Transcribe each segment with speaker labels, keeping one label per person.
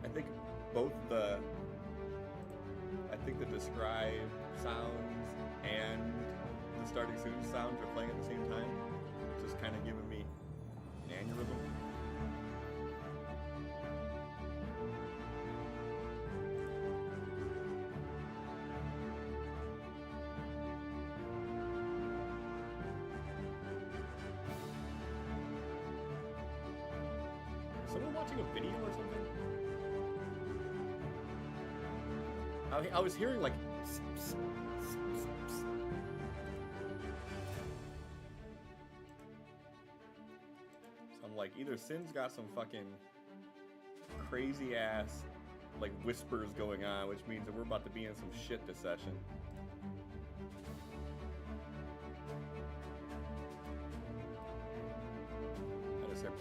Speaker 1: I think both the describe sounds and the starting soon sounds are playing at the same time, which is kind of giving me an aneurysm. Is someone watching a video or something? I was hearing like. So I'm like, either Sin's got some fucking crazy ass like whispers going on, which means that we're about to be in some shit this session. I just heard.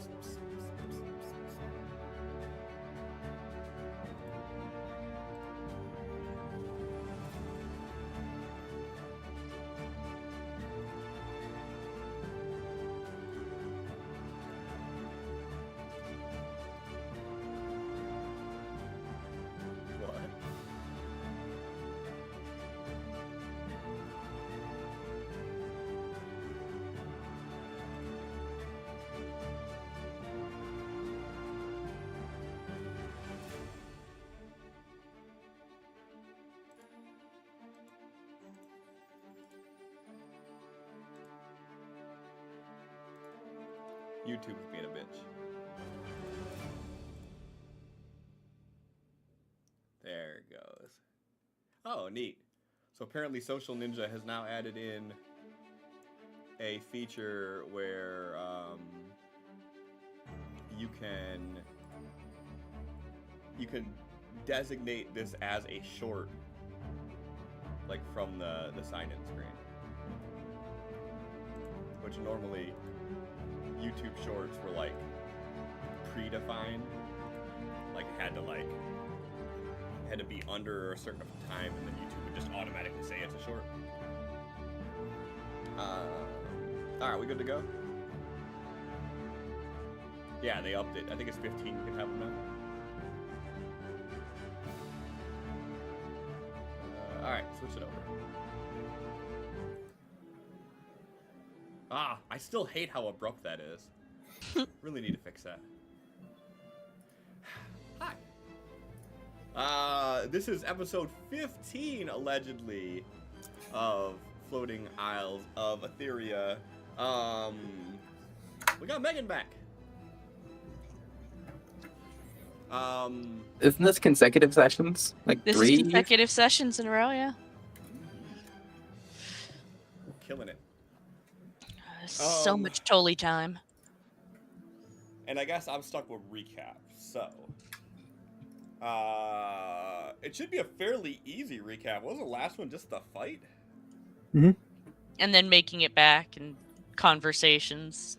Speaker 1: YouTube's being a bitch. There it goes. Oh, neat. So apparently Social Ninja has now added in a feature where you can designate this as a short, like from the sign-in screen, which normally YouTube Shorts were like predefined, like had to be under a certain time, and then YouTube would just automatically say it's a short. All right, we good to go? Yeah, they upped it. I think it's 15. You can have them now. All right, switch it over. Ah, I still hate how abrupt that is. Really need to fix that. Hi. This is episode 15, allegedly, of Floating Isles of Aetheria. We got Megan back.
Speaker 2: Isn't this consecutive sessions? Like
Speaker 3: This
Speaker 2: 3?
Speaker 3: is consecutive sessions in a row, yeah.
Speaker 1: Killing it.
Speaker 3: So much Tolly time.
Speaker 1: And I guess I'm stuck with recap, so. It should be a fairly easy recap. What was the last one? Just the fight?
Speaker 2: Mm-hmm.
Speaker 3: And then making it back and conversations.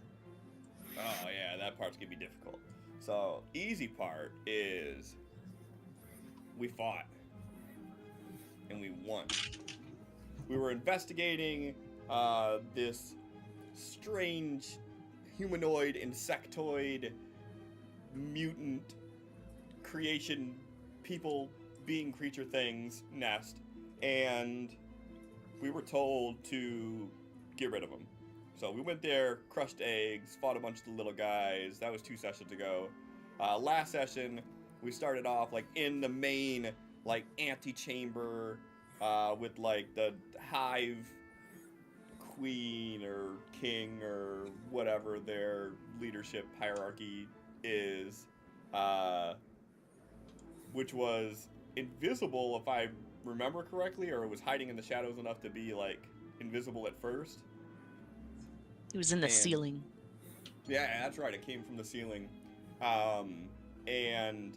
Speaker 1: Oh, yeah, that part's gonna be difficult. So, easy part is we fought. And we won. We were investigating this strange humanoid, insectoid, mutant creation, people, being, creature things nest, and we were told to get rid of them. So we went there, crushed eggs, fought a bunch of the little guys. That was 2 sessions ago. Last session, we started off like in the main like antechamber with like the hive queen or king or whatever their leadership hierarchy is, which was invisible if I remember correctly, or it was hiding in the shadows enough to be like invisible at first.
Speaker 3: It was in the ceiling.
Speaker 1: Yeah, that's right. It came from the ceiling. And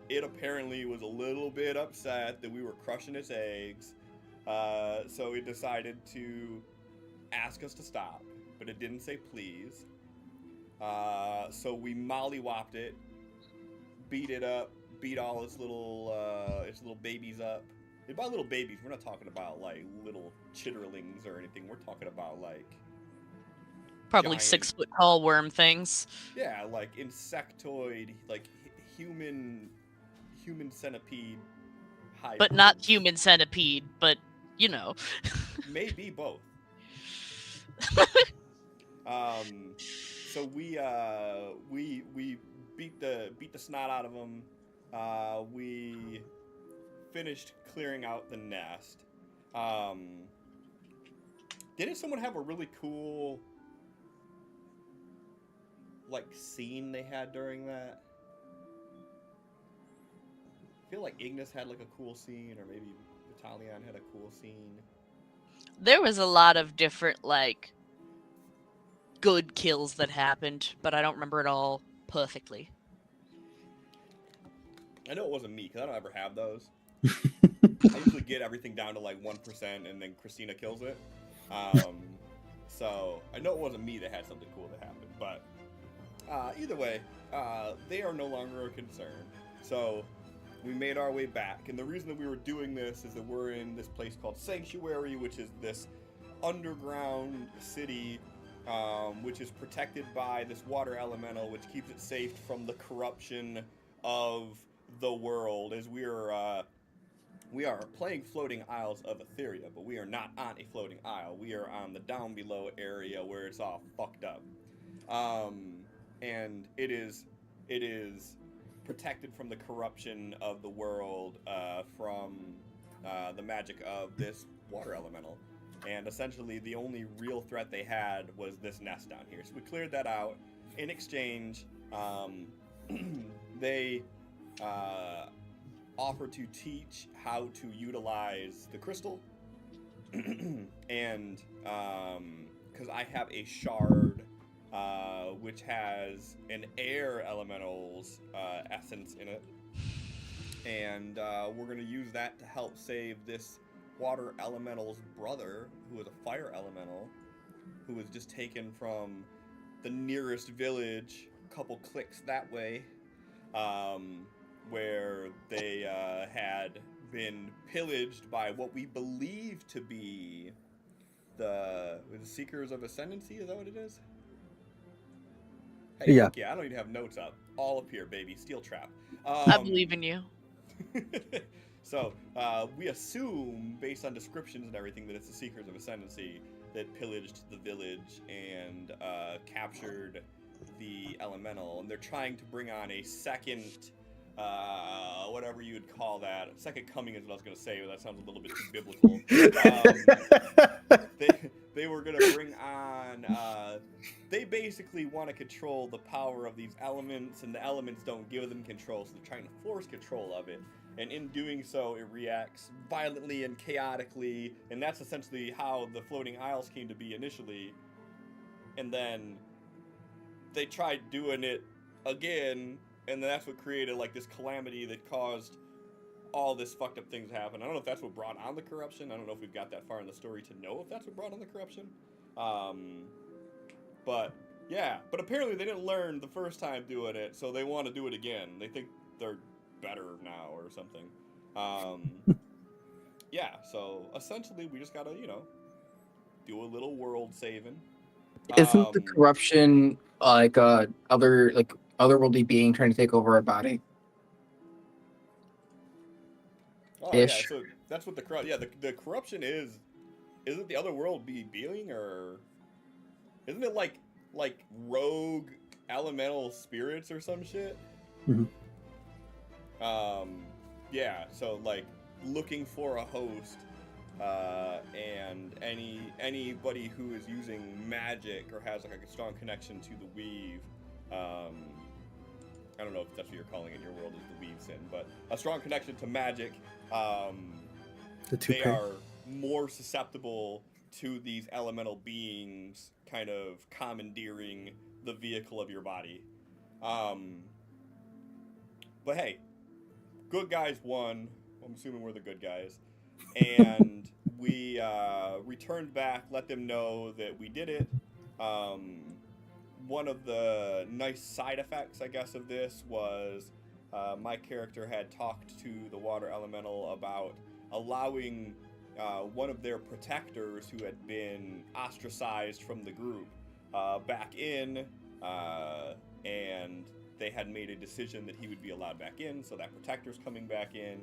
Speaker 1: it apparently was a little bit upset that we were crushing its eggs. So it decided to ask us to stop, but it didn't say please. So we mollywopped it, beat it up, beat all its little babies up. And by little babies, we're not talking about like little chitterlings or anything. We're talking about like
Speaker 3: probably
Speaker 1: giant,
Speaker 3: 6-foot tall worm things.
Speaker 1: Yeah, like insectoid, like human human centipede high
Speaker 3: But
Speaker 1: priest.
Speaker 3: not human centipede, but, you know.
Speaker 1: Maybe both. So we beat the snot out of him. We finished clearing out the nest. Didn't someone have a really cool like scene they had during that? I feel like Ignis had like a cool scene, or maybe Vitalion had a cool scene.
Speaker 3: There was a lot of different, like, good kills that happened, but I don't remember it all perfectly.
Speaker 1: I know it wasn't me, because I don't ever have those. I usually get everything down to like 1%, and then Christina kills it. So I know it wasn't me that had something cool that happened, but either way, they are no longer a concern. So we made our way back, and the reason that we were doing this is that we're in this place called Sanctuary, which is this underground city, which is protected by this water elemental, which keeps it safe from the corruption of the world. As we are playing Floating Isles of Aetheria, but we are not on a floating isle. We are on the down below area where it's all fucked up, and it is protected from the corruption of the world, from the magic of this water elemental. And essentially the only real threat they had was this nest down here. So we cleared that out. In exchange, they offered to teach how to utilize the crystal. And because I have a shard which has an air elemental's essence in it, and we're going to use that to help save this water elemental's brother, who is a fire elemental, who was just taken from the nearest village a couple clicks that way, where they had been pillaged by what we believe to be the Seekers of Ascendancy. Is that what it is? Hey,
Speaker 2: Yeah.
Speaker 1: yeah, I don't even have notes up. All up here, baby. Steel trap.
Speaker 3: I believe in you.
Speaker 1: So, we assume, based on descriptions and everything, that it's the Seekers of Ascendancy that pillaged the village and captured the elemental. And they're trying to bring on a second, whatever you would call that. Second coming is what I was going to say, but that sounds a little bit too biblical. They were going to bring on, they basically want to control the power of these elements, and the elements don't give them control, so they're trying to force control of it. And in doing so, it reacts violently and chaotically, and that's essentially how the Floating Isles came to be initially. And then they tried doing it again, and then that's what created like this calamity that caused all this fucked up things to happen. I don't know if that's what brought on the corruption. I don't know if we've got that far in the story to know if that's what brought on the corruption. But yeah, but apparently they didn't learn the first time doing it, so they want to do it again. They think they're better now or something. Yeah, so essentially we just gotta, do a little world saving.
Speaker 2: Isn't the corruption like otherworldly being trying to take over our body?
Speaker 1: Oh yeah,
Speaker 2: Ish.
Speaker 1: so that's what the corruption is. Isn't the otherworld being, or isn't it like rogue elemental spirits or some shit?
Speaker 2: Mhm.
Speaker 1: Yeah, so like looking for a host, and anybody who is using magic or has like a strong connection to the weave. I don't know if that's what you're calling it in your world, is the weave sin, but a strong connection to magic. They are more susceptible to these elemental beings kind of commandeering the vehicle of your body. But hey, good guys won. I'm assuming we're the good guys. And we returned back, let them know that we did it. One of the nice side effects, I guess, of this was my character had talked to the water elemental about allowing one of their protectors who had been ostracized from the group back in, and they had made a decision that he would be allowed back in, so that protector's coming back in.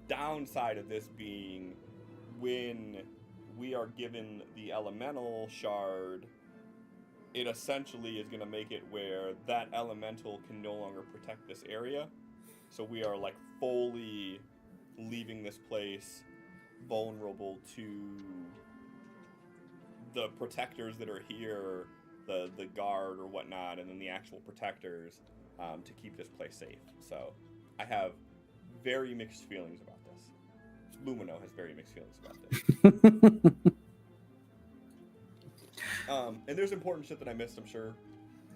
Speaker 1: Downside of this being when we are given the elemental shard, it essentially is going to make it where that elemental can no longer protect this area. So we are like fully leaving this place vulnerable to the protectors that are here, the guard or whatnot, and then the actual protectors to keep this place safe. So I have very mixed feelings about this. Lumino has very mixed feelings about this. And there's important shit that I missed, I'm sure.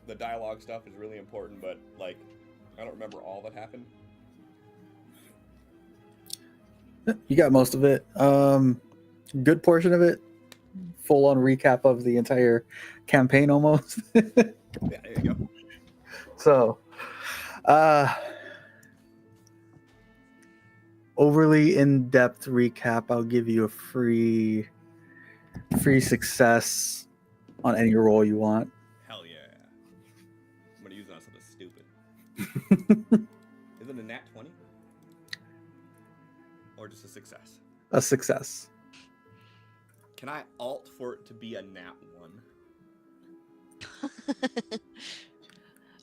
Speaker 1: The dialogue stuff is really important, but like I don't remember all that happened.
Speaker 4: You got most of it. Good portion of it. Full on recap of the entire campaign almost.
Speaker 1: Yeah, there you go.
Speaker 4: So, overly in-depth recap. I'll give you a free success on any roll you want.
Speaker 1: Hell yeah. I'm gonna use it on something stupid. Is it a nat 20? Or just a success?
Speaker 4: A success.
Speaker 1: Can I alt for it to be a nat 1?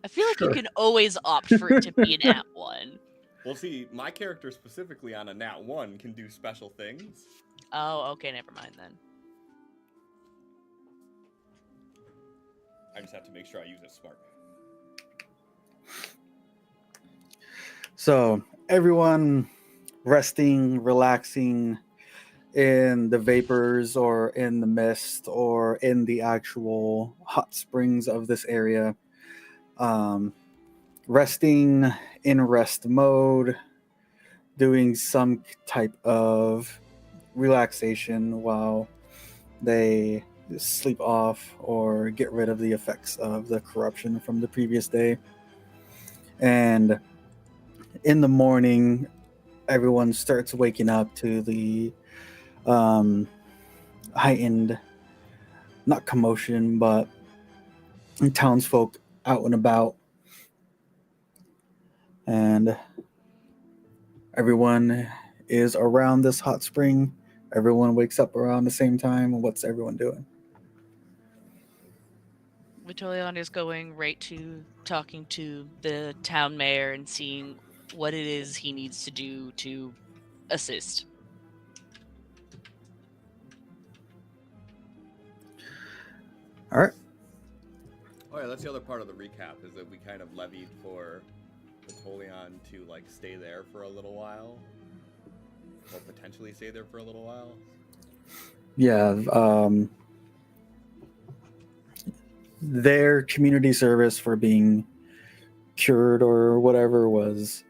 Speaker 3: I feel like
Speaker 4: Sure.
Speaker 3: you can always opt for it to be an at one.
Speaker 1: Well, see, my character specifically on a nat 1 can do special things.
Speaker 3: Oh, okay, never mind then.
Speaker 1: I just have to make sure I use it smart.
Speaker 4: So everyone resting, relaxing in the vapors or in the mist or in the actual hot springs of this area. Resting in rest mode, doing some type of relaxation while they sleep off or get rid of the effects of the corruption from the previous day. And in the morning, everyone starts waking up to the heightened, not commotion, but townsfolk out and about. And everyone is around this hot spring. Everyone wakes up around the same time. What's everyone doing?
Speaker 3: Vitolion is going right to talking to the town mayor and seeing what it is he needs to do to assist.
Speaker 4: All right.
Speaker 1: Oh yeah, that's the other part of the recap, is that we kind of levied for Napoleon to like stay there for a little while. Or potentially stay there for a little while.
Speaker 4: Yeah. Their community service for being cured or whatever was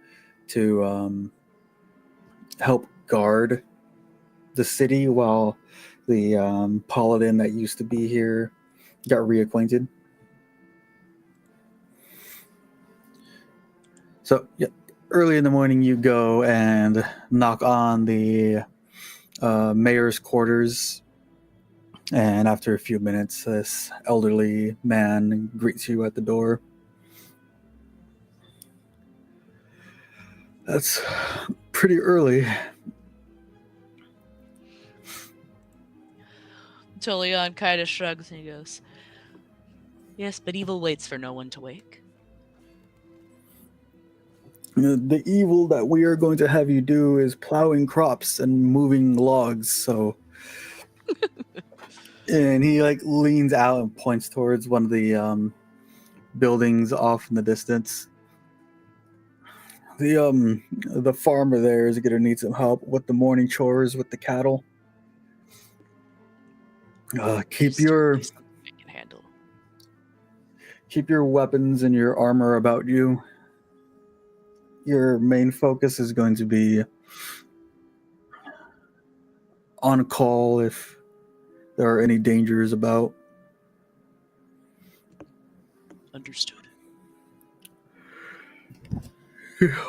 Speaker 4: to help guard the city while the paladin that used to be here got reacquainted. So, yeah, early in the morning, you go and knock on the mayor's quarters. And after a few minutes, this elderly man greets you at the door. That's pretty early.
Speaker 3: Vitolion kind of shrugs and he goes, "Yes, but evil waits for no one to wake."
Speaker 4: The evil that we are going to have you do is plowing crops and moving logs, so... And he like leans out and points towards one of the buildings off in the distance. The farmer there is going to need some help with the morning chores with the cattle. Keep
Speaker 3: Just
Speaker 4: your
Speaker 3: something I can handle.
Speaker 4: keep your weapons and your armor about you. Your main focus is going to be on call if there are any dangers about.
Speaker 3: Understood.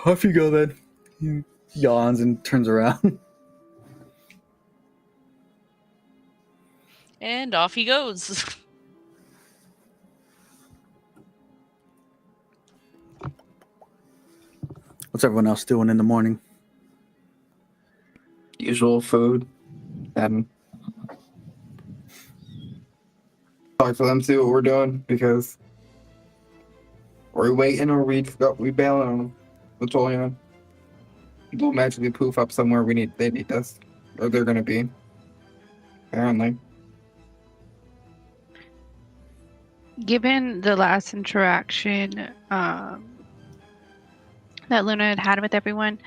Speaker 4: Off you go then. He yawns and turns around.
Speaker 3: And off he goes.
Speaker 4: What's everyone else doing in the morning?
Speaker 2: Usual food. And talk to them, see what we're doing, because are we waiting or we bailing on them? What's all, don't magically poof up somewhere they need us. Or they're gonna be. Apparently.
Speaker 5: Given the last interaction that Luna had with everyone,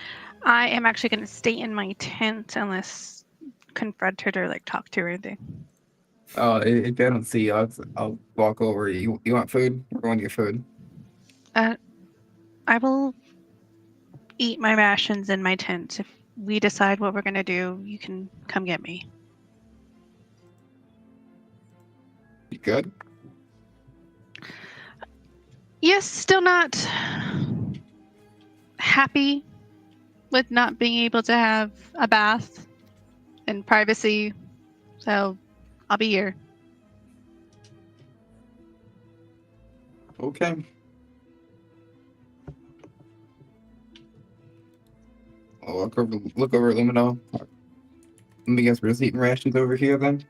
Speaker 5: I am actually going to stay in my tent unless confronted or like talk to her or anything.
Speaker 2: If I don't see you, I'll walk over. You want food? We're going to get food.
Speaker 5: I will eat my rations in my tent. If we decide what we're going to do, you can come get me.
Speaker 2: You good?
Speaker 5: Yes, still not happy with not being able to have a bath and privacy. So I'll be here.
Speaker 2: Okay. I'll look over at Lumino. Let me guess, we're just eating rations over here then?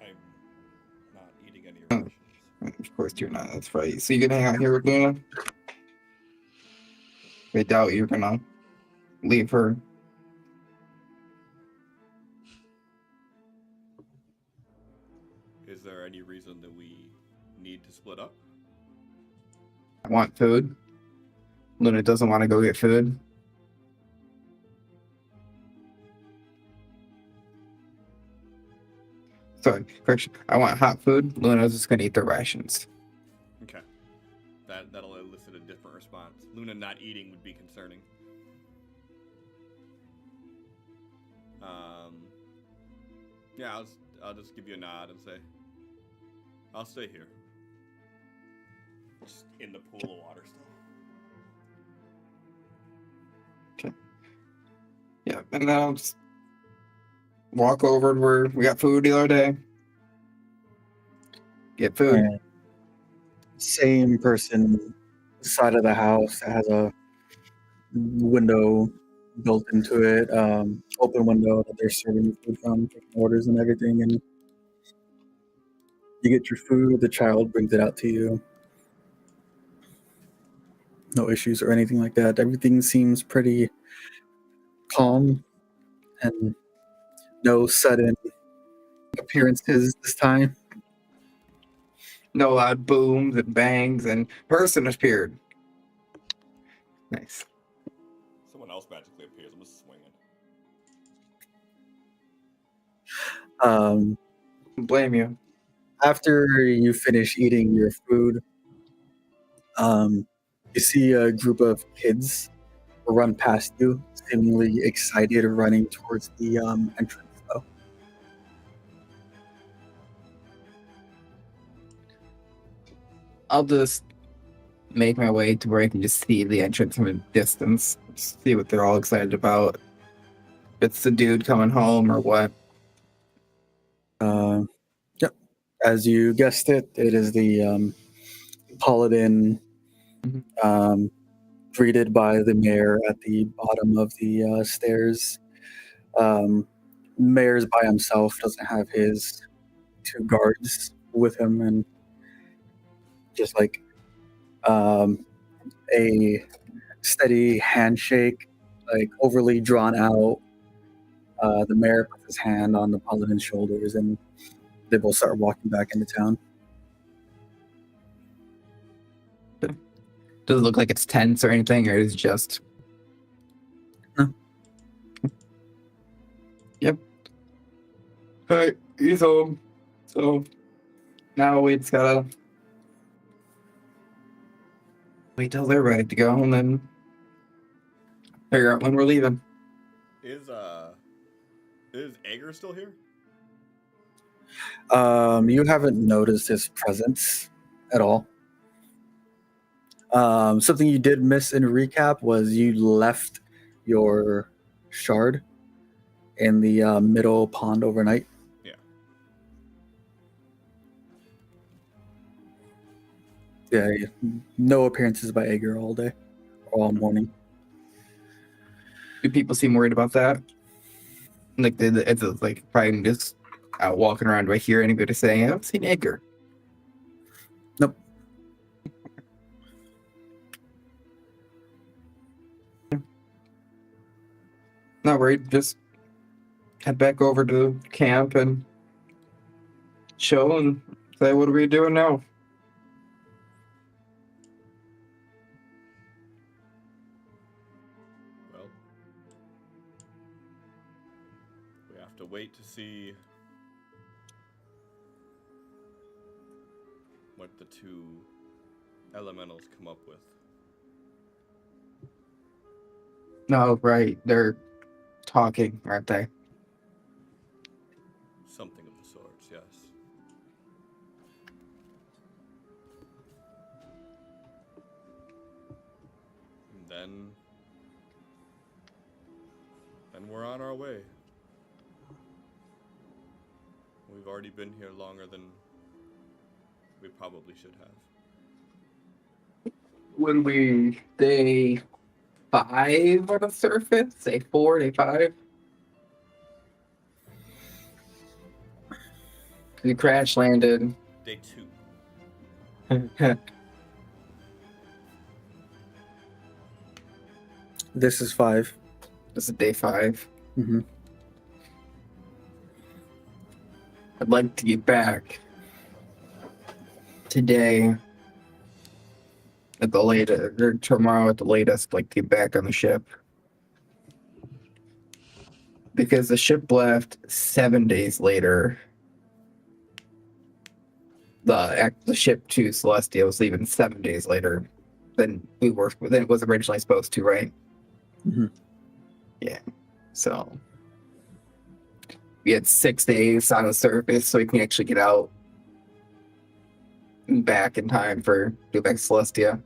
Speaker 1: I'm not eating any
Speaker 2: Oh.
Speaker 1: rations.
Speaker 2: Of course you're not, that's right. So you gonna hang out here with Luna? I doubt you're gonna leave her.
Speaker 1: Is there any reason that we need to split up?
Speaker 2: I want food. Luna doesn't want to go get food. Sorry, correction. I want hot food. Luna's just gonna eat their rations.
Speaker 1: Okay. That'll elicit a different response. Luna not eating would be concerning. Yeah, I'll just give you a nod and say, I'll stay here. Just in the pool of water still.
Speaker 2: Yeah, and then I'll just walk over to where we got food the other day. Get food.
Speaker 4: And same person, side of the house that has a window built into it, open window that they're serving you food from, taking orders and everything. And you get your food, the child brings it out to you. No issues or anything like that. Everything seems pretty calm and no sudden appearances this time.
Speaker 2: No loud booms and bangs, and person appeared. Nice.
Speaker 1: Someone else magically appears. I'm just swinging.
Speaker 2: Blame you.
Speaker 4: After you finish eating your food, you see a group of kids run past you, seemingly excited, running towards the entrance, though.
Speaker 2: I'll just make my way to where I can just see the entrance from a distance. See what they're all excited about. If it's the dude coming home or what.
Speaker 4: Yep. As you guessed it, it is the paladin greeted by the mayor at the bottom of the stairs. Mayor's by himself, doesn't have his two guards with him, and just like a steady handshake, like overly drawn out. The mayor puts his hand on the paladin's shoulders, and they both start walking back into town.
Speaker 2: Does it look like it's tense or anything, or is it just...
Speaker 4: No.
Speaker 2: Yep. Alright, he's home. So now we just gotta wait till they're ready to go and then figure out when we're leaving.
Speaker 1: Is Ager still here?
Speaker 4: You haven't noticed his presence at all. Something you did miss in recap was you left your shard in the middle pond overnight.
Speaker 1: Yeah.
Speaker 4: Yeah, no appearances by Aegir all day, all morning.
Speaker 2: Do people seem worried about that? Like, it's like probably just out walking around. Do I hear anybody saying, I haven't seen Edgar?
Speaker 4: Nope.
Speaker 2: Not worried. Just head back over to camp and chill and say, what are we doing now?
Speaker 1: Well, we have to wait to see what the two elementals come up with.
Speaker 2: No, right. They're talking, aren't they?
Speaker 1: Something of the sorts, yes. And then we're on our way. We've already been here longer than we probably should have.
Speaker 2: When we day 5 on the surface, day 4, day 5. We crash landed.
Speaker 1: Day 2.
Speaker 4: This is 5.
Speaker 2: This is day 5.
Speaker 4: Mm-hmm.
Speaker 2: I'd like to get back today at the latest, or tomorrow at the latest. Like to get back on the ship because the ship left 7 days later. The ship to Celestia was leaving 7 days later than it was originally supposed to, right?
Speaker 4: Mm-hmm.
Speaker 2: Yeah. So we had 6 days on the surface, so we can actually get out and back in time for go back to Celestia.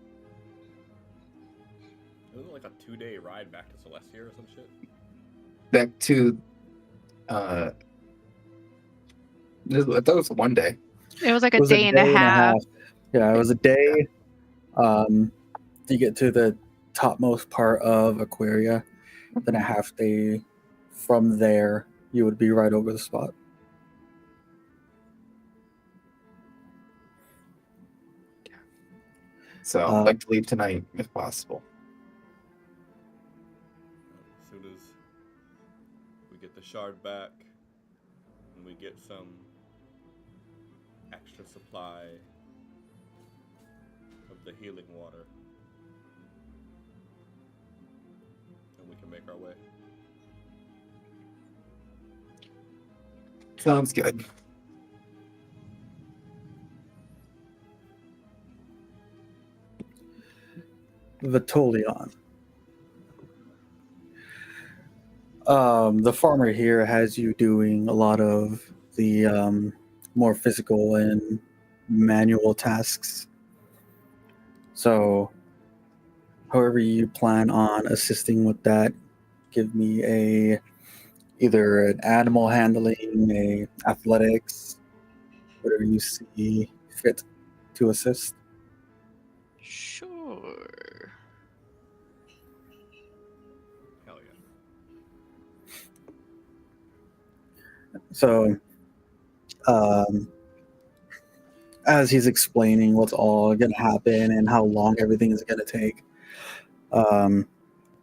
Speaker 1: Isn't it like a 2-day ride back to Celestia or some shit?
Speaker 2: Back to I thought it was 1 day.
Speaker 5: It was like
Speaker 4: It
Speaker 5: a
Speaker 4: was
Speaker 5: day and a half.
Speaker 4: Yeah, it was a day. You get to the topmost part of Aetheria, then a half day from there, you would be right over the spot.
Speaker 2: So I'd like to leave tonight if possible.
Speaker 1: As soon as we get the shard back and we get some extra supply of the healing water, and we can make our way.
Speaker 2: Sounds good.
Speaker 4: Vitolion. The farmer here has you doing a lot of the more physical and manual tasks. So, however you plan on assisting with that, give me either an animal handling, a athletics, whatever you see fit to assist.
Speaker 3: Sure.
Speaker 1: Hell yeah.
Speaker 4: So, as he's explaining what's all going to happen and how long everything is going to take,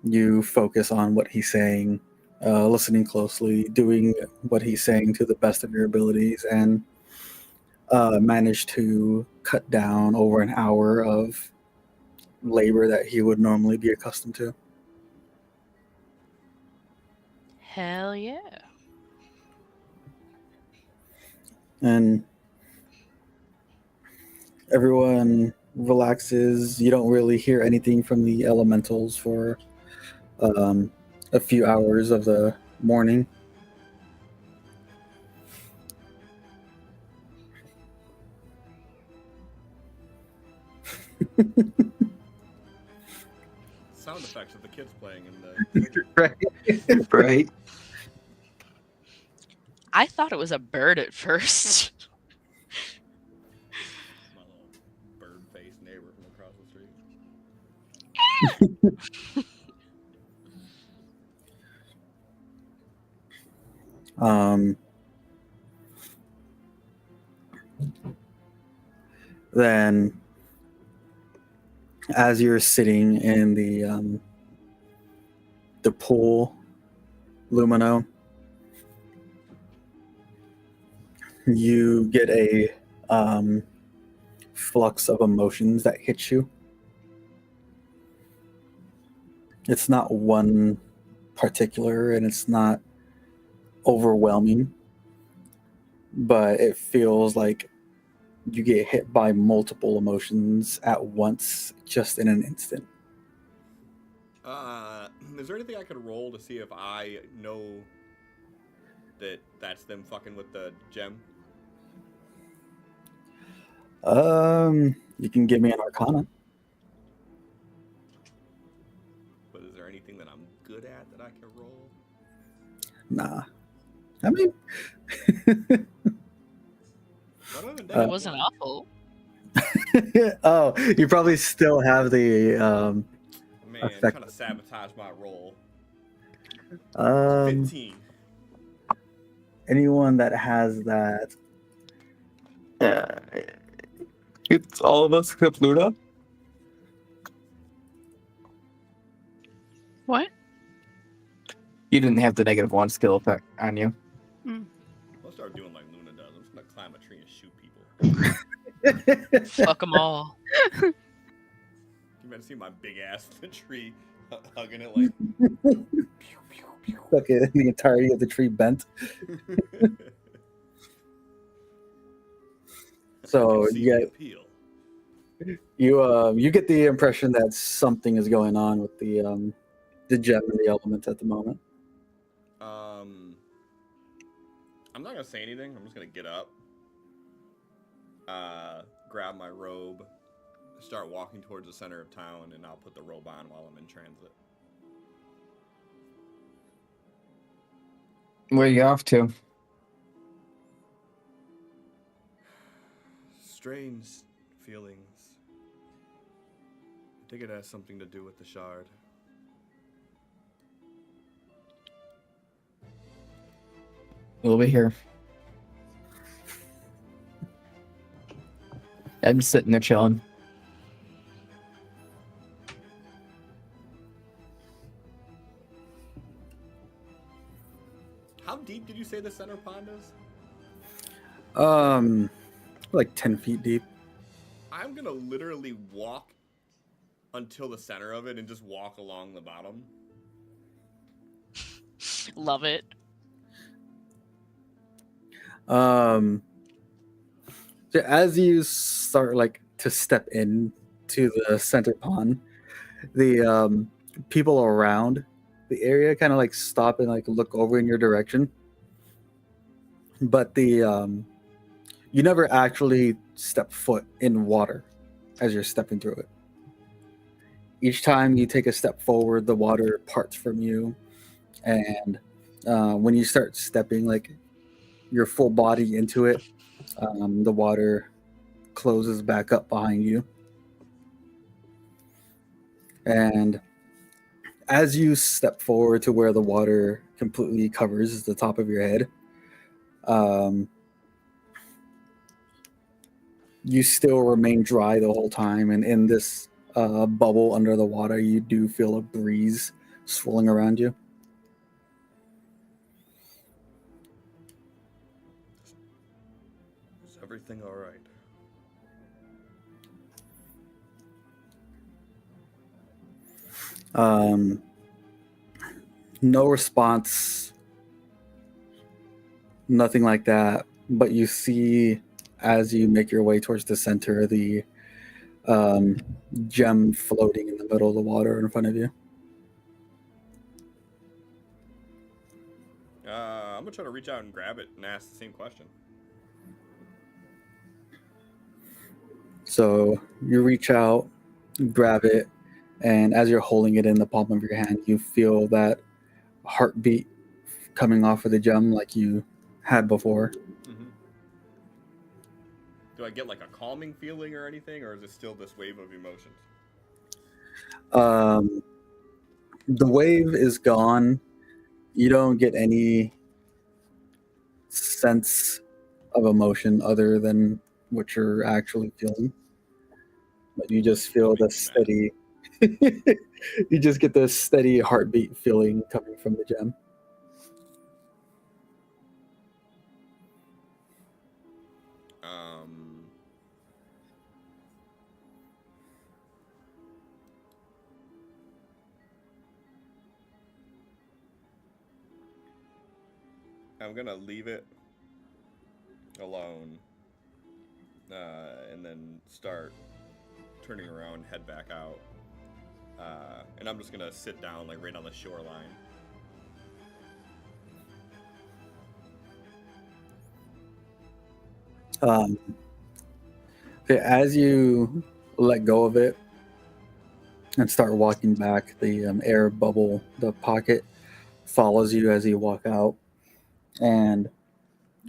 Speaker 4: you focus on what he's saying, listening closely, doing what he's saying to the best of your abilities, and manage to cut down over an hour of labor that he would normally be accustomed to.
Speaker 3: Hell yeah.
Speaker 4: And everyone relaxes. You don't really hear anything from the elementals for a few hours of the morning.
Speaker 1: Sound effects of the kids playing in the
Speaker 2: Right. Right.
Speaker 3: I thought it was a bird at first.
Speaker 1: my little bird-faced neighbor
Speaker 4: Then, as you're sitting in the pool, Lumino, you get a flux of emotions that hits you. It's not one particular, and it's not overwhelming, but it feels like you get hit by multiple emotions at once, just in an instant.
Speaker 1: Is there anything I could roll to see if I know that that's them fucking with the gem?
Speaker 4: You can give me an Arcana.
Speaker 1: But is there anything that I'm good at that I can roll?
Speaker 4: Nah. I mean,
Speaker 1: Other than
Speaker 3: It
Speaker 1: that,
Speaker 3: wasn't awful.
Speaker 4: oh, you probably still have the
Speaker 1: man,
Speaker 4: effect.
Speaker 1: trying to sabotage my roll.
Speaker 4: 15.
Speaker 1: 15.
Speaker 4: Anyone that has that.
Speaker 2: Yeah. It's all of us except Luna.
Speaker 5: What?
Speaker 2: You didn't have the -1 skill effect on you.
Speaker 1: I'll start doing like Luna does. I'm just gonna climb a tree and shoot people.
Speaker 3: Fuck them all.
Speaker 1: You better see my big ass in the tree hugging it like. Pew, pew, pew.
Speaker 4: Okay, the entirety of the tree bent. So
Speaker 1: See
Speaker 4: yeah,
Speaker 1: the appeal.
Speaker 4: you get the impression that something is going on with the gem and the element at the moment.
Speaker 1: I'm not gonna say anything. I'm just gonna get up, grab my robe, start walking towards the center of town, and I'll put the robe on while I'm in transit.
Speaker 2: Where are you off to?
Speaker 1: Strange feelings. I think it has something to do with the shard.
Speaker 2: We'll be here. I'm sitting there chilling.
Speaker 1: How deep did you say the center pond is?
Speaker 4: Like 10 feet deep.
Speaker 1: I'm gonna literally walk until the center of it and just walk along the bottom.
Speaker 3: Love it.
Speaker 4: So as you start like to step in to the center pond, the people around the area kind of like stop and like look over in your direction. But the you never actually step foot in water as you're stepping through it. Each time you take a step forward, the water parts from you, and when you start stepping like your full body into it, the water closes back up behind you. And as you step forward to where the water completely covers the top of your head, you still remain dry the whole time, and in this bubble under the water, you do feel a breeze swirling around you.
Speaker 1: Is everything all right?
Speaker 4: No response, nothing like that. But you see, as you make your way towards the center, the gem floating in the middle of the water in front of you.
Speaker 1: I'm gonna try to reach out and grab it and ask the same question.
Speaker 4: So you reach out, grab it, and as you're holding it in the palm of your hand, you feel that heartbeat coming off of the gem like you had before.
Speaker 1: Mm-hmm. Do I get like a calming feeling or anything, or is it still this wave of emotions?
Speaker 4: The wave is gone. You don't get any sense of emotion other than what you're actually feeling. But you just feel the steady. You just get the steady heartbeat feeling coming from the gem.
Speaker 1: I'm gonna leave it alone, and then start turning around, head back out, and I'm just gonna sit down like right on the shoreline.
Speaker 4: As you let go of it and start walking back, the air bubble, the pocket, follows you as you walk out. And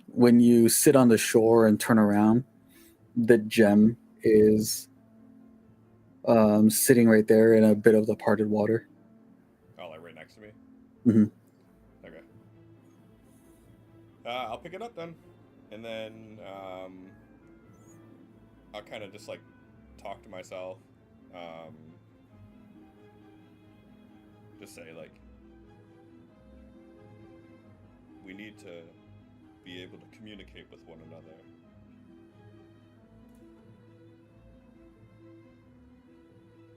Speaker 4: when you sit on the shore and turn around, the gem is sitting right there in a bit of the parted water.
Speaker 1: Oh, like right next to me?
Speaker 4: Mhm.
Speaker 1: Okay. I'll pick it up then. And then I'll kind of just like talk to myself. Just say like, we need to be able to communicate with one another.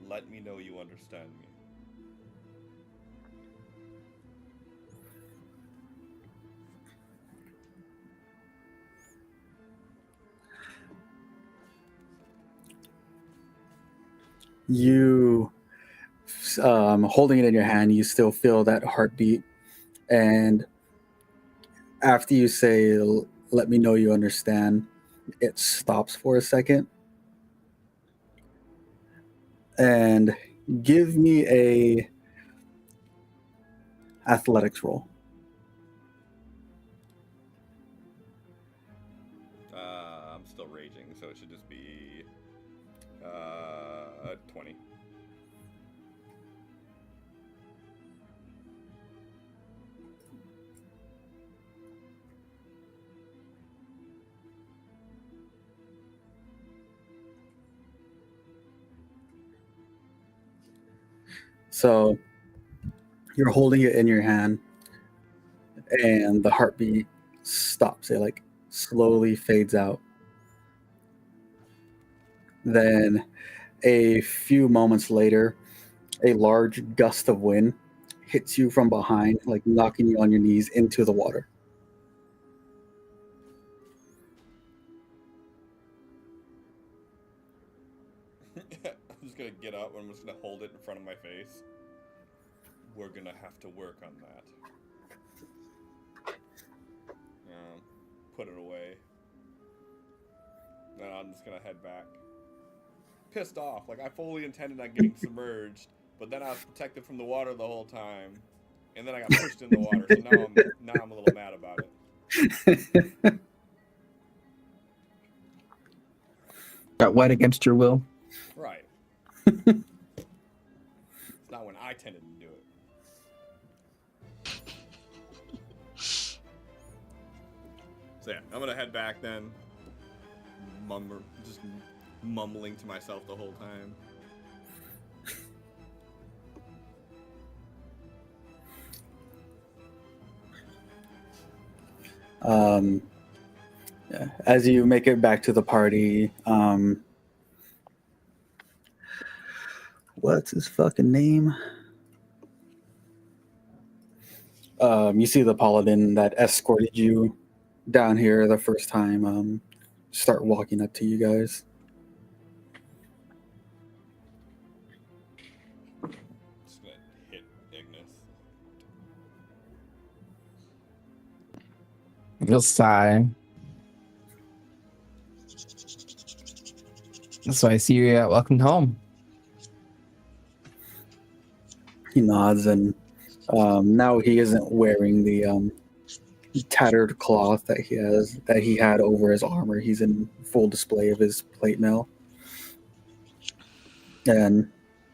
Speaker 1: Let me know you understand me.
Speaker 4: You, holding it in your hand, you still feel that heartbeat. And after you say, let me know you understand, it stops for a second. And give me a athletics roll.
Speaker 1: I'm still raging, so it should just be 20.
Speaker 4: So you're holding it in your hand, and the heartbeat stops. It like slowly fades out. Then a few moments later, a large gust of wind hits you from behind, like knocking you on your knees into the water.
Speaker 1: I'm just gonna get up and I'm just gonna hold it in front of my face. We're gonna have to work on that. Put it away. Then I'm just gonna head back. Pissed off. Like, I fully intended on getting submerged, but then I was protected from the water the whole time. And then I got pushed in the water, so now I'm a little mad about it.
Speaker 2: Got wet against your will.
Speaker 1: Right. It's not when I tended to do it. So yeah, I'm gonna head back then. Just mumbling to myself the whole time.
Speaker 4: As you make it back to the party, what's his fucking name? You see the paladin that escorted you down here the first time start walking up to you guys.
Speaker 1: Just gonna hit Ignis.
Speaker 2: You'll sigh. So I see you welcomed home.
Speaker 4: He nods, and now he isn't wearing the tattered cloth that he had over his armor. He's in full display of his plate mail. And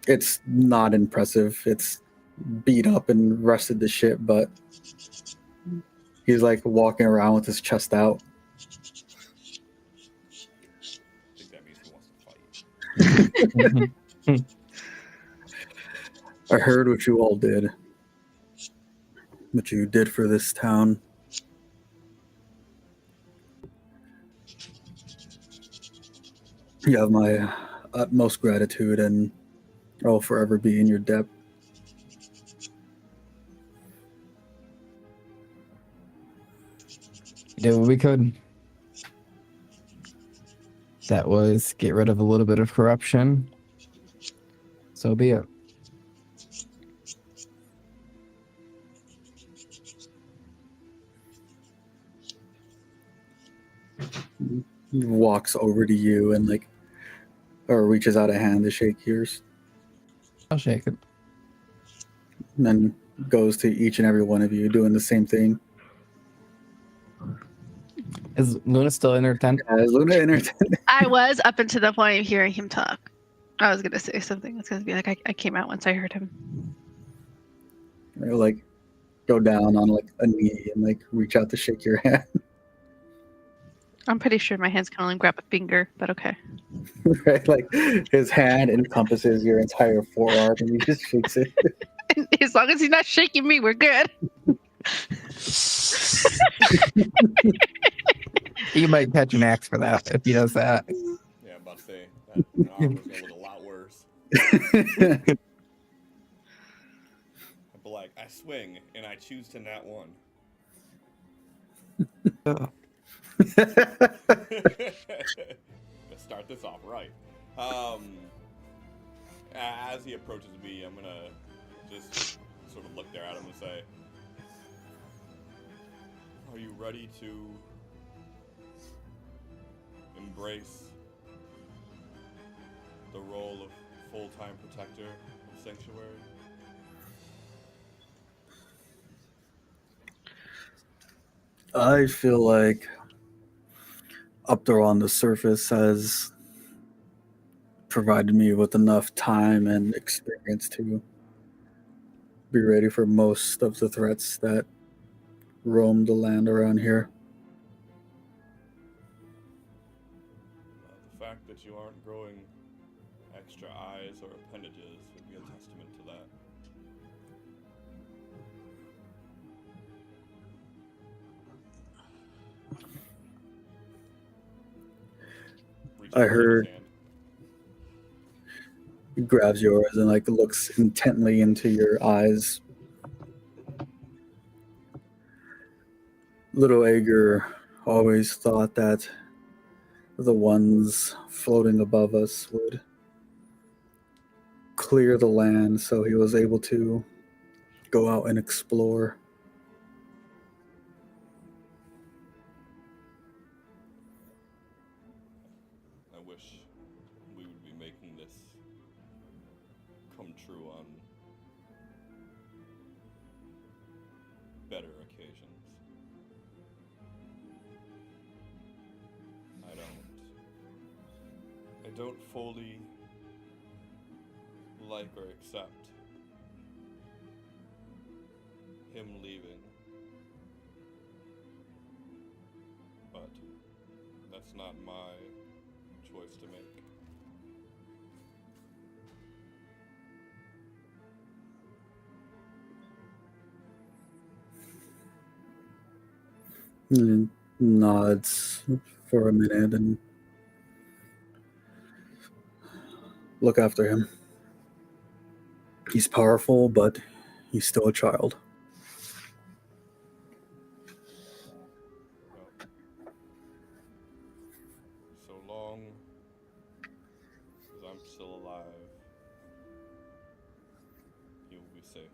Speaker 4: It's not impressive. It's beat up and rusted to shit, but he's like walking around with his chest out.
Speaker 1: I think that means he wants to fight.
Speaker 4: I heard what you all did. What you did for this town. You have my utmost gratitude, and I'll forever be in your debt.
Speaker 2: We did what we could. That was get rid of a little bit of corruption. So be it.
Speaker 4: He walks over to you and like, or reaches out a hand to shake yours,
Speaker 2: I'll shake it.
Speaker 4: and then goes to each and every one of you doing the same thing.
Speaker 2: Is Luna still in her tent?
Speaker 4: As Luna enters,
Speaker 5: I was up until the point of hearing him talk. I was gonna say something. It's gonna be like I came out once I heard him.
Speaker 4: like go down on like a knee and like reach out to shake your hand.
Speaker 5: I'm pretty sure my hands can only grab a finger, but okay.
Speaker 4: Right, like his hand encompasses your entire forearm, and he just shakes it.
Speaker 5: As long as he's not shaking me, we're good.
Speaker 2: You might catch an axe for that if he does that.
Speaker 1: Yeah, I'm about to say that arm was gonna look a lot worse. But like, I swing and I choose to nat one. Let's start this off right. As he approaches me, I'm gonna just sort of look there at him and say, "Are you ready to embrace the role of full-time protector of Sanctuary?"
Speaker 4: I feel like up there on the surface has provided me with enough time and experience to be ready for most of the threats that roam the land around here.
Speaker 1: The fact that you aren't growing extra eyes or appendages would be a testament to that.
Speaker 4: I heard- He grabs yours and like looks intently into your eyes. Little Ager always thought that the ones floating above us would clear the land, so he was able to go out and explore.
Speaker 1: I wish we would be making this come true on better occasions. I don't fully like or accept him leaving, but that's not my choice to make.
Speaker 4: And nods for a minute and look after him. He's powerful, but he's still a child.
Speaker 1: Well, so long as I'm still alive, he will be safe.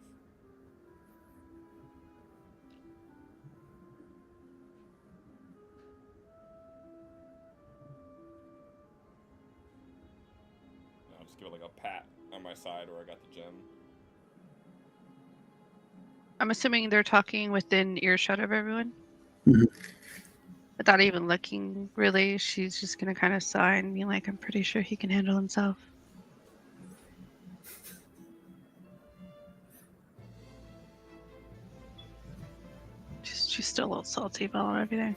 Speaker 1: I'll just give it like a pat on my side where I got the gem.
Speaker 5: I'm assuming they're talking within earshot of everyone.
Speaker 4: Mhm.
Speaker 5: Without even looking, really, she's just gonna kind of sigh and be like, "I'm pretty sure he can handle himself." still a little salty about everything.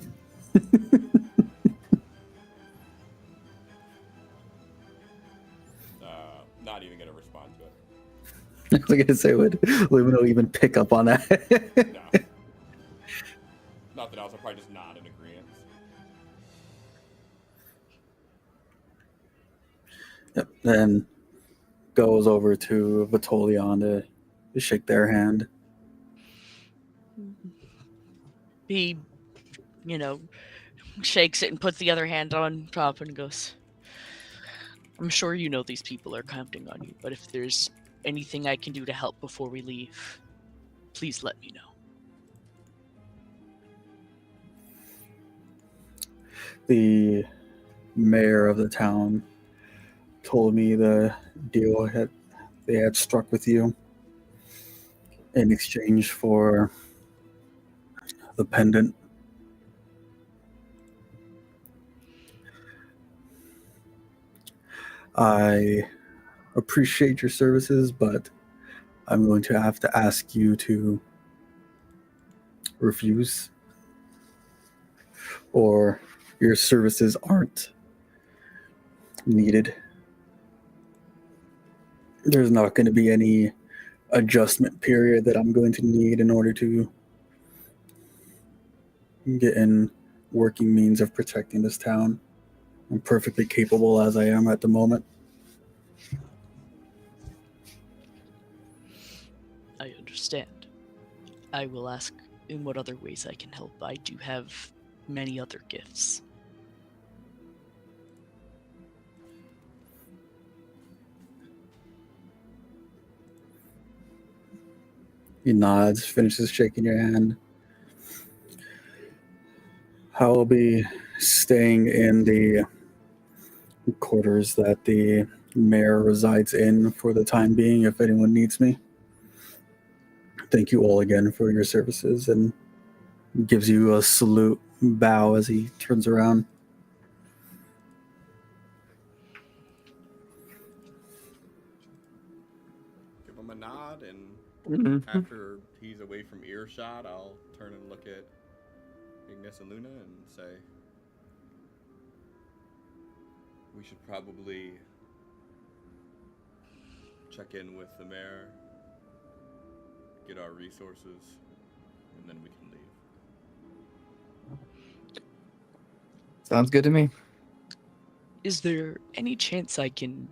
Speaker 1: Not even gonna respond to it.
Speaker 4: I was gonna say, would Lumino even pick up on that?
Speaker 1: No. Nothing else. I'll probably just nod in agreement.
Speaker 4: Yep. Then goes over to Vitolion to shake their hand.
Speaker 3: He, shakes it and puts the other hand on top and goes, I'm sure you know these people are counting on you, but if there's anything I can do to help before we leave, please let me know.
Speaker 4: The mayor of the town told me the deal they had struck with you in exchange for the pendant. I appreciate your services, but I'm going to have to ask you to refuse, or your services aren't needed. There's not going to be any adjustment period that I'm going to need in order to get in working means of protecting this town. I'm perfectly capable as I am at the moment.
Speaker 3: I understand. I will ask in what other ways I can help. I do have many other gifts.
Speaker 4: He nods, finishes shaking your hand. I will be staying in the quarters that the mayor resides in for the time being if anyone needs me. Thank you all again for your services, and gives you a salute bow as he turns around.
Speaker 1: Give him a nod, and
Speaker 2: Mm-hmm.
Speaker 1: after he's away from earshot, I'll turn and look at Ignis and Luna and say, we should probably check in with the mayor, get our resources, and then we can leave.
Speaker 2: Sounds good to me.
Speaker 3: Is there any chance I can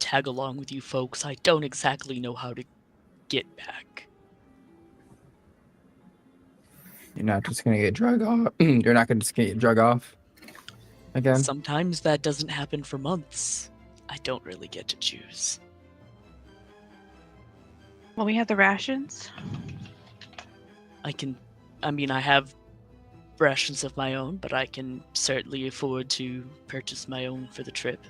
Speaker 3: tag along with you folks? I don't exactly know how to get back.
Speaker 2: You're not just gonna get drug off. You're not gonna just get drug off again.
Speaker 3: Sometimes that doesn't happen for months. I don't really get to choose.
Speaker 5: Well, we have the rations.
Speaker 3: I have rations of my own, but I can certainly afford to purchase my own for the trip.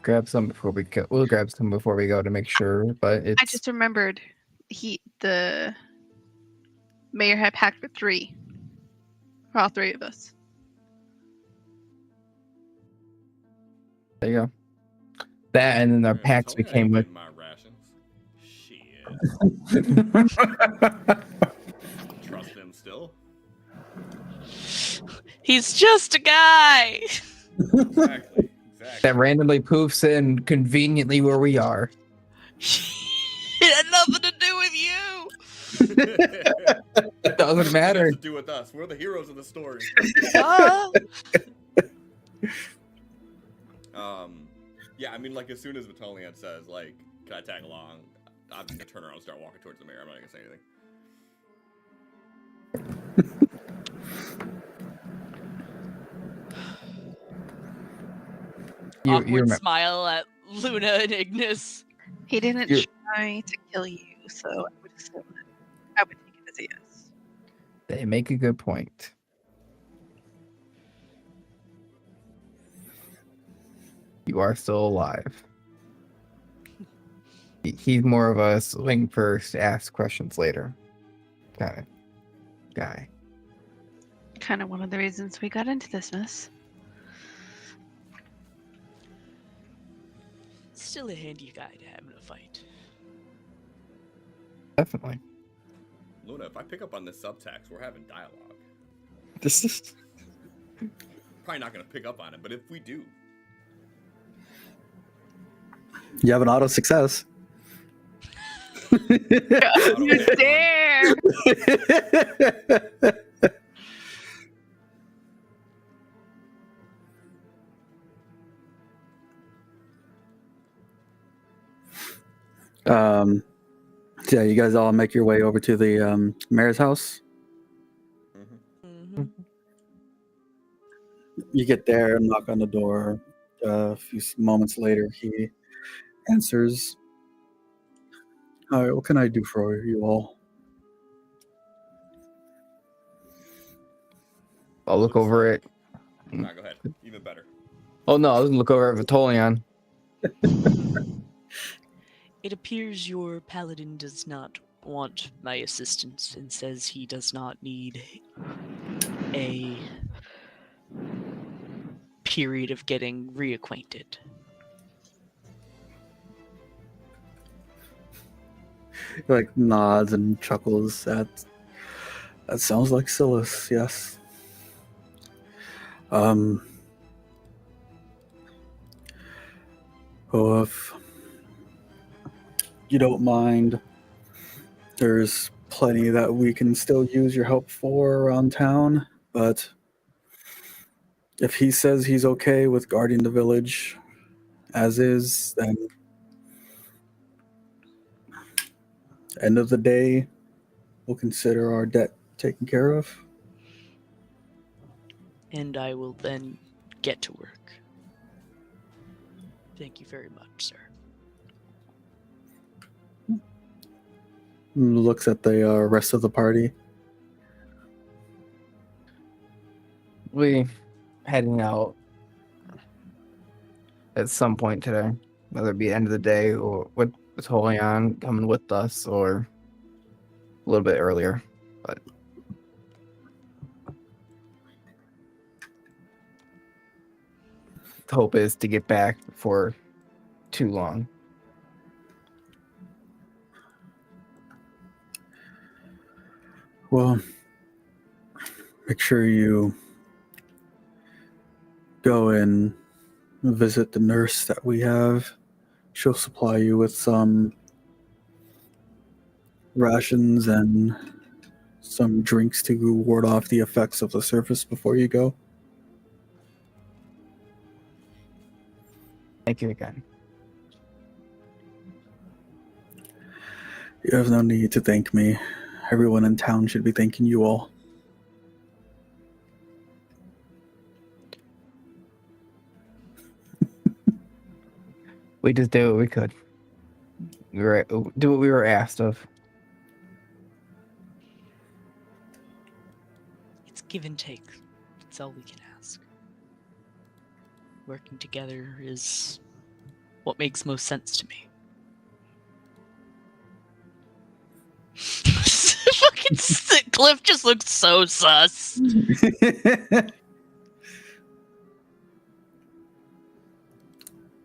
Speaker 2: Grab some before we go. We'll grab some before we go to make sure. But it's
Speaker 5: I just remembered the mayor had packed for 3. For all 3 of us.
Speaker 2: there you go. That and then our
Speaker 1: Yeah,
Speaker 2: packs we
Speaker 1: totally
Speaker 2: came with.
Speaker 1: getting my rations. Shit. Trust them still.
Speaker 3: He's just a guy!
Speaker 1: Exactly.
Speaker 2: That randomly poofs in conveniently where we are.
Speaker 3: It had nothing to do with you!
Speaker 2: It doesn't matter.
Speaker 1: It has to do with us. We're the heroes of the story. Yeah, I mean, like, as soon as Vitolian says, like, can I tag along, I'm just gonna turn around and start walking towards the mayor. I'm not gonna say anything.
Speaker 2: You
Speaker 3: Awkward
Speaker 2: remember.
Speaker 3: smile at Luna and Ignis.
Speaker 5: He didn't
Speaker 2: You're-
Speaker 5: try to kill you, so I would assume that I would take it as a yes.
Speaker 2: They make a good point. You are still alive. He's more of a swing first, ask questions later kind of guy.
Speaker 5: Kind of one of the reasons we got into this mess.
Speaker 3: Still a handy guy to have in a fight.
Speaker 2: Definitely.
Speaker 1: Luna, if I pick up on this subtext, we're having dialogue.
Speaker 2: This is
Speaker 1: Probably not going to pick up on it, but if we do,
Speaker 4: You have an auto success.
Speaker 5: You dare!
Speaker 4: Yeah, you guys all make your way over to the mayor's house.
Speaker 3: Mhm.
Speaker 4: You get there and knock on the door. A few moments later, he answers. All right, what can I do for you all?
Speaker 2: I'll look over it.
Speaker 1: nah, go ahead. Even better.
Speaker 2: Oh no, I was gonna look over at Vitolian.
Speaker 3: It appears your paladin does not want my assistance and says he does not need a period of getting reacquainted.
Speaker 4: Like nods and chuckles at. That sounds like Silas. Yes. Oh, if you don't mind, there's plenty that we can still use your help for around town, but if he says he's okay with guarding the village as is, then end of the day, we'll consider our debt taken care of.
Speaker 3: And I will then get to work. Thank you very much, sir.
Speaker 4: Looks at the rest of the party.
Speaker 2: We heading out at some point today, whether it be end of the day or with Vitolian coming with us, or a little bit earlier. But the hope is to get back before too long.
Speaker 4: Well, make sure you go and visit the nurse that we have. She'll supply you with some rations and some drinks to ward off the effects of the surface before you go.
Speaker 2: Thank you again.
Speaker 4: You have no need to thank me. Everyone in town should be thanking you all.
Speaker 2: We just did what we could. Do what we were asked of.
Speaker 3: It's give and take. That's all we can ask. Working together is what makes most sense to me. Fucking Cliff just looks so sus.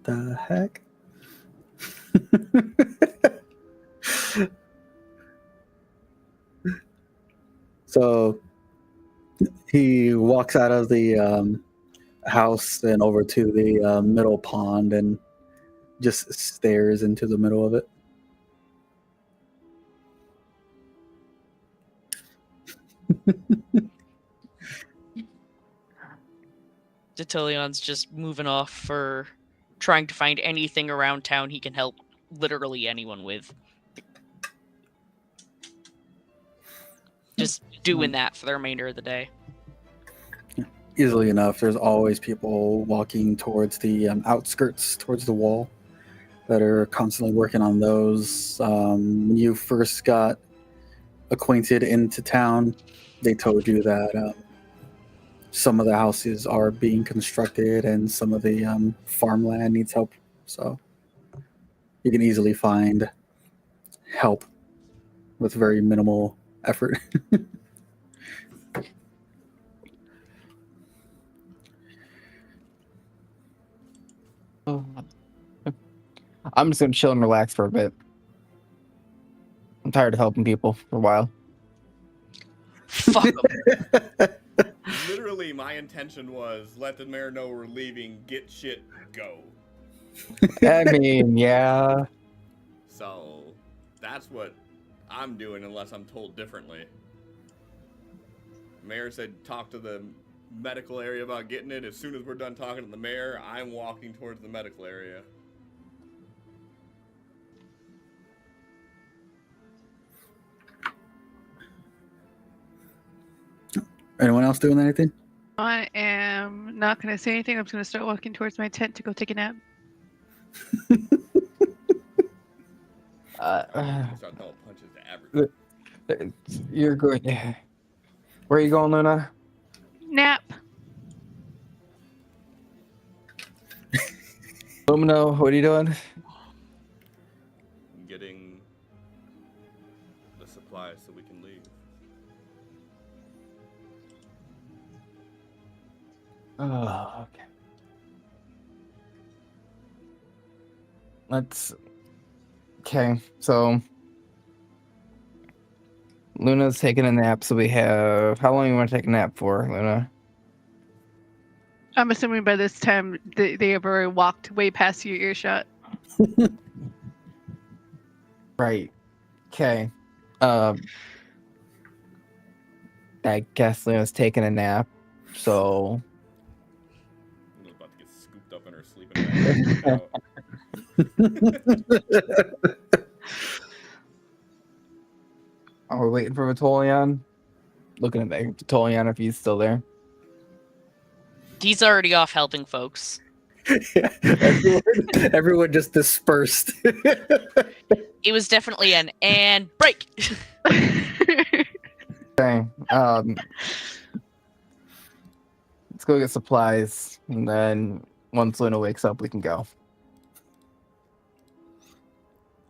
Speaker 4: The heck? So he walks out of the house and over to the middle pond and just stares into the middle of it.
Speaker 3: Detilion's just moving off for trying to find anything around town he can help literally anyone with. Just doing that for the remainder of the day.
Speaker 4: Easily enough, there's always people walking towards the outskirts, towards the wall, that are constantly working on those. When you first got acquainted into town, they told you that some of the houses are being constructed and some of the farmland needs help. So you can easily find help with very minimal effort.
Speaker 2: I'm just gonna chill and relax for a bit. I'm tired of helping people for a while.
Speaker 3: Fuck 'em.
Speaker 1: Literally, my intention was let the mayor know we're leaving, get shit, go.
Speaker 2: I mean, yeah.
Speaker 1: So that's what I'm doing unless I'm told differently. Mayor said talk to the medical area about getting it. As soon as we're done talking to the mayor, I'm walking towards the medical area.
Speaker 4: Anyone else doing anything?
Speaker 5: I am not going to say anything. I'm just going to start walking towards my tent to go take a nap.
Speaker 1: Start throwing punches to everything.
Speaker 2: You're good. Where are you going, Luna?
Speaker 5: Nap.
Speaker 2: Lumino, what are you doing?
Speaker 1: Getting the supplies so we can leave.
Speaker 2: Oh, okay. Okay, so Luna's taking a nap, so we have. How long you want to take a nap for, Luna?
Speaker 5: I'm assuming by this time they have already walked way past your earshot.
Speaker 2: Right. Okay. I guess Luna's taking a nap, so.
Speaker 1: Luna's about to get scooped up in her sleeping bag.
Speaker 2: Are we waiting for Vitolian? Looking at Vitolian if he's still there.
Speaker 3: He's already off helping folks.
Speaker 4: Everyone just dispersed.
Speaker 3: It was definitely an and break.
Speaker 2: Okay. Let's go get supplies, and then once Luna wakes up, we can go.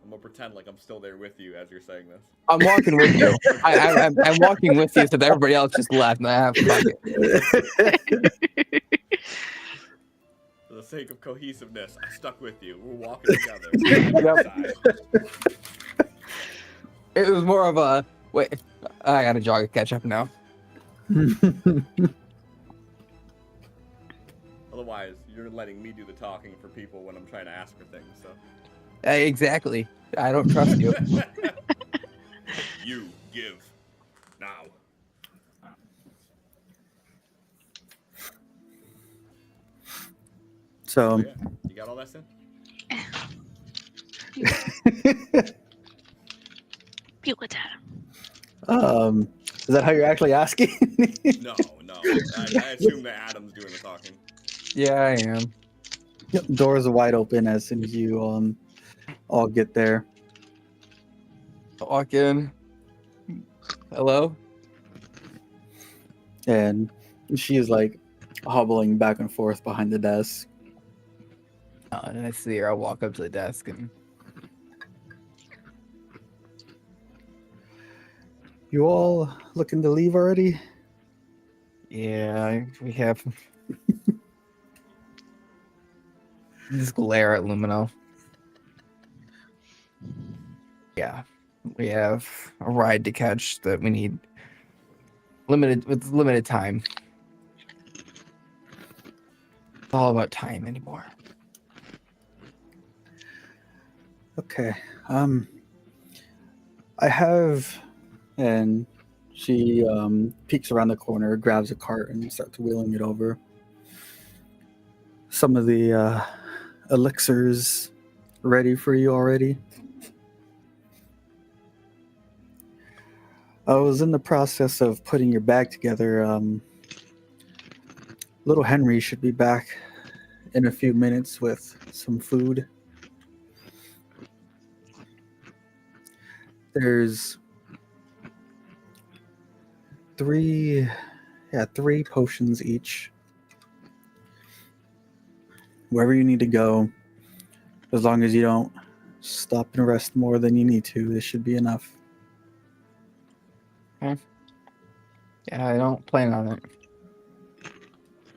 Speaker 1: I'm gonna pretend like I'm still there with you as you're saying this.
Speaker 2: I'm walking with you. I'm walking with you, so that everybody else just left. And I have fuck it.
Speaker 1: For the sake of cohesiveness, I stuck with you. We're walking together.
Speaker 2: It was more of a wait. I gotta jog and catch up now.
Speaker 1: Otherwise, you're letting me do the talking for people when I'm trying to ask for things. So
Speaker 2: Exactly. I don't trust you.
Speaker 1: you give now.
Speaker 4: So,
Speaker 1: Yeah, you got all that, Sin?
Speaker 5: Feel it.
Speaker 4: is that how you're actually asking?
Speaker 1: No. I assume that Adam's doing the talking.
Speaker 2: Yeah, I am.
Speaker 4: Yep, doors are wide open as soon as you all get there.
Speaker 2: Walk in. Hello?
Speaker 4: And she is like hobbling back and forth behind the desk.
Speaker 2: And I see her. I'll walk up to the desk and.
Speaker 4: You all looking to leave already?
Speaker 2: Yeah, we have. Just glare at Lumino. Yeah, we have a ride to catch that we need. Limited time. It's all about time anymore.
Speaker 4: Okay. I have, and she peeks around the corner, grabs a cart, and starts wheeling it over. Some of the elixirs ready for you already. I was in the process of putting your bag together. Little Henry should be back in a few minutes with some food. There's three potions each. Wherever you need to go, as long as you don't stop and rest more than you need to, this should be enough.
Speaker 2: Yeah, I don't plan on it.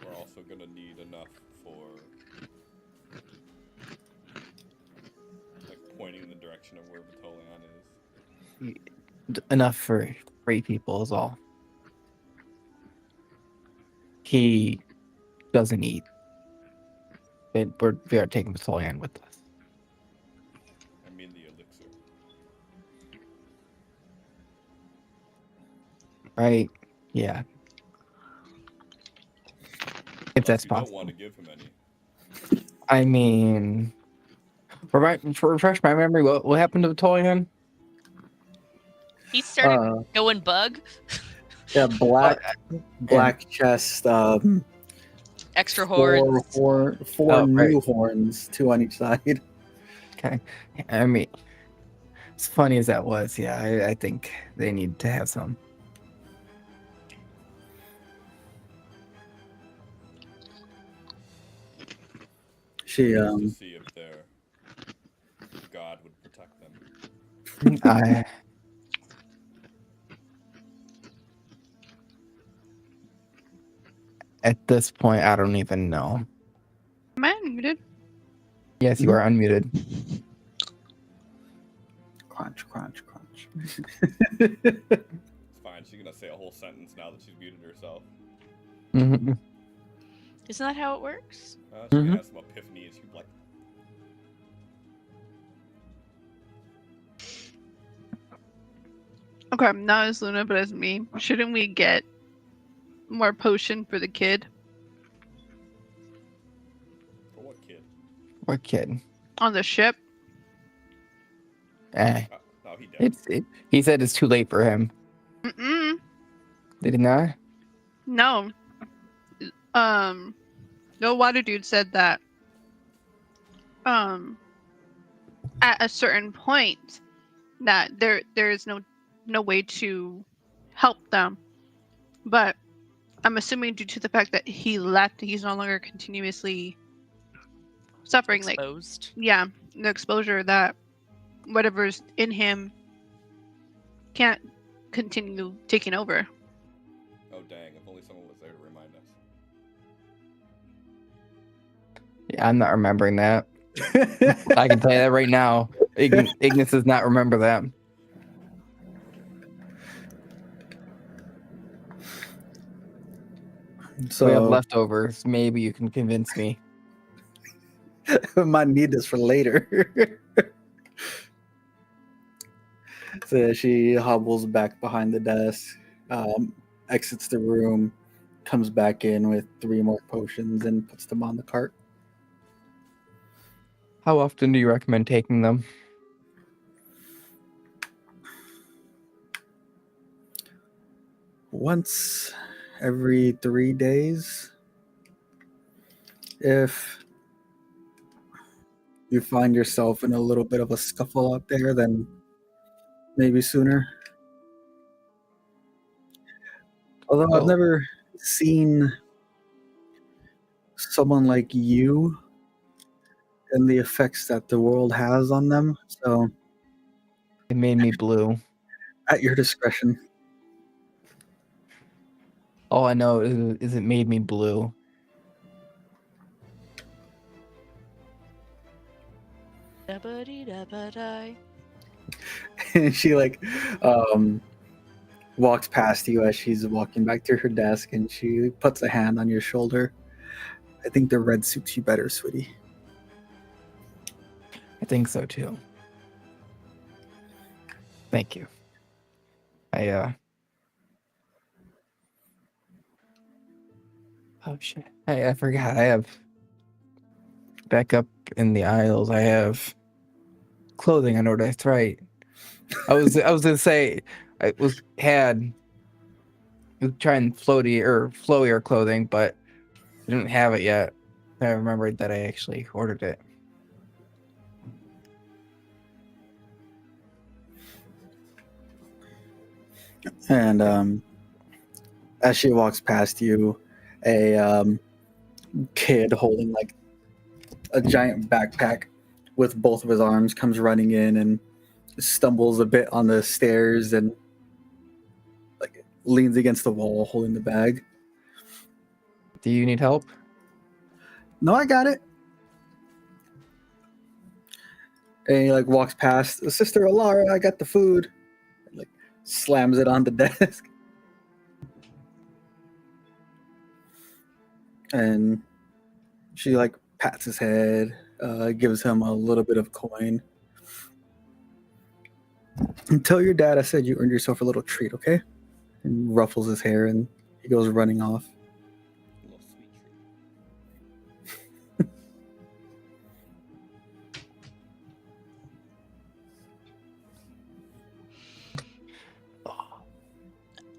Speaker 1: We're also gonna need enough for like pointing in the direction of where Vitolian is.
Speaker 2: Enough for 3 people is all. he doesn't eat. We are taking Solian with us.
Speaker 1: I mean the elixir.
Speaker 2: Right? Yeah. If
Speaker 1: Unless
Speaker 2: that's
Speaker 1: you don't
Speaker 2: possible.
Speaker 1: want to give him any.
Speaker 2: I mean, refresh my memory, what happened to Tolian?
Speaker 3: He started
Speaker 4: Uh,
Speaker 3: going bug.
Speaker 4: yeah, black chest,
Speaker 3: Extra
Speaker 4: four
Speaker 3: horns.
Speaker 2: Oh,
Speaker 4: new
Speaker 2: right.
Speaker 4: horns, 2 on each side.
Speaker 2: Okay. I mean, as funny as that was, yeah, I think they need to have some.
Speaker 4: She
Speaker 1: Just to see if their god would protect them.
Speaker 2: At this point, I don't even know.
Speaker 5: Am I unmuted?
Speaker 2: Yes, you are unmuted.
Speaker 4: crunch, crunch, crunch.
Speaker 1: It's fine. She's gonna say a whole sentence now that she's muted herself.
Speaker 2: Mm-hmm.
Speaker 3: Isn't that how it works?
Speaker 1: She's
Speaker 2: Mhm.
Speaker 1: gonna have some epiphany and she's like,
Speaker 5: Okay, not as Luna, but as me. Shouldn't we get more potion for the kid
Speaker 1: for what kid?
Speaker 2: What kid?
Speaker 5: on the ship?
Speaker 2: Eh,
Speaker 1: No, he dead.
Speaker 2: he said it's too late for him.
Speaker 5: Mm-mm.
Speaker 2: Did he not?
Speaker 5: No. No water dude said that. At a certain point, that there is no way to help them, but I'm assuming due to the fact that he left, he's no longer continuously suffering
Speaker 3: Exposed.
Speaker 5: the exposure, that whatever's in him can't continue taking over.
Speaker 1: Oh dang! If only someone was there to remind us.
Speaker 2: Yeah, I'm not remembering that. I can tell you that right now. Ignis does not remember that. So we have
Speaker 4: So
Speaker 2: leftovers. Maybe you can convince me.
Speaker 4: might need this for later. So she hobbles back behind the desk, exits the room, comes back in with 3 more potions and puts them on the cart.
Speaker 2: How often do you recommend taking them?
Speaker 4: Once every 3 days. If you find yourself in a little bit of a scuffle out there, then maybe sooner. Although I've
Speaker 2: Oh.
Speaker 4: never seen someone like you and the effects that the world has on them, so
Speaker 2: It made me blue.
Speaker 4: at your discretion.
Speaker 2: All I know is it made me blue.
Speaker 3: Da-ba-dee-da-ba-die.
Speaker 4: And she walks past you as she's walking back to her desk, and she puts a hand on your shoulder. I think the red suits you better, sweetie.
Speaker 2: I think so too. Thank you. Oh shit. I forgot. I have back up in the aisles. I have clothing. I know that's right. I was gonna say I was trying flowier clothing, but I didn't have it yet. I remembered that I actually ordered it.
Speaker 4: And as she walks past you, a kid holding like a giant backpack with both of his arms comes running in and stumbles a bit on the stairs and like leans against the wall holding the bag.
Speaker 2: Do you need help?
Speaker 4: No, I got it. And he like walks past, Sister Alara, I got the food. And, like slams it on the desk. And she like pats his head, gives him a little bit of coin. And tell your dad I said you earned yourself a little treat, okay? And ruffles his hair and he goes running off.
Speaker 1: A little sweet treat.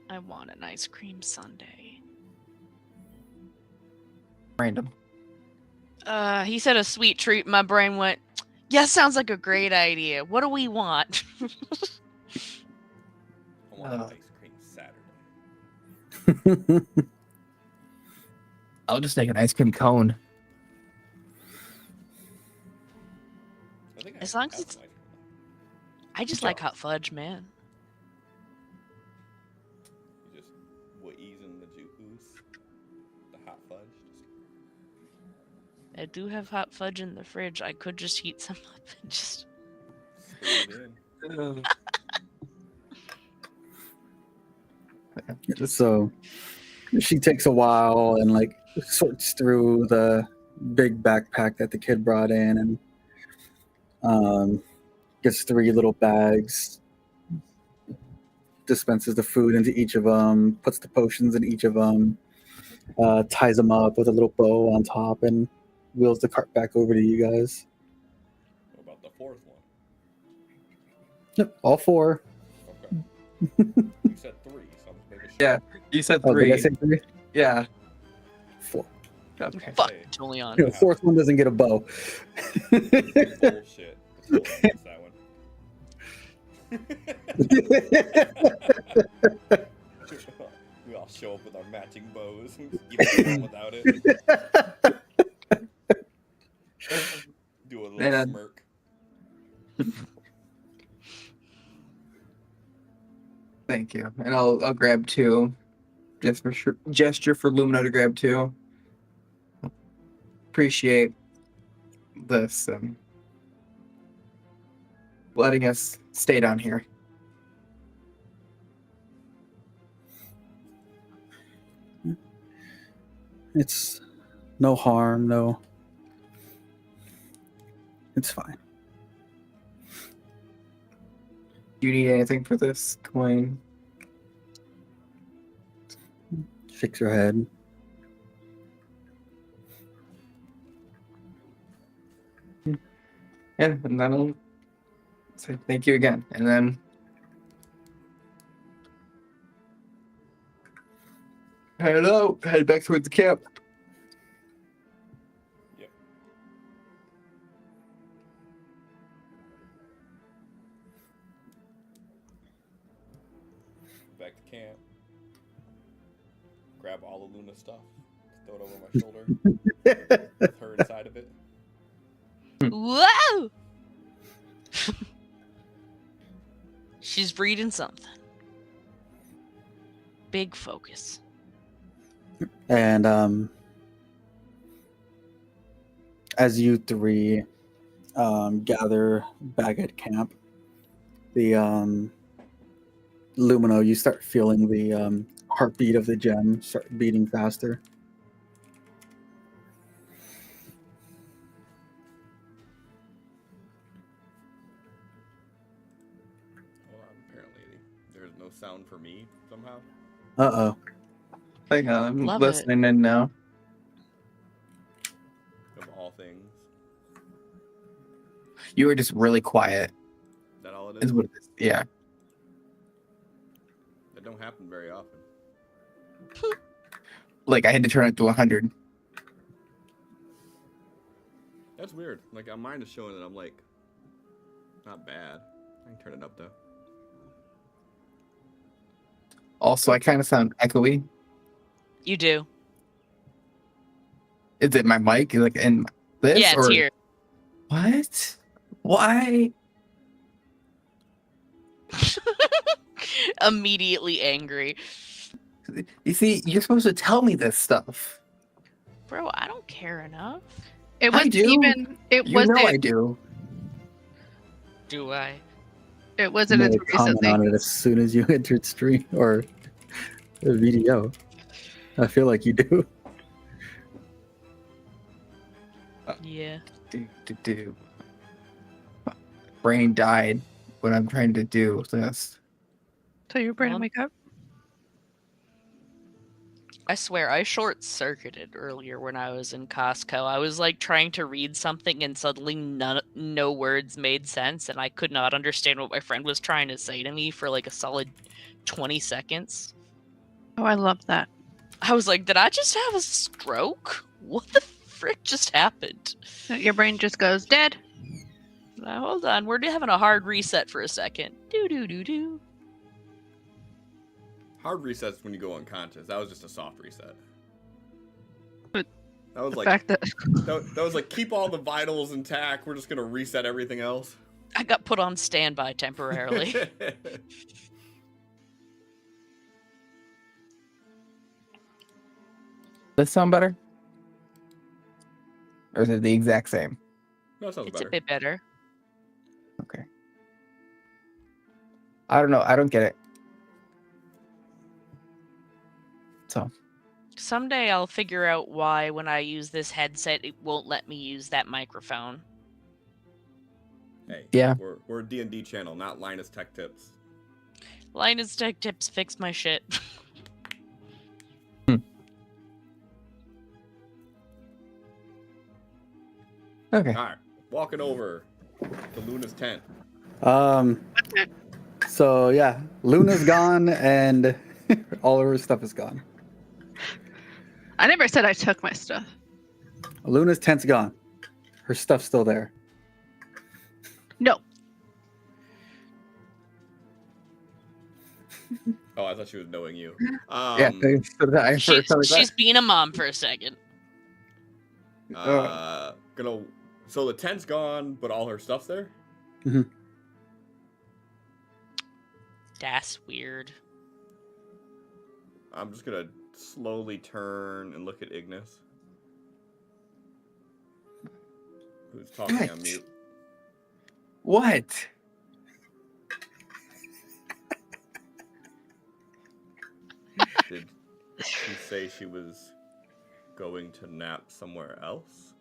Speaker 3: I want an ice cream sundae.
Speaker 2: Random.
Speaker 3: He said a sweet treat. My brain went, yeah, sounds like a great idea. What do we want?
Speaker 1: I want ice cream Saturday.
Speaker 2: I'll just take an ice cream cone.
Speaker 1: I think
Speaker 3: As
Speaker 1: I
Speaker 3: long as
Speaker 1: have
Speaker 3: it's-
Speaker 1: some ice cream.
Speaker 3: I just like hot fudge, man.
Speaker 1: You just ease in the juice, the hot fudge.
Speaker 3: I do have hot fudge in the fridge. I could just heat some up and just.
Speaker 1: Just squeeze it in.
Speaker 4: So she takes a while and like sorts through the big backpack that the kid brought in and gets 3 little bags, dispenses the food into each of them, puts the potions in each of them, ties them up with a little bow on top, and wheels the cart back over to you guys.
Speaker 1: What about the fourth one?
Speaker 4: Yep, all 4.
Speaker 1: Okay. You said 3, so I'm just making sure.
Speaker 2: Yeah, you said
Speaker 4: Oh,
Speaker 2: 3.
Speaker 4: did I say 3?
Speaker 2: Yeah.
Speaker 4: 4.
Speaker 2: Okay.
Speaker 3: Fuck,
Speaker 1: Hey.
Speaker 3: Julian.
Speaker 4: The 4th one doesn't get a bow.
Speaker 1: Bullshit. That's that one. We all show up with our matching bows and give it one without it. Do a little
Speaker 2: Man.
Speaker 1: smirk.
Speaker 2: Thank you. And I'll grab 2. Just for sure. Gesture for Lumina to grab 2. Appreciate this letting us stay down here.
Speaker 4: It's no harm, no. It's fine.
Speaker 2: Do you need anything for this coin?
Speaker 4: Shakes her head.
Speaker 2: Yeah, and then I'll say thank you again. And then head back towards the camp.
Speaker 1: Yep. Back to camp. Grab all the Luna stuff. Throw it over my shoulder. With her inside of it.
Speaker 3: Whoa! She's reading something. Big focus.
Speaker 4: And as you 3 gather back at camp, the Lumino, you start feeling the heartbeat of the gem start beating faster.
Speaker 1: Well, apparently there's no sound for me somehow.
Speaker 4: Uh-oh.
Speaker 2: Hang on, I'm
Speaker 3: Love it.
Speaker 2: listening in now.
Speaker 1: Of all things.
Speaker 2: You were just really quiet.
Speaker 1: Is that all it
Speaker 2: Is
Speaker 1: is?
Speaker 2: what it is. Yeah.
Speaker 1: That don't happen very often.
Speaker 2: Like I had to turn it to 100.
Speaker 1: That's weird. Like, mine is showing that I'm like, not bad. I can turn it up though.
Speaker 2: Also, I kind of sound echoey.
Speaker 3: You do.
Speaker 2: Is it my mic? Like in this?
Speaker 3: Yeah, it's
Speaker 2: or
Speaker 3: here.
Speaker 2: What? Why?
Speaker 3: Immediately angry.
Speaker 2: You see, you're supposed to tell me this stuff.
Speaker 3: Bro, I don't care enough.
Speaker 5: It
Speaker 2: I
Speaker 5: wasn't
Speaker 2: do.
Speaker 5: even. It
Speaker 2: You know I
Speaker 5: wasn't.
Speaker 2: do.
Speaker 3: Do I?
Speaker 5: It wasn't
Speaker 4: Made
Speaker 5: as
Speaker 4: a comment
Speaker 5: recently.
Speaker 4: on it as soon as you entered stream or the video. I feel like you do.
Speaker 3: Yeah.
Speaker 2: Do. Brain died. What I'm trying to do with this.
Speaker 5: Tell your brain to
Speaker 3: Well,
Speaker 5: wake up.
Speaker 3: I swear, I short-circuited earlier when I was in Costco. I was like trying to read something and suddenly no words made sense, and I could not understand what my friend was trying to say to me for like a solid 20 seconds.
Speaker 5: Oh, I love that.
Speaker 3: I was like, did I just have a stroke? What the frick just happened?
Speaker 5: Your brain just goes dead.
Speaker 3: Now, hold on, we're having a hard reset for a second. Do.
Speaker 1: Hard resets when you go unconscious. That was just a soft reset.
Speaker 5: But
Speaker 1: That was
Speaker 5: The
Speaker 1: like
Speaker 5: fact that
Speaker 1: that was like keep all the vitals intact. We're just gonna reset everything else.
Speaker 3: I got put on standby temporarily.
Speaker 2: Does this sound better? Or is it the exact same?
Speaker 1: No, sounds
Speaker 3: It's
Speaker 1: better.
Speaker 3: a bit better.
Speaker 2: Okay. I don't know. I don't get it. So,
Speaker 3: Someday I'll figure out why when I use this headset it won't let me use that microphone.
Speaker 1: Hey,
Speaker 2: Yeah.
Speaker 1: we're a D&D channel, not Linus Tech Tips.
Speaker 3: Linus Tech Tips fixed my shit.
Speaker 2: okay.
Speaker 1: All right, walking over to Luna's tent.
Speaker 4: So yeah, Luna's gone and all of her stuff is gone.
Speaker 5: I never said I took my stuff.
Speaker 4: Luna's tent's gone. Her stuff's still there.
Speaker 5: No.
Speaker 1: Oh, I thought she was knowing you.
Speaker 2: Yeah. So that I
Speaker 3: She's,
Speaker 2: first thought
Speaker 3: she's being a mom for a second.
Speaker 1: So the tent's gone, but all her stuff's there?
Speaker 3: That's weird.
Speaker 1: I'm just gonna slowly turn and look at Ignis. Who's talking on
Speaker 2: What?
Speaker 1: mute.
Speaker 2: What?
Speaker 1: Did she say she was going to nap somewhere else?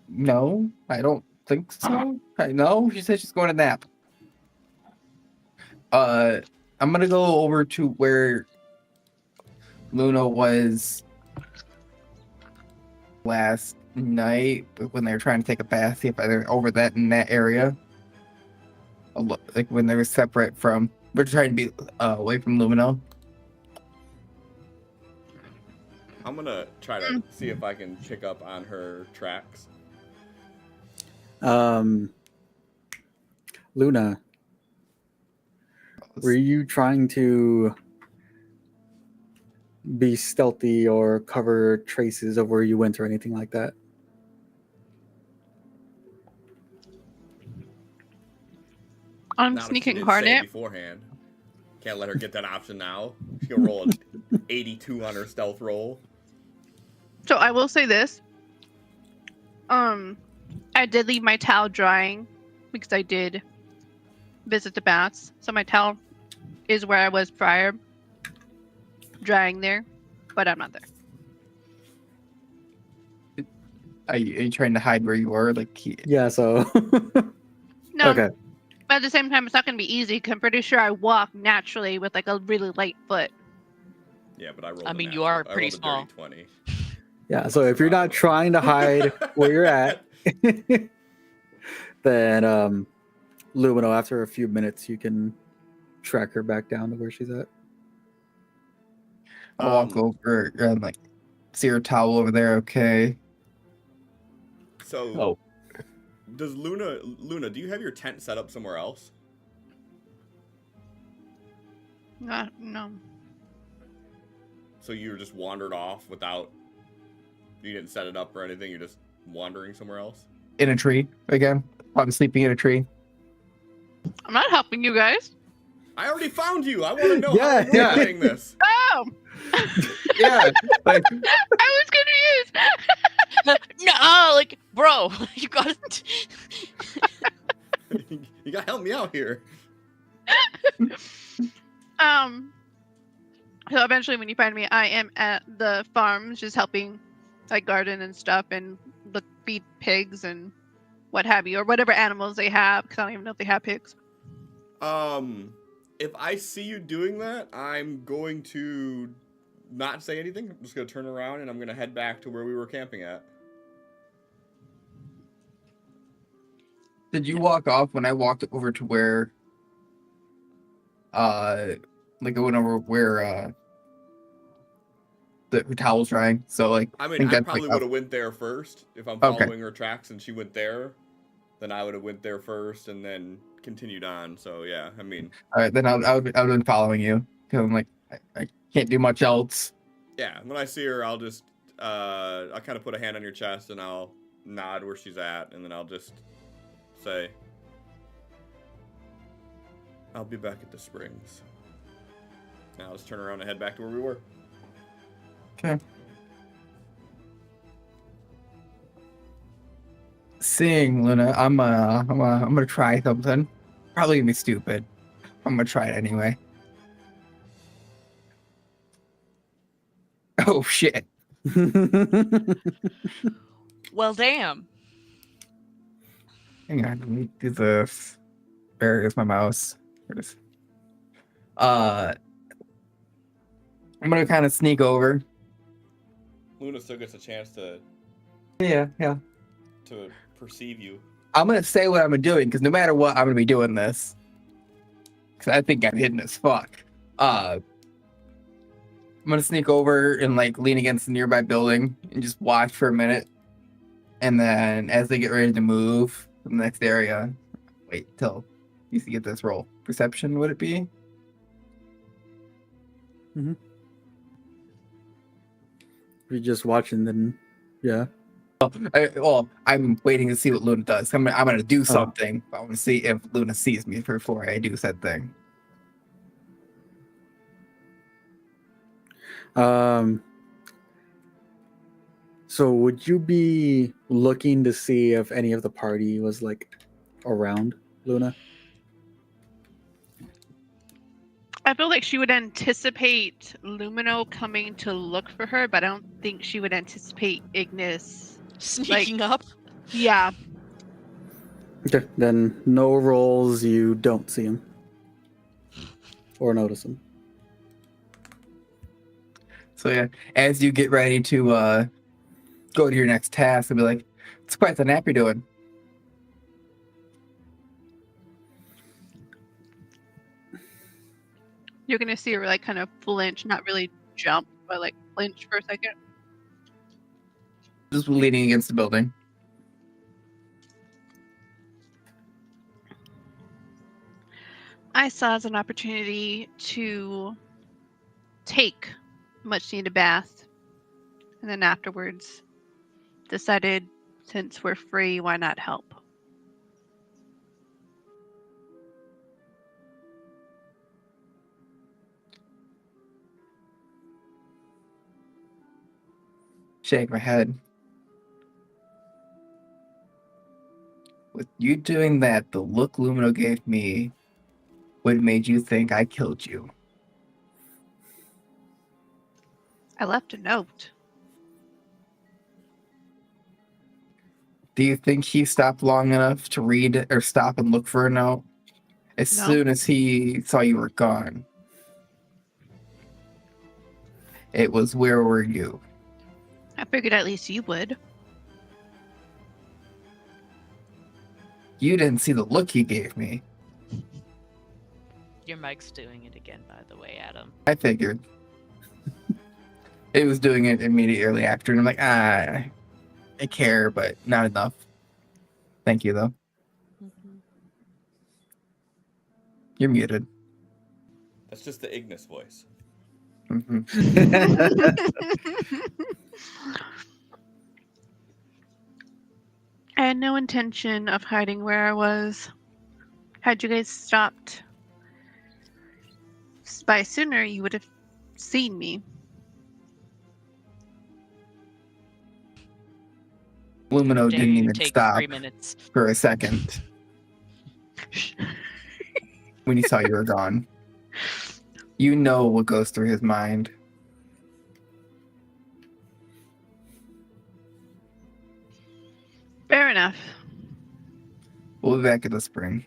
Speaker 2: No, I don't think so. I know she said she's going to nap. I'm gonna go over to where Luna was last night when they were trying to take a bath. See if they're over that in that area. Like when they were separate from. We're trying to be away from Lumino.
Speaker 1: I'm gonna try to see if I can pick up on her tracks.
Speaker 4: Luna, were you trying to be stealthy or cover traces of where you went or anything like that?
Speaker 5: I'm
Speaker 1: Not if she
Speaker 5: sneaking
Speaker 1: didn't say
Speaker 5: Hornet.
Speaker 1: beforehand. Can't let her get that option now. She's gonna roll an 82 on her stealth roll.
Speaker 5: So I will say this. I did leave my towel drying because I did visit the baths. So my towel is where I was prior, drying there, but I'm not there.
Speaker 2: Are you trying to hide where you were?
Speaker 4: Yeah, so
Speaker 5: No,
Speaker 4: okay.
Speaker 5: but at the same time, it's not going to be easy because I'm pretty sure I walk naturally with like a really light foot.
Speaker 1: Yeah, but I rolled.
Speaker 3: I mean, you are pretty small.
Speaker 1: 20.
Speaker 4: Yeah, so if you're not trying to hide where you're at, then Lumino, after a few minutes, you can track her back down to where she's at.
Speaker 2: I'll walk over and see her towel over there. Okay.
Speaker 1: So, does Luna, do you have your tent set up somewhere else?
Speaker 5: No.
Speaker 1: So you just wandered off without, you didn't set it up or anything, you're just wandering somewhere else?
Speaker 2: In a tree again. I'm sleeping in a tree.
Speaker 5: I'm not helping you guys.
Speaker 1: I already found you! I want to know
Speaker 4: Yeah,
Speaker 1: how you're playing this!
Speaker 5: Oh!
Speaker 2: Yeah.
Speaker 5: I was confused!
Speaker 3: No, bro, you gotta.
Speaker 1: You gotta help me out here.
Speaker 5: So eventually, when you find me, I am at the farms, just helping, like garden and stuff, and look feed pigs and what have you, or whatever animals they have. Because I don't even know if they have pigs.
Speaker 1: If I see you doing that, I'm going to not say anything. I'm just gonna turn around and I'm gonna head back to where we were camping at.
Speaker 2: Did you walk off when I walked over to where, like I went over where the towel's drying? So like,
Speaker 1: I mean,
Speaker 2: think
Speaker 1: I
Speaker 2: that's
Speaker 1: probably
Speaker 2: like
Speaker 1: would have went there first if I'm
Speaker 2: Okay.
Speaker 1: following her tracks and she went there. Then I would have went there first and then continued on. So yeah, I mean,
Speaker 2: all right. Then I would have been following you because I'm like I can't do much else.
Speaker 1: yeah. When I see her, I'll just I'll kind of put a hand on your chest and I'll nod where she's at, and then I'll just say, "I'll be back at the springs." And I'll just turn around and head back to where we were.
Speaker 2: Okay. Seeing Luna, I'm gonna try something. Probably gonna be stupid. I'm gonna try it anyway. Oh shit!
Speaker 3: Well, damn.
Speaker 2: Hang on, let me do this. Where is my mouse? Where is? I'm gonna kind of sneak over.
Speaker 1: Luna still gets a chance to
Speaker 2: Yeah.
Speaker 1: perceive you.
Speaker 2: I'm gonna say what I'm doing because no matter what, I'm gonna be doing this. Because I think I'm hidden as fuck. I'm gonna sneak over and like lean against the nearby building and just watch for a minute. And then as they get ready to move to the next area, wait till you see get this roll. Perception, would it be?
Speaker 4: If you're just watching, then yeah.
Speaker 2: I'm waiting to see what Luna does. I'm gonna do something. I want to see if Luna sees me before I do said thing.
Speaker 4: So would you be looking to see if any of the party was like around Luna?
Speaker 5: I feel like she would anticipate Lumino coming to look for her, but I don't think she would anticipate Ignis.
Speaker 3: Sneaking up.
Speaker 5: Yeah.
Speaker 4: Okay, then no rolls. You don't see him or notice him.
Speaker 2: So yeah, as you get ready to go to your next task, I'll be like, "It's quite the nap you're doing."
Speaker 5: You're gonna see her like kind of flinch, not really jump, but like flinch for a second.
Speaker 2: Just leaning against the building.
Speaker 5: I saw as an opportunity to take much needed bath, and then afterwards decided since we're free, why not help?
Speaker 2: Shake my head. With you doing that, the look Lumino gave me would have made you think I killed you.
Speaker 5: I left a note.
Speaker 2: Do you think he stopped long enough to read or stop and look for a note? As
Speaker 5: No.
Speaker 2: soon as he saw you were gone. It was, where were you?
Speaker 5: I figured at least you would.
Speaker 2: You didn't see the look he gave me.
Speaker 3: Your mic's doing it again, by the way, Adam.
Speaker 2: I figured. It was doing it immediately after, and I'm like, I care, but not enough. Thank you, though. You're muted.
Speaker 1: That's just the Ignis voice.
Speaker 2: Mhm.
Speaker 5: I had no intention of hiding where I was. Had you guys stopped by sooner, you would have seen me.
Speaker 2: Lumino
Speaker 3: Dare
Speaker 2: didn't
Speaker 3: you
Speaker 2: even
Speaker 3: take
Speaker 2: stop
Speaker 3: 3 minutes.
Speaker 2: for a second when he saw you were gone. You know what goes through his mind.
Speaker 5: Fair enough.
Speaker 2: We'll be back at the spring.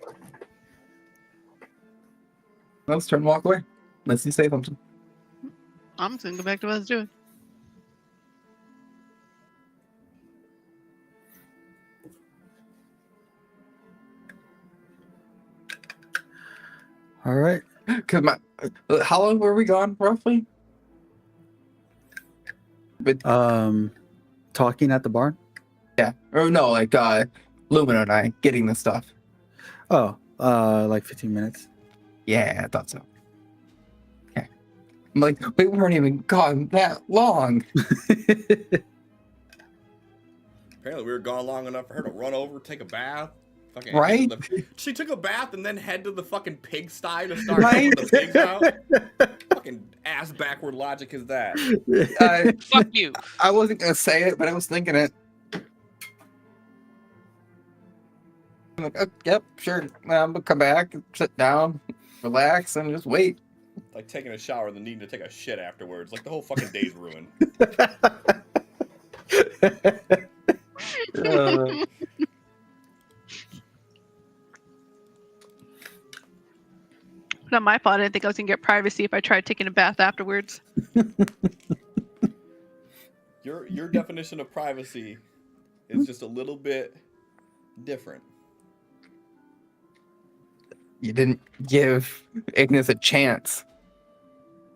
Speaker 2: Let's turn and walk away. Let's you say something.
Speaker 5: I'm just gonna go back to what I was doing.
Speaker 4: All right.
Speaker 2: Cause how long were we gone roughly? But
Speaker 4: Talking at the barn.
Speaker 2: yeah, or no, like Lumina and I getting the stuff.
Speaker 4: Oh, like 15 minutes.
Speaker 2: Yeah, I thought so. Okay. I'm like, we weren't even gone that long.
Speaker 1: Apparently, we were gone long enough for her to run over, take a bath. Fucking
Speaker 2: Right?
Speaker 1: She took a bath and then head to the fucking pigsty to start
Speaker 2: Right?
Speaker 1: letting the pigs out. Fucking ass backward logic is that?
Speaker 3: Fuck you.
Speaker 2: I wasn't gonna say it, but I was thinking it. I'm like, oh, yep, sure. I'm gonna come back, sit down, relax, and just wait.
Speaker 1: Like taking a shower and then needing to take a shit afterwards. Like the whole fucking day's ruined.
Speaker 5: Not my fault. I didn't think I was gonna get privacy if I tried taking a bath afterwards.
Speaker 1: Your definition of privacy is just a little bit different.
Speaker 2: You didn't give Ignis a chance.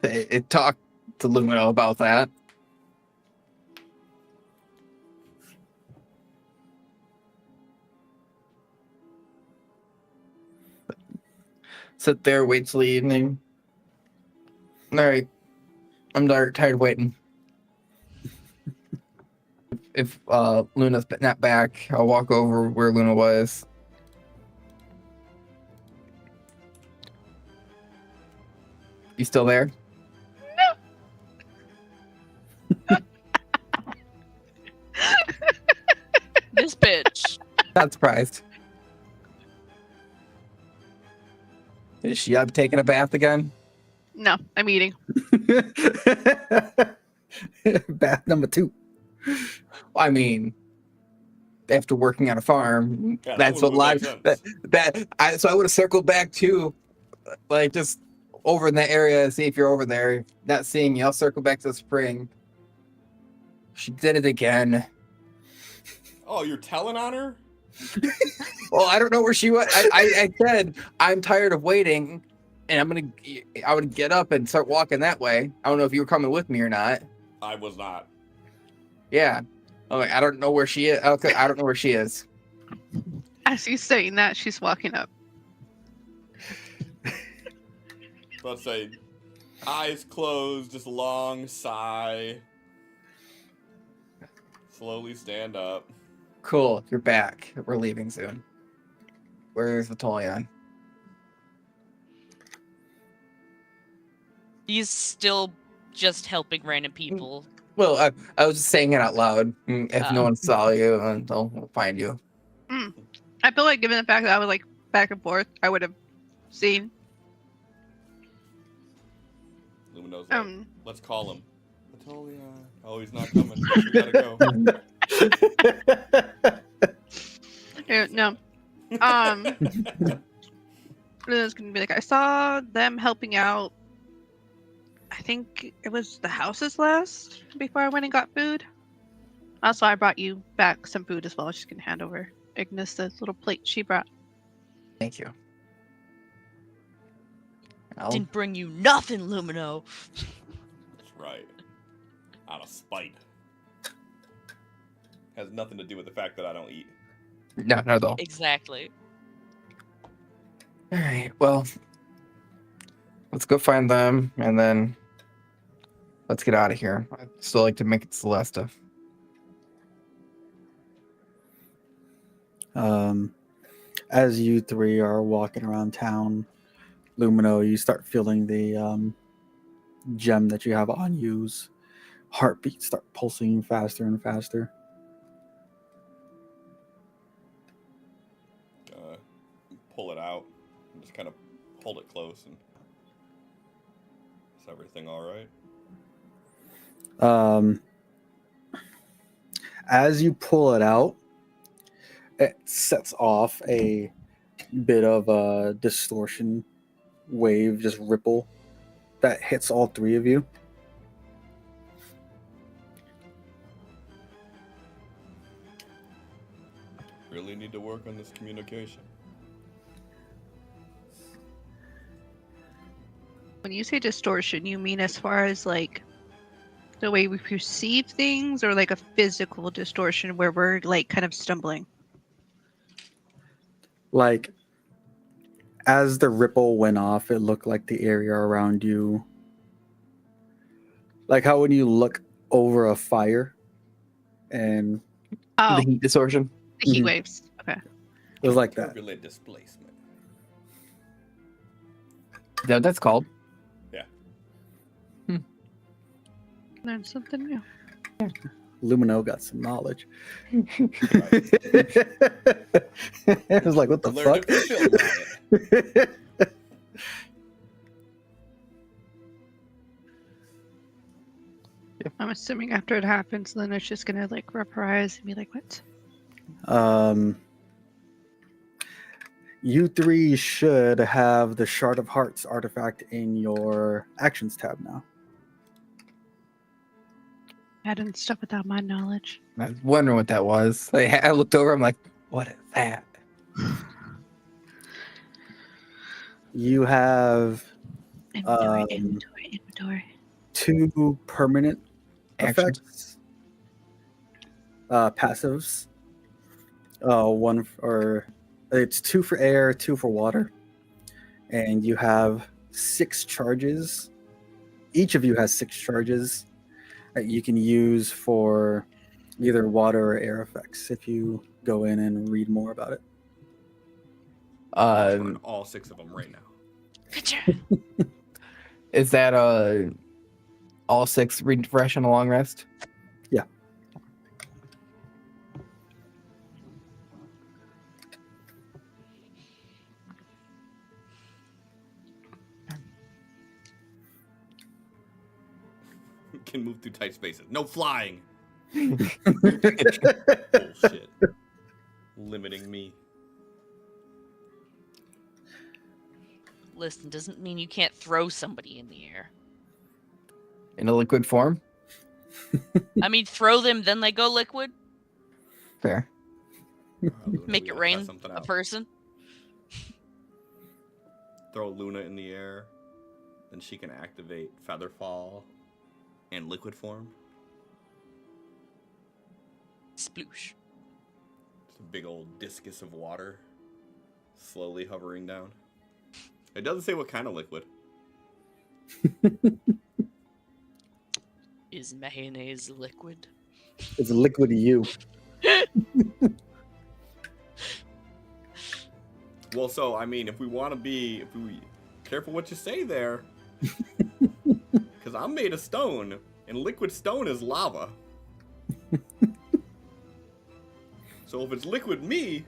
Speaker 2: It talked to Lumina about that. Sit there, wait till the evening. All right, I'm tired of waiting. If Luna's not back, I'll walk over where Luna was. You still there?
Speaker 3: This bitch.
Speaker 2: Not surprised. Is she up taking a bath again?
Speaker 5: No, I'm eating.
Speaker 4: Bath number 2.
Speaker 2: I mean, after working on a farm,
Speaker 1: Yeah,
Speaker 2: that's
Speaker 1: that
Speaker 2: what
Speaker 1: would make
Speaker 2: live.
Speaker 1: sense.
Speaker 2: So I would have circled back too, like just over in that area, see if you're over there. Not seeing you, I'll circle back to the spring. She did it again.
Speaker 1: Oh, you're telling on her?
Speaker 2: Well, I don't know where she was. I said I'm tired of waiting, and I would get up and start walking that way. I don't know if you were coming with me or not.
Speaker 1: I was not.
Speaker 2: Yeah. I'm like, I don't know where she is. Okay, I don't know where she is.
Speaker 5: As he's saying that, she's walking up.
Speaker 1: Let's say, eyes closed, just a long sigh. Slowly stand up.
Speaker 2: Cool, you're back. We're leaving soon. Where's Vitolion?
Speaker 3: He's still just helping random people.
Speaker 2: Well, I was just saying it out loud. If no
Speaker 3: Oh.
Speaker 2: one saw you, they'll find you.
Speaker 5: I feel like given the fact that I was like back and forth, I would have seen.
Speaker 1: Lumino's like, let's call him. Atolia. Oh, he's not coming. We gotta go.
Speaker 5: No. Luna's gonna be like, I saw them helping out. I think it was the houses last before I went and got food. Also, I brought you back some food as well. She's gonna hand over Ignis the little plate she brought.
Speaker 2: Thank you.
Speaker 3: Didn't bring you nothing, Lumino.
Speaker 1: That's right. Out of spite. Has nothing to do with the fact that I don't eat.
Speaker 2: No, not at all.
Speaker 3: Exactly.
Speaker 2: All right, well, let's go find them, and then let's get out of here. I'd still like to make it to Celesta.
Speaker 4: As you 3 are walking around town, Lumino, you start feeling the gem that you have on you's heartbeat start pulsing faster and faster.
Speaker 1: Pull it out and just kind of hold it close and everything all right?
Speaker 4: As you pull it out, it sets off a bit of a distortion wave, just ripple that hits all three of you.
Speaker 1: Really need to work on this communication.
Speaker 5: When you say distortion, you mean as far as like the way we perceive things, or like a physical distortion where we're like kind of stumbling?
Speaker 4: Like, as the ripple went off, it looked like the area around you, like how when you look over a fire and
Speaker 5: Oh,
Speaker 2: The heat distortion.
Speaker 5: the heat
Speaker 4: Mhm.
Speaker 5: waves. Okay.
Speaker 4: it was like that.
Speaker 1: Turbulent displacement.
Speaker 2: Is that what that's called?
Speaker 5: Learn something new.
Speaker 4: Lumino got some knowledge.
Speaker 1: Right.
Speaker 4: It was like, what the
Speaker 1: Learned
Speaker 4: fuck?
Speaker 1: it from Phil Wyatt.
Speaker 5: I'm assuming after it happens, then it's just gonna like reprise and be like, what?
Speaker 4: You three should have the Shard of Hearts artifact in your actions tab now.
Speaker 5: Adding stuff without my knowledge.
Speaker 2: I was wondering what that was. I looked over. I'm like, what is that?
Speaker 4: You have
Speaker 5: Inventory,
Speaker 4: Um,
Speaker 5: inventory.
Speaker 4: 2 permanent
Speaker 2: Actions.
Speaker 4: effects, passives. One or it's 2 for air, 2 for water, and you have 6 charges. Each of you has 6 charges that you can use for either water or air effects. If you go in and read more about it,
Speaker 1: On all 6 of them right now.
Speaker 2: Is that all 6 refresh and a long rest?
Speaker 4: Yeah.
Speaker 1: Can move through tight spaces. No flying.
Speaker 2: Oh,
Speaker 1: Bullshit. Limiting me.
Speaker 3: Listen, doesn't mean you can't throw somebody in the air.
Speaker 2: In a liquid form?
Speaker 3: I mean, throw them, then they go liquid.
Speaker 2: Fair.
Speaker 1: Luna,
Speaker 3: Make
Speaker 1: we
Speaker 3: it
Speaker 1: gotta test
Speaker 3: rain
Speaker 1: something
Speaker 3: a
Speaker 1: out.
Speaker 3: person.
Speaker 1: Throw Luna in the air. Then she can activate Featherfall in liquid form.
Speaker 3: Sploosh.
Speaker 1: It's a big old discus of water. Slowly hovering down. It doesn't say what kind of liquid.
Speaker 3: Is mayonnaise liquid?
Speaker 4: it's liquid to you.
Speaker 1: Well, so, I mean, if we careful what you say there. Because I'm made of stone, and liquid stone is lava. So if it's liquid me,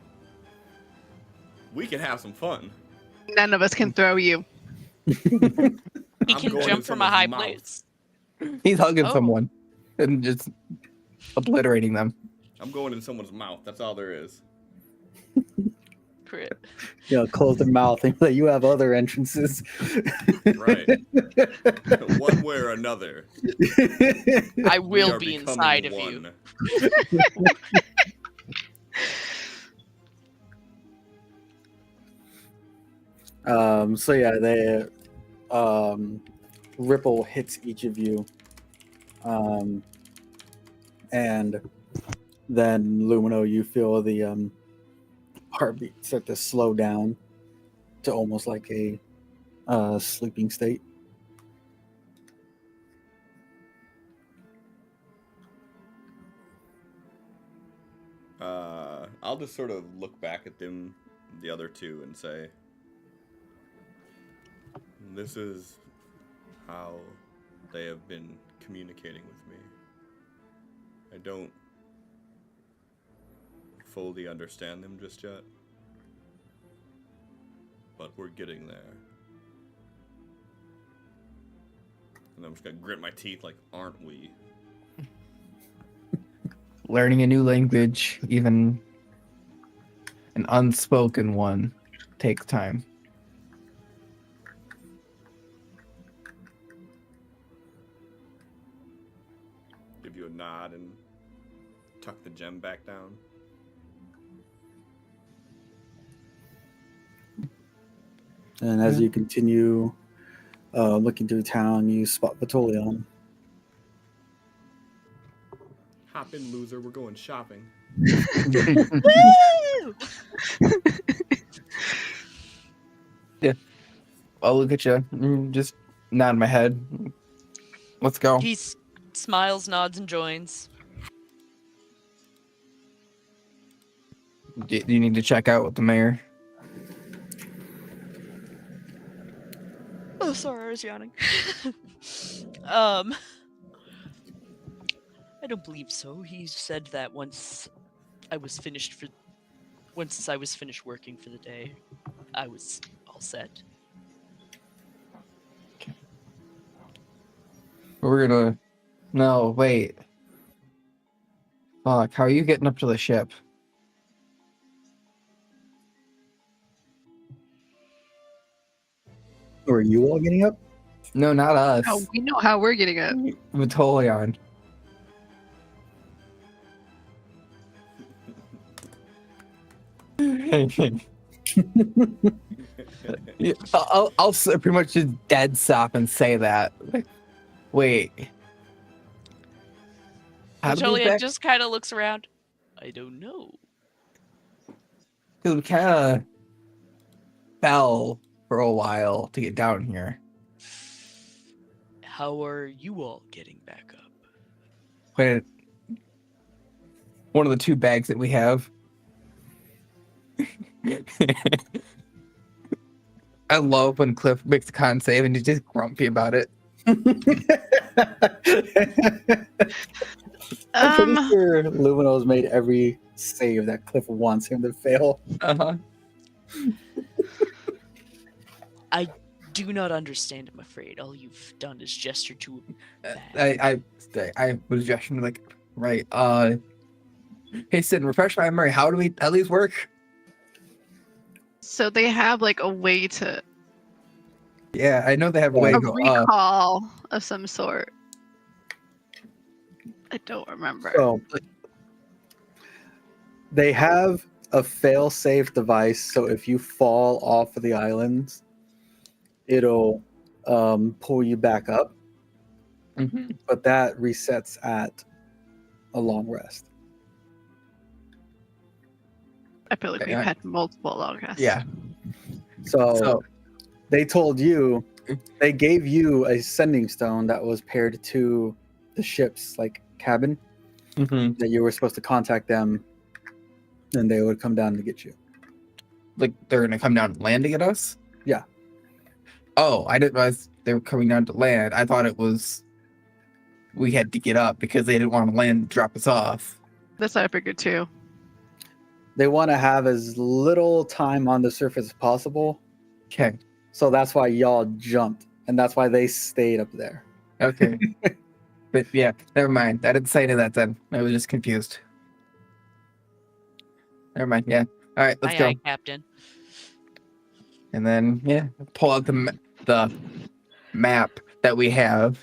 Speaker 1: we can have some fun.
Speaker 5: None of us can throw you.
Speaker 3: He
Speaker 1: I'm
Speaker 3: can
Speaker 1: going
Speaker 3: jump
Speaker 1: in
Speaker 3: from a
Speaker 1: someone's
Speaker 3: high
Speaker 1: mouth.
Speaker 3: place.
Speaker 2: He's hugging
Speaker 3: Oh.
Speaker 2: someone and just obliterating them.
Speaker 1: I'm going in someone's mouth. That's all there is.
Speaker 3: Crit.
Speaker 4: Close their mouth and like, you have other entrances.
Speaker 1: Right. One way or another.
Speaker 3: I
Speaker 1: we
Speaker 3: will
Speaker 1: are
Speaker 3: be
Speaker 1: becoming
Speaker 3: inside of you.
Speaker 1: one.
Speaker 4: So yeah, the ripple hits each of you, and then Lumino, you feel the heartbeat start to slow down to almost like a sleeping state.
Speaker 1: I'll just sort of look back at them, the other two, and say, this is how they have been communicating with me. I don't fully understand them just yet, but we're getting there. And I'm just gonna grit my teeth like, aren't we?
Speaker 2: Learning a new language, even an unspoken one, takes time.
Speaker 1: Give you a nod and tuck the gem back down.
Speaker 4: And as you continue looking through town, you spot Vitoleon.
Speaker 1: Hop in, loser. We're going shopping.
Speaker 3: Woo!
Speaker 2: I'll look at you, just nod my head. Let's go.
Speaker 3: He smiles, nods, and joins.
Speaker 2: Do you need to check out with the mayor?
Speaker 3: Oh, sorry, I was yawning. I don't believe so. He said that once I was finished working for the day, I was all set.
Speaker 2: We're gonna... No, wait. Fuck, how are you getting up to the ship?
Speaker 4: Or are you all getting up?
Speaker 2: No, not us.
Speaker 5: Oh, we know how we're getting up.
Speaker 2: Vitoleon. Yeah, I'll pretty much just dead stop and say that. Wait. How did we
Speaker 3: Julian
Speaker 2: back?
Speaker 3: just kind of looks around. I don't know.
Speaker 2: Because we kind of fell for a while to get down here.
Speaker 3: How are you all getting back up?
Speaker 2: Wait, one of the two bags that we have. I love when Cliff makes a con save and he's just grumpy about it.
Speaker 4: I'm pretty sure Lumino's made every save that Cliff wants him to fail.
Speaker 2: Uh-huh.
Speaker 3: I do not understand, I'm afraid. All you've done is gesture to a bag.
Speaker 2: I was gesturing like, right, hey Sid, refresh my memory, how these work?
Speaker 5: So they have like a way to
Speaker 2: Yeah, I know they have a way
Speaker 5: a
Speaker 2: to go up.
Speaker 5: recall of some sort. I don't remember.
Speaker 4: So they have a fail-safe device, so if you fall off of the islands, it'll pull you back up,
Speaker 2: Mhm.
Speaker 4: but that resets at a long rest.
Speaker 5: I feel like we've
Speaker 2: Yeah.
Speaker 5: had multiple long rests.
Speaker 2: Yeah.
Speaker 4: So they told you, they gave you a sending stone that was paired to the ship's like cabin,
Speaker 2: Mhm.
Speaker 4: that you were supposed to contact them and they would come down to get you.
Speaker 2: Like they're gonna come down and land to get us?
Speaker 4: Yeah.
Speaker 2: Oh, I didn't realize they were coming down to land. I thought it was we had to get up because they didn't want to land and drop us off.
Speaker 5: That's what I figured too.
Speaker 4: They want to have as little time on the surface as possible.
Speaker 2: Okay.
Speaker 4: So that's why y'all jumped, and that's why they stayed up there.
Speaker 2: Okay. But yeah, never mind. I didn't say any of that then. I was just confused. Never mind. Yeah. All right, let's
Speaker 3: Aye,
Speaker 2: go.
Speaker 3: aye, Captain.
Speaker 2: And then yeah, pull out the map that we have.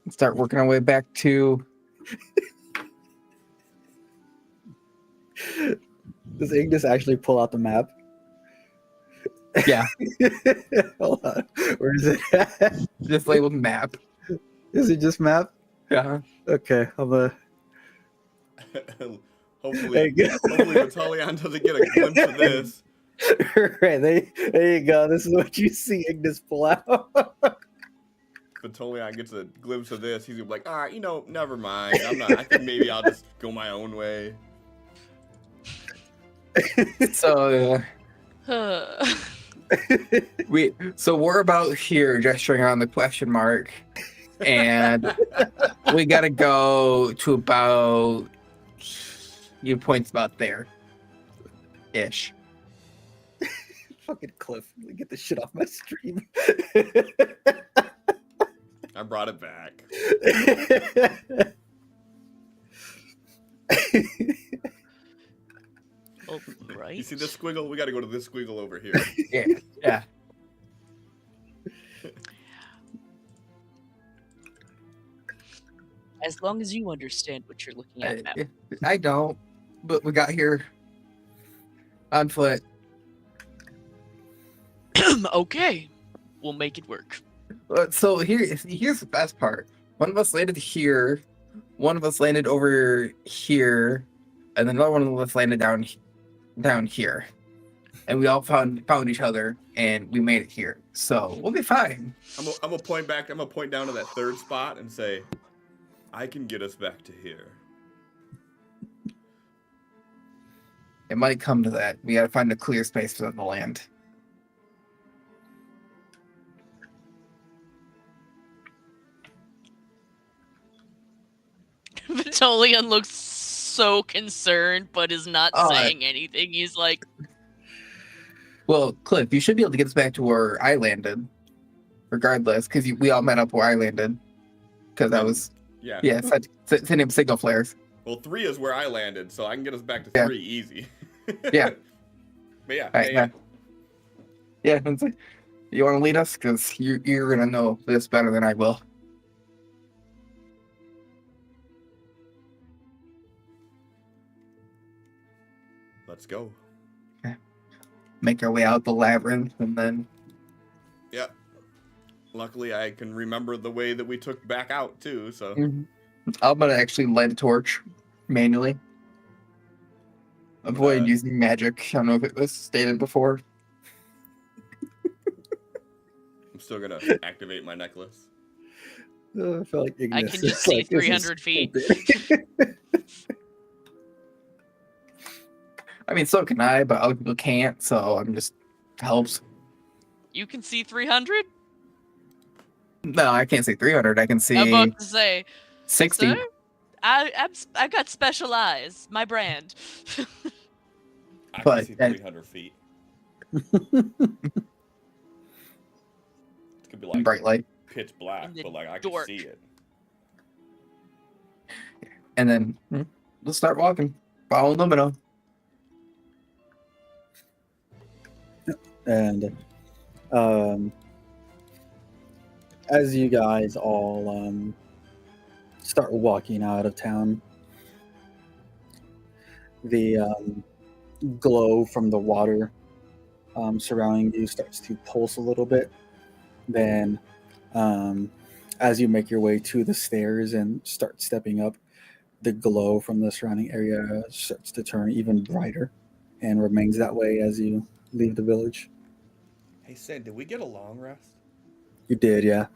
Speaker 2: And start working our way back to.
Speaker 4: Does Ignis actually pull out the map?
Speaker 2: Yeah,
Speaker 4: Hold on. Where is it at?
Speaker 2: just labeled map.
Speaker 4: Is it just map?
Speaker 2: Yeah.
Speaker 4: Okay, I'm a.
Speaker 1: Hopefully
Speaker 4: There you go.
Speaker 1: Vitoleon doesn't get a glimpse of this.
Speaker 4: Right, there you go. This is what you see Ignis pull out.
Speaker 1: Vitoleon gets a glimpse of this. He's gonna be like, all right, never mind. I think maybe I'll just go my own way.
Speaker 2: So we're about here gesturing around the question mark, and we gotta go to about you points about there ish.
Speaker 4: Fucking Cliff, get the shit off my stream.
Speaker 1: I brought it back.
Speaker 3: All right.
Speaker 1: You see this squiggle? We got to go to this squiggle over here.
Speaker 2: Yeah.
Speaker 3: As long as you understand what you're looking at, map.
Speaker 2: I don't, but we got here on foot.
Speaker 3: Okay, we'll make it work.
Speaker 2: So here's the best part. One of us landed here, one of us landed over here, and then another one of us landed down here. And we all found each other, and we made it here. So we'll be fine.
Speaker 1: I'm gonna point back. I'm gonna point down to that third spot and say, I can get us back to here.
Speaker 2: It might come to that. We gotta find a clear space for the land.
Speaker 3: Vitolian looks so concerned, but is not saying anything. He's like,
Speaker 2: Well, Cliff, you should be able to get us back to where I landed, regardless, because we all met up where I landed. Because I was, sending him signal flares.
Speaker 1: Well, 3 is where I landed, so I can get us back to 3 easy.
Speaker 2: Yeah.
Speaker 1: But yeah,
Speaker 2: Right, yeah. It's like, you want to lead us? Because you're gonna know this better than I will.
Speaker 1: Let's go.
Speaker 2: Make our way out the labyrinth, and then
Speaker 1: Yeah. Luckily, I can remember the way that we took back out too. So
Speaker 2: I'm gonna actually light a torch manually. Avoid using magic. I don't know if it was stated before.
Speaker 1: I'm still gonna activate my necklace.
Speaker 4: I feel like
Speaker 3: I can just see 300 feet.
Speaker 2: I mean, so can I, but other people can't, so I'm just helps.
Speaker 3: You can see 300?
Speaker 2: No, I can't see 300. I can see
Speaker 3: I'm about to say
Speaker 2: 60.
Speaker 3: Sir, I got special eyes. My brand.
Speaker 1: I
Speaker 2: But-
Speaker 1: can see 300 feet. It's gonna be like
Speaker 2: Bright light.
Speaker 1: pitch black,
Speaker 3: In the
Speaker 1: but like I
Speaker 3: dark.
Speaker 1: can see it.
Speaker 2: And then let's start walking. Follow Lumino.
Speaker 4: And as you guys all start walking out of town, the glow from the water surrounding you starts to pulse a little bit. Then as you make your way to the stairs and start stepping up, the glow from the surrounding area starts to turn even brighter and remains that way as you leave the village.
Speaker 1: Hey, Sid, did we get a long rest?
Speaker 4: You did, yeah.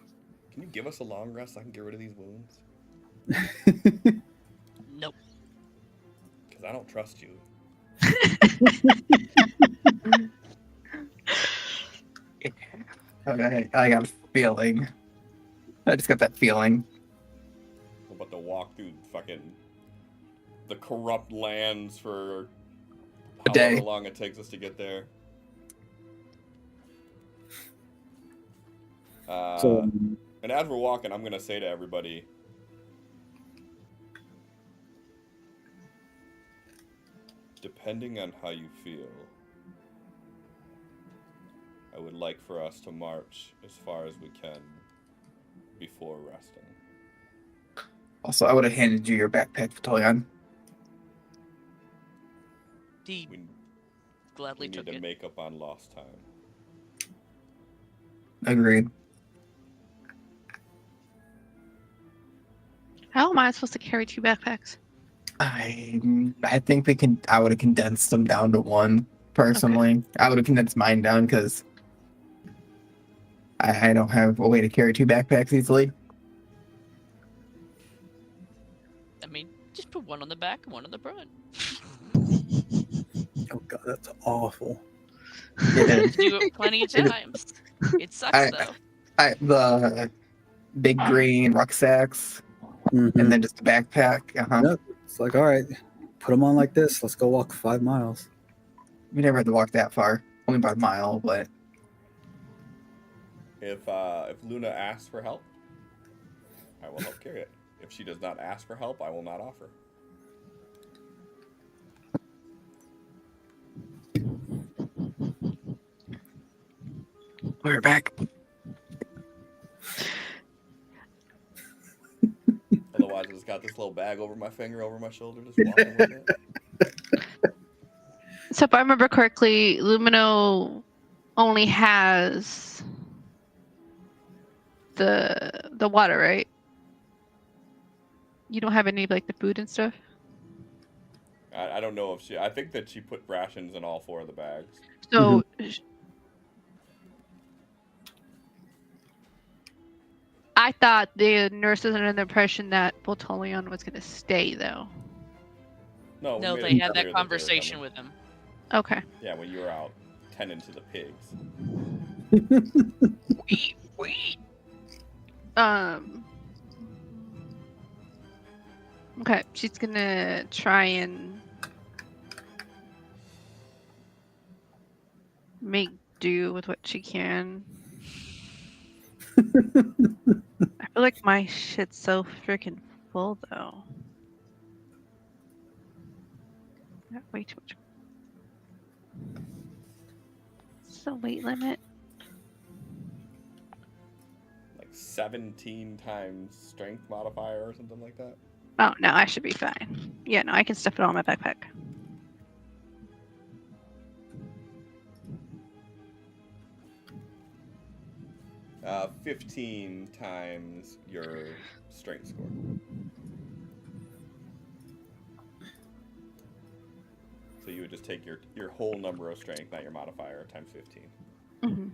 Speaker 1: Can you give us a long rest so I can get rid of these wounds?
Speaker 3: Nope.
Speaker 1: Because I don't trust you.
Speaker 2: Okay, I got a feeling. I just got that feeling.
Speaker 1: We're about to walk through fucking the corrupt lands for
Speaker 2: A day.
Speaker 1: however long it takes us to get there.
Speaker 4: So
Speaker 1: And as we're walking, I'm gonna say to everybody, depending on how you feel, I would like for us to march as far as we can before resting.
Speaker 2: Also, I would have handed you your backpack, Vitolian.
Speaker 3: He
Speaker 1: We
Speaker 3: gladly
Speaker 1: need
Speaker 3: took
Speaker 1: to
Speaker 3: it.
Speaker 1: make up on lost time.
Speaker 2: Agreed.
Speaker 5: How am I supposed to carry 2 backpacks?
Speaker 2: I think I would have condensed them down to one, personally. I would have condensed mine down because I don't have a way to carry 2 backpacks easily.
Speaker 3: I mean, just put one on the back and one on the front.
Speaker 4: oh god, that's awful.
Speaker 3: Do it plenty of times. It sucks though.
Speaker 2: The big green rucksacks
Speaker 4: Mhm.
Speaker 2: and then just a backpack.
Speaker 4: Yep. It's like, all right, put them on like this. Let's go walk 5 miles.
Speaker 2: We never had to walk that far, only about a mile, but
Speaker 1: If Luna asks for help, I will help carry it. If she does not ask for help, I will not offer.
Speaker 2: We're back.
Speaker 1: Otherwise, I just got this little bag over my finger, over my shoulder, just walking with it.
Speaker 5: So if I remember correctly, Lumino only has the water, right? You don't have any of like the food and stuff?
Speaker 1: I don't know if she... I think that she put rations in all 4 of the bags.
Speaker 5: So I thought the nurse was under the impression that Boltolion was going to stay, though.
Speaker 1: No, we
Speaker 3: No,
Speaker 1: made
Speaker 3: they
Speaker 1: it
Speaker 3: had
Speaker 1: clear
Speaker 3: that
Speaker 1: they were
Speaker 3: conversation
Speaker 1: coming.
Speaker 3: with him.
Speaker 5: Okay.
Speaker 1: Yeah, when you were out tending to the pigs.
Speaker 3: Wait.
Speaker 5: Okay, she's gonna try and make do with what she can. I feel like my shit's so freaking full, though. Got way too much. What's the weight limit?
Speaker 1: Like 17 times strength modifier or something like that.
Speaker 5: Oh, no, I should be fine. Yeah, no, I can stuff it all in my backpack.
Speaker 1: Uh, 15 times your strength score. So you would just take your whole number of strength, not your modifier, times 15.
Speaker 5: Mm-hmm.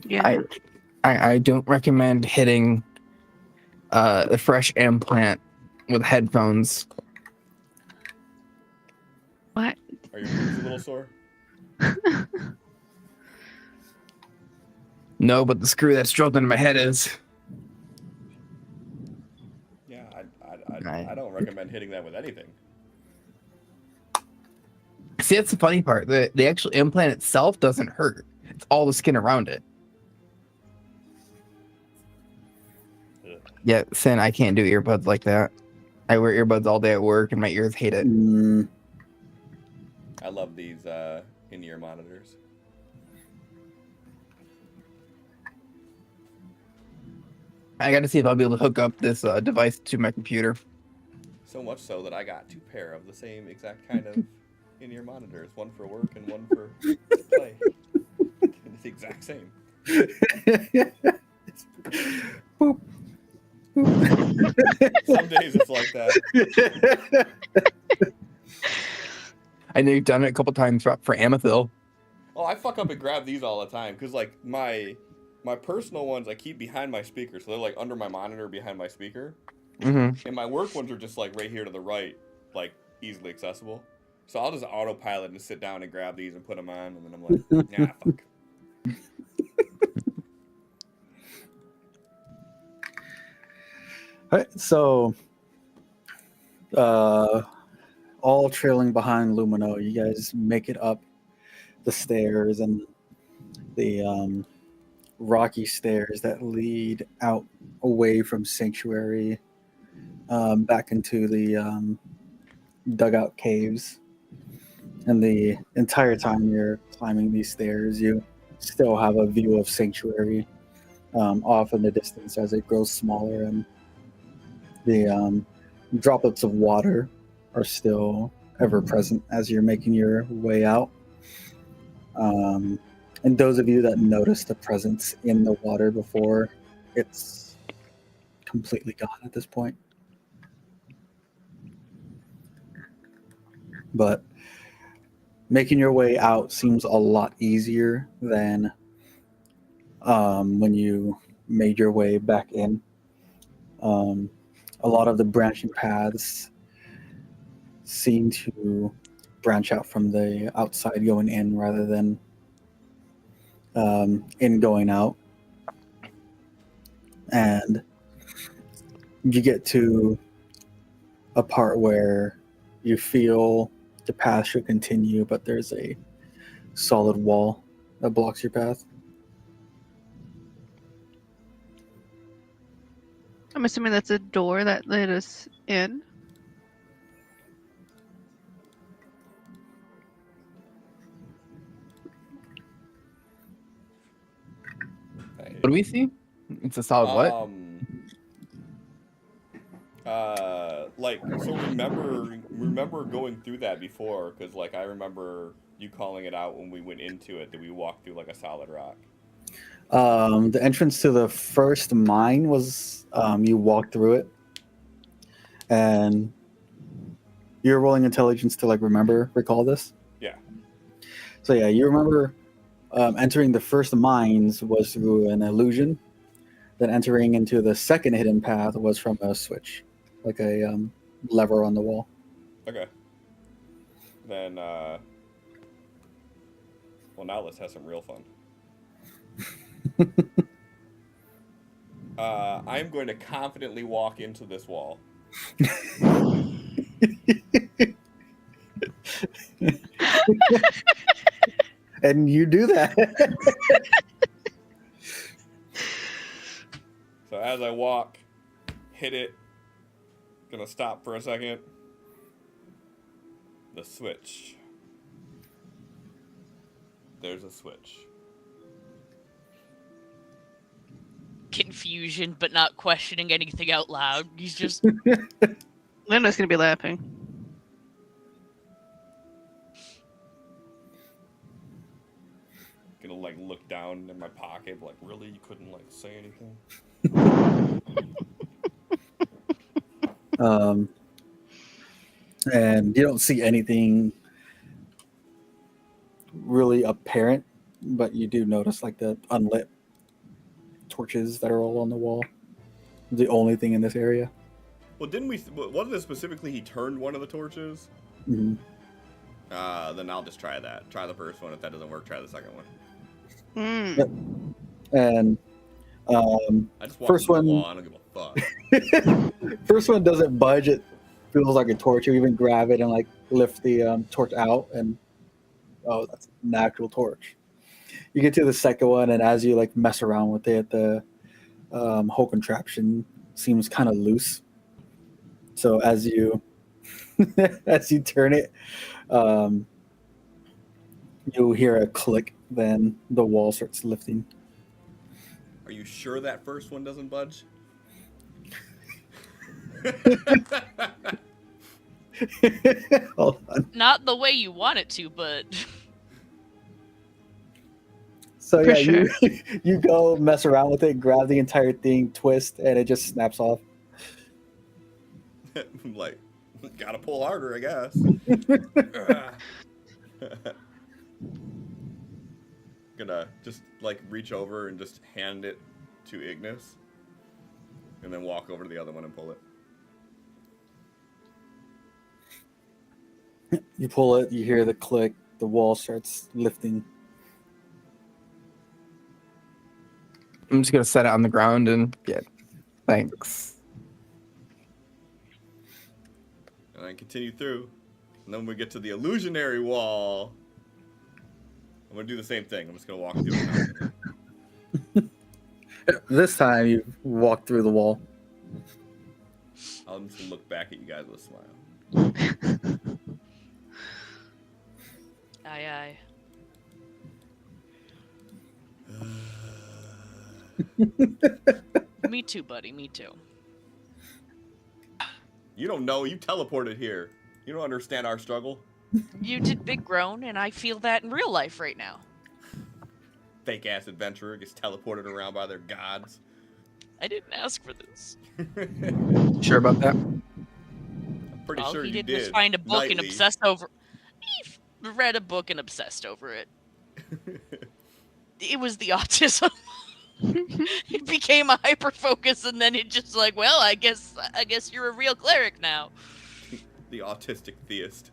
Speaker 5: Yeah.
Speaker 2: I don't recommend hitting the fresh implant with headphones.
Speaker 5: What?
Speaker 1: Are your boobs a little sore?
Speaker 2: No, but the screw that's drilled into my head is.
Speaker 1: Yeah, I don't recommend hitting that with anything.
Speaker 2: See, that's the funny part. The actual implant itself doesn't hurt. It's all the skin around it.
Speaker 1: Ugh.
Speaker 2: Yeah, Sin, I can't do earbuds like that. I wear earbuds all day at work, and my ears hate it.
Speaker 1: I love these in-ear monitors.
Speaker 2: I got to see if I'll be able to hook up this device to my computer.
Speaker 1: So much so that I got 2 pair of the same exact kind of in-ear monitors. One for work and one for play. It's the exact same.
Speaker 2: Boop.
Speaker 1: Some days it's like that.
Speaker 2: I know you've done it a couple times for Amethil.
Speaker 1: Oh, I fuck up and grab these all the time because like my personal ones I keep behind my speaker, so they're like under my monitor behind my speaker,
Speaker 2: Mm-hmm.
Speaker 1: and my work ones are just like right here to the right, like easily accessible. So I'll just autopilot and sit down and grab these and put them on, and then I'm like, nah, fuck.
Speaker 4: All right, so all trailing behind Lumino, you guys make it up the stairs and the rocky stairs that lead out away from Sanctuary, back into the dugout caves. And the entire time you're climbing these stairs, you still have a view of Sanctuary off in the distance as it grows smaller, and the droplets of water are still ever present as you're making your way out. And those of you that notice the presence in the water before, it's completely gone at this point. But making your way out seems a lot easier than when you made your way back in. A lot of the branching paths seem to branch out from the outside going in rather than in going out. And you get to a part where you feel the path should continue, but there's a solid wall that blocks your path.
Speaker 5: I'm assuming that's a door that led us in.
Speaker 2: What do we see? It's a solid what?
Speaker 1: Like, so remember going through that before, because like I remember you calling it out when we went into it that we walked through like a solid rock.
Speaker 4: The entrance to the first mine was you walked through it, and you're rolling intelligence to like recall this.
Speaker 1: Yeah.
Speaker 4: So yeah, you remember entering the first mines was through an illusion. Then entering into the second hidden path was from a switch, like a lever on the wall.
Speaker 1: Okay. Then, well, now let's have some real fun. I'm going to confidently walk into this wall.
Speaker 4: And you do that.
Speaker 1: So as I walk, hit it, gonna stop for a second. The switch. There's a switch.
Speaker 3: Confusion, but not questioning anything out loud. He's just
Speaker 5: Linda's gonna be laughing.
Speaker 1: Gonna like look down in my pocket, like, really? You couldn't like say anything?
Speaker 4: And you don't see anything really apparent, but you do notice like the unlit torches that are all on the wall. The only thing in this area.
Speaker 1: Well, wasn't it specifically he turned one of the torches?
Speaker 4: Mm-hmm.
Speaker 1: Then I'll just try that. Try the first one. If that doesn't work, try the second one.
Speaker 4: Yep. And
Speaker 1: I just walk
Speaker 4: first
Speaker 1: through the
Speaker 4: one-
Speaker 1: wall, I don't give a fuck.
Speaker 4: first one doesn't budge. It feels like a torch. You even grab it and like lift the torch out, and oh, that's an actual torch. You get to the second one, and as you like mess around with it, the whole contraption seems kind of loose. So as you as you turn it, you'll hear a click. Then the wall starts lifting.
Speaker 1: Are you sure that first one doesn't budge?
Speaker 4: Hold on.
Speaker 3: not the way you want it to, but
Speaker 4: So
Speaker 5: For
Speaker 4: yeah,
Speaker 5: sure.
Speaker 4: you go mess around with it, grab the entire thing, twist, and it just snaps off.
Speaker 1: I'm like, gotta pull harder, I guess. Gonna just like reach over and just hand it to Ignis, and then walk over to the other one and pull it.
Speaker 4: You pull it, you hear the click, the wall starts lifting.
Speaker 2: I'm just gonna set it on the ground and thanks.
Speaker 1: And I continue through, and then when we get to the illusionary wall, I'm gonna do the same thing. I'm just gonna walk through it.
Speaker 4: This time you walk through the wall.
Speaker 1: I'm just gonna look back at you guys with a smile.
Speaker 3: aye. Me too, buddy. Me too.
Speaker 1: You don't know. You teleported here. You don't understand our struggle.
Speaker 3: You did big groan, and I feel that in real life right now.
Speaker 1: Fake ass adventurer gets teleported around by their gods.
Speaker 3: I didn't ask for this.
Speaker 2: Sure about that?
Speaker 1: I'm pretty
Speaker 3: All
Speaker 1: sure
Speaker 3: he
Speaker 1: you
Speaker 3: did was
Speaker 1: did.
Speaker 3: find a book and
Speaker 1: nightly.
Speaker 3: obsessed over. He read a book and obsessed over it. It was the autism. It became a hyper focus, and then it just like, well, I guess you're a real cleric now.
Speaker 1: The autistic theist.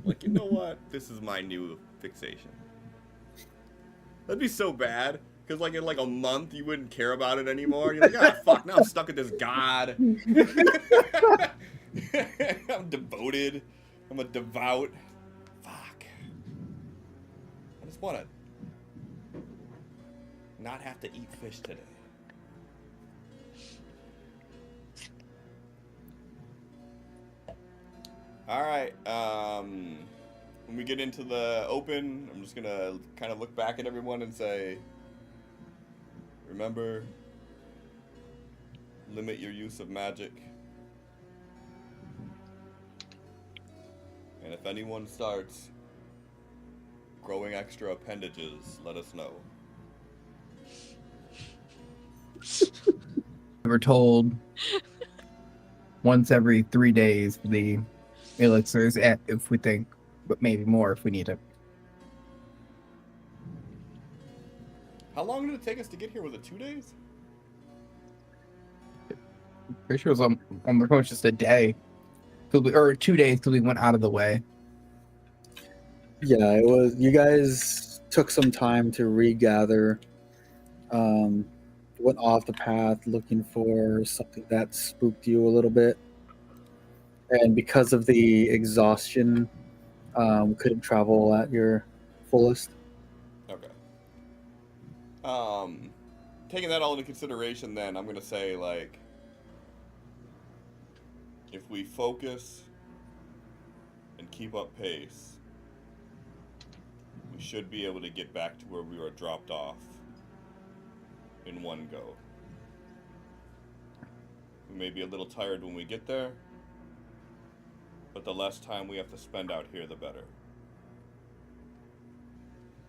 Speaker 1: Like, you know what? This is my new fixation. That'd be so bad. Because, like, in, like, a month, you wouldn't care about it anymore. You're like, ah, fuck, now I'm stuck with this god. I'm devoted. I'm a devout. Fuck. I just want to not have to eat fish today. All right. When we get into the open, I'm just gonna kind of look back at everyone and say, remember, limit your use of magic. And if anyone starts growing extra appendages, let us know.
Speaker 2: We were told once every 3 days the elixirs, if we think, but maybe more if we need it.
Speaker 1: How long did it take us to get here? Was it 2 days?
Speaker 2: Pretty sure it was on the coach just a day, or 2 days till we went out of the way.
Speaker 4: Yeah, it was. You guys took some time to regather. Went off the path looking for something that spooked you a little bit, and because of the exhaustion, couldn't travel at your fullest.
Speaker 1: Okay. Taking that all into consideration, then I'm gonna say, like, if we focus and keep up pace, we should be able to get back to where we were dropped off in one go. We may be a little tired when we get there, but the less time we have to spend out here, the better.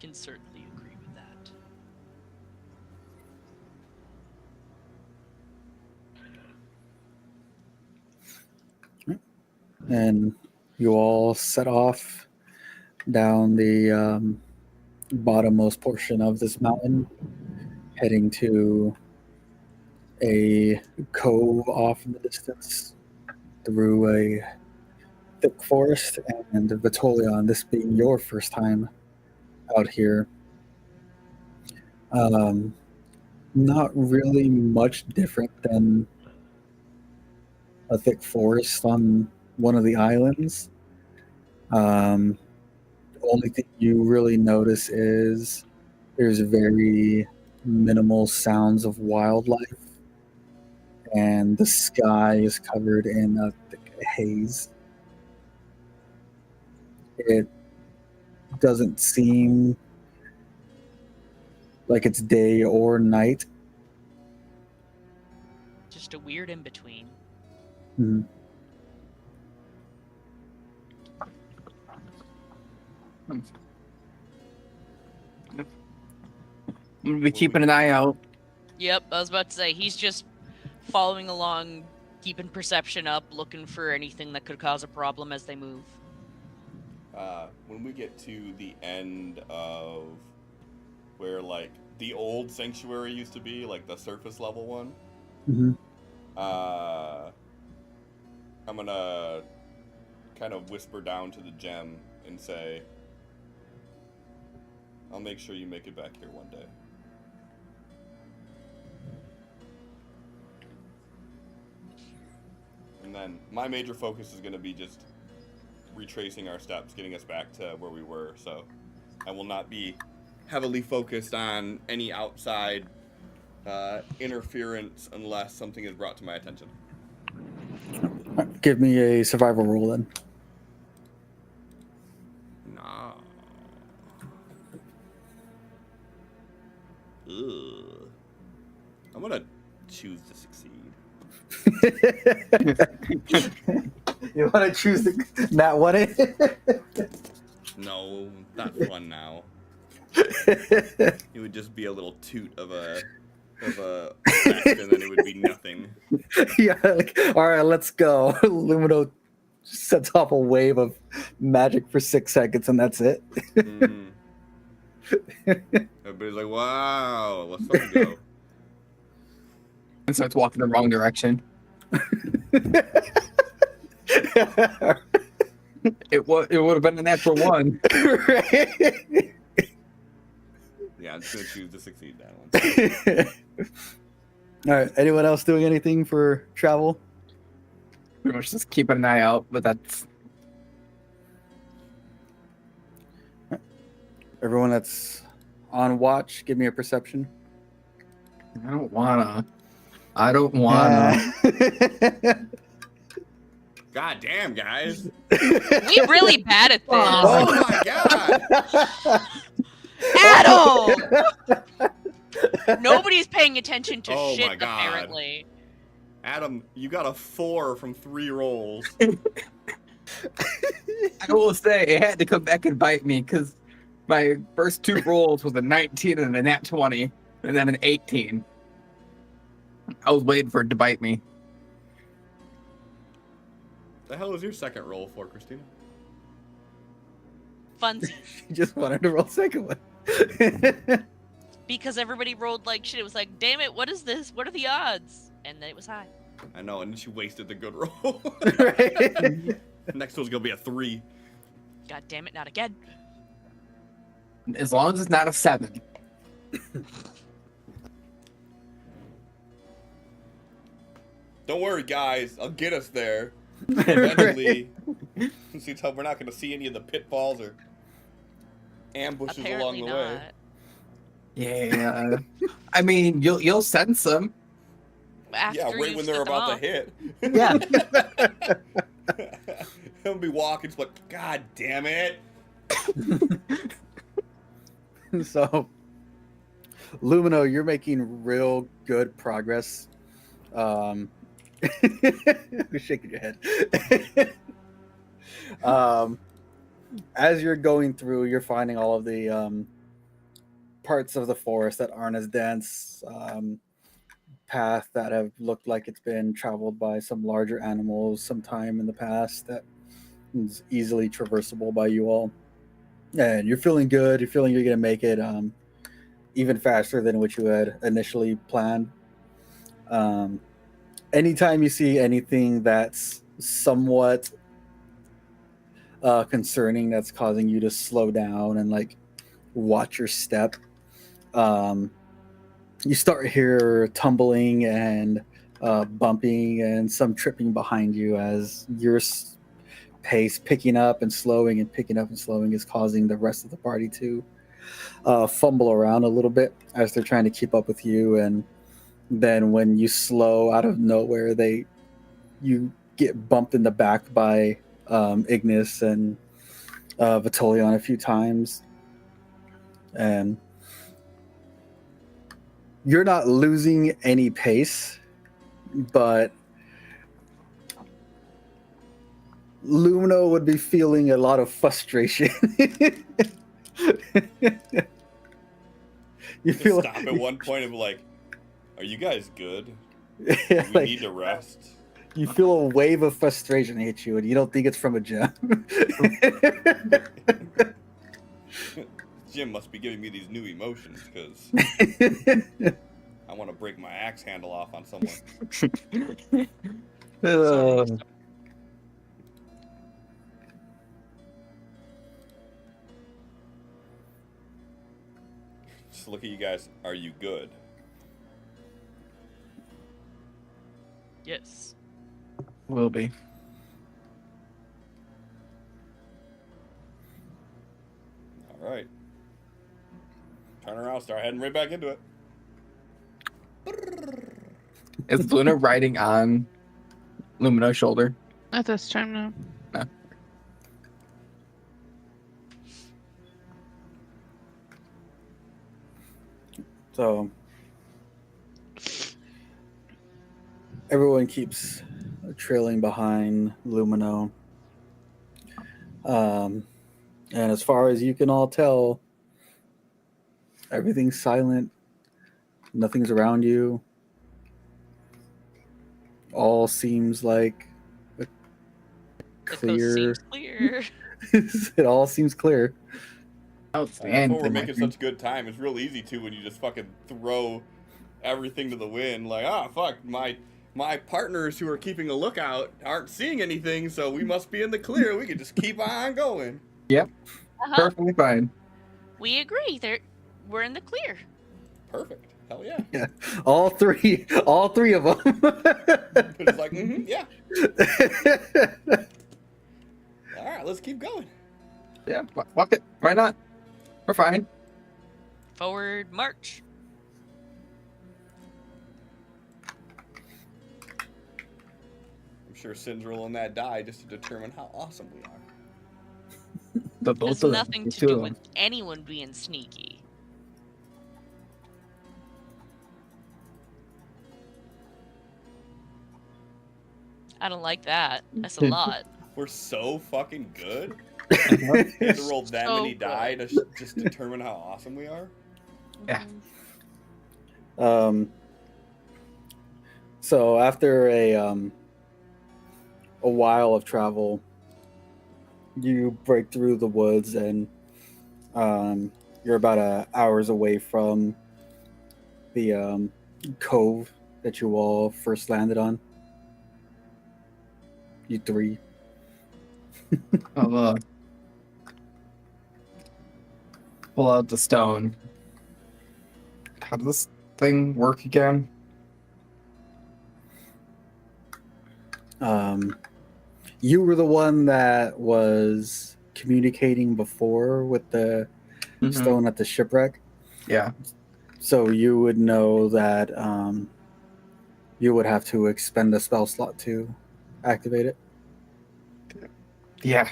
Speaker 3: Can certainly agree with that.
Speaker 4: And you all set off down the bottommost portion of this mountain, heading to a cove off in the distance through a thick forest. And Vitolion, this being your first time out here, not really much different than a thick forest on one of the islands. The only thing you really notice is there's very minimal sounds of wildlife, and the sky is covered in a thick haze. It doesn't seem like it's day or night.
Speaker 3: Just a weird in between.
Speaker 4: Mhm.
Speaker 2: We'll be keeping an eye out.
Speaker 3: Yep, I was about to say, he's just following along, keeping perception up, looking for anything that could cause a problem as they move.
Speaker 1: When we get to the end of where, like, the old sanctuary used to be, like the surface level one,
Speaker 4: Mhm.
Speaker 1: I'm gonna kind of whisper down to the gem and say, I'll make sure you make it back here one day. And then my major focus is going to be just retracing our steps, getting us back to where we were. So I will not be heavily focused on any outside interference unless something is brought to my attention.
Speaker 4: Give me a survival roll then.
Speaker 1: Nah. Ugh. I'm gonna choose to succeed.
Speaker 4: You want to choose that one?
Speaker 1: No, not fun now. It would just be a little toot of a effect, and then it would be nothing.
Speaker 4: Yeah, like, all right, let's go. Lumino sets off a wave of magic for 6 seconds, and that's it.
Speaker 1: Mm. Everybody's like, wow, let's fucking go.
Speaker 2: And starts walking the wrong direction. It would have been a natural one.
Speaker 4: Right?
Speaker 1: Yeah, I'm just gonna choose to succeed that one.
Speaker 4: All right. Anyone else doing anything for travel?
Speaker 2: Pretty much just keeping an eye out, but that's
Speaker 4: Everyone that's on watch, give me a perception.
Speaker 2: I don't wanna.
Speaker 1: God damn, guys.
Speaker 3: We really bad at this.
Speaker 1: Oh my god.
Speaker 3: Adam! Nobody's paying attention to
Speaker 1: Oh
Speaker 3: shit,
Speaker 1: my God.
Speaker 3: apparently.
Speaker 1: Adam, you got a 4 from 3 rolls.
Speaker 2: I will say it had to come back and bite me because my first 2 rolls was a 19 and a nat 20, and then an 18. I was waiting for it to bite me.
Speaker 1: The hell was your second roll for, Christina?
Speaker 3: Funsies.
Speaker 4: She just wanted to roll second one.
Speaker 3: Because everybody rolled like shit. It was like, damn it, what is this? What are the odds? And then it was high.
Speaker 1: I know, and then she wasted the good roll.
Speaker 4: Right?
Speaker 1: Next one's gonna be a 3.
Speaker 3: God damn it, not again.
Speaker 2: As long as it's not a 7.
Speaker 1: Don't worry, guys. I'll get us there. Eventually. See, we're not gonna see any of the pitfalls or ambushes
Speaker 3: Apparently
Speaker 1: along the
Speaker 3: not.
Speaker 1: way.
Speaker 2: Yeah. I mean, you'll sense them.
Speaker 3: After
Speaker 1: Yeah, right
Speaker 3: you've
Speaker 1: when they're
Speaker 3: set them
Speaker 1: about
Speaker 3: off.
Speaker 1: to hit.
Speaker 2: Yeah.
Speaker 1: He'll be walking, just like, God damn it.
Speaker 4: So, Lumino, you're making real good progress. You're shaking your head. As you're going through, you're finding all of the parts of the forest that aren't as dense, path that have looked like it's been traveled by some larger animals sometime in the past that is easily traversable by you all. And you're feeling good. You're feeling you're going to make it even faster than what you had initially planned. Anytime you see anything that's somewhat concerning, that's causing you to slow down and like watch your step, you start hear tumbling and bumping and some tripping behind you as your pace picking up and slowing and picking up and slowing is causing the rest of the party to fumble around a little bit as they're trying to keep up with you. And then when you slow out of nowhere, you get bumped in the back by Ignis and Vitolion a few times. And you're not losing any pace, but Lumino would be feeling a lot of frustration. You
Speaker 1: Just
Speaker 4: feel
Speaker 1: stop at one point and be like, are you guys good?
Speaker 4: yeah,
Speaker 1: We
Speaker 4: like,
Speaker 1: need to rest.
Speaker 4: you feel a wave of frustration hit you, and you don't think it's from a gem.
Speaker 1: Jim must be giving me these new emotions because I want to break my axe handle off on someone.
Speaker 3: Sorry.
Speaker 1: Just look at you guys. Are you good?
Speaker 3: Yes.
Speaker 2: Will be.
Speaker 1: All right. Turn around, start heading right back into it.
Speaker 2: Is Luna riding on Lumino's shoulder?
Speaker 5: At this time, no.
Speaker 4: So everyone keeps trailing behind Lumino. And as far as you can all tell, everything's silent. Nothing's around you. All seems like a
Speaker 3: The coast
Speaker 4: clear.
Speaker 3: seems clear.
Speaker 4: It all seems clear.
Speaker 2: Outstanding.
Speaker 1: Before we're making such good time, it's real easy to when you just fucking throw everything to the wind. Like, fuck, my partners who are keeping a lookout aren't seeing anything, so we must be in the clear. We can just keep on going.
Speaker 2: Yep.
Speaker 3: Uh-huh.
Speaker 2: Perfectly fine.
Speaker 3: We agree. We're in the clear.
Speaker 1: Perfect. Hell yeah.
Speaker 4: All three of them.
Speaker 1: It's like, yeah. All right, let's keep going.
Speaker 2: Yeah. Fuck it. Why not? We're fine.
Speaker 3: Forward march.
Speaker 1: I'm sure Sin's rolling that die just to determine how awesome we are.
Speaker 2: The both
Speaker 3: Has
Speaker 2: of them.
Speaker 3: nothing
Speaker 2: The
Speaker 3: to
Speaker 2: two
Speaker 3: do
Speaker 2: of
Speaker 3: with
Speaker 2: them.
Speaker 3: anyone being sneaky. I don't like that. That's a lot.
Speaker 1: We're so fucking good.
Speaker 2: Yep.
Speaker 1: We have to roll that
Speaker 3: So
Speaker 1: many die to
Speaker 3: good.
Speaker 1: just determine how awesome we are.
Speaker 2: Yeah.
Speaker 3: Mhm.
Speaker 4: So after a while of travel, you break through the woods and you're about hours away from the cove that you all first landed on. You three.
Speaker 2: I'll pull out the stone. How does this thing work again?
Speaker 4: You were the one that was communicating before with the
Speaker 2: Mhm.
Speaker 4: stone at the shipwreck.
Speaker 2: Yeah.
Speaker 4: So you would know that you would have to expend a spell slot to activate it.
Speaker 2: Yeah.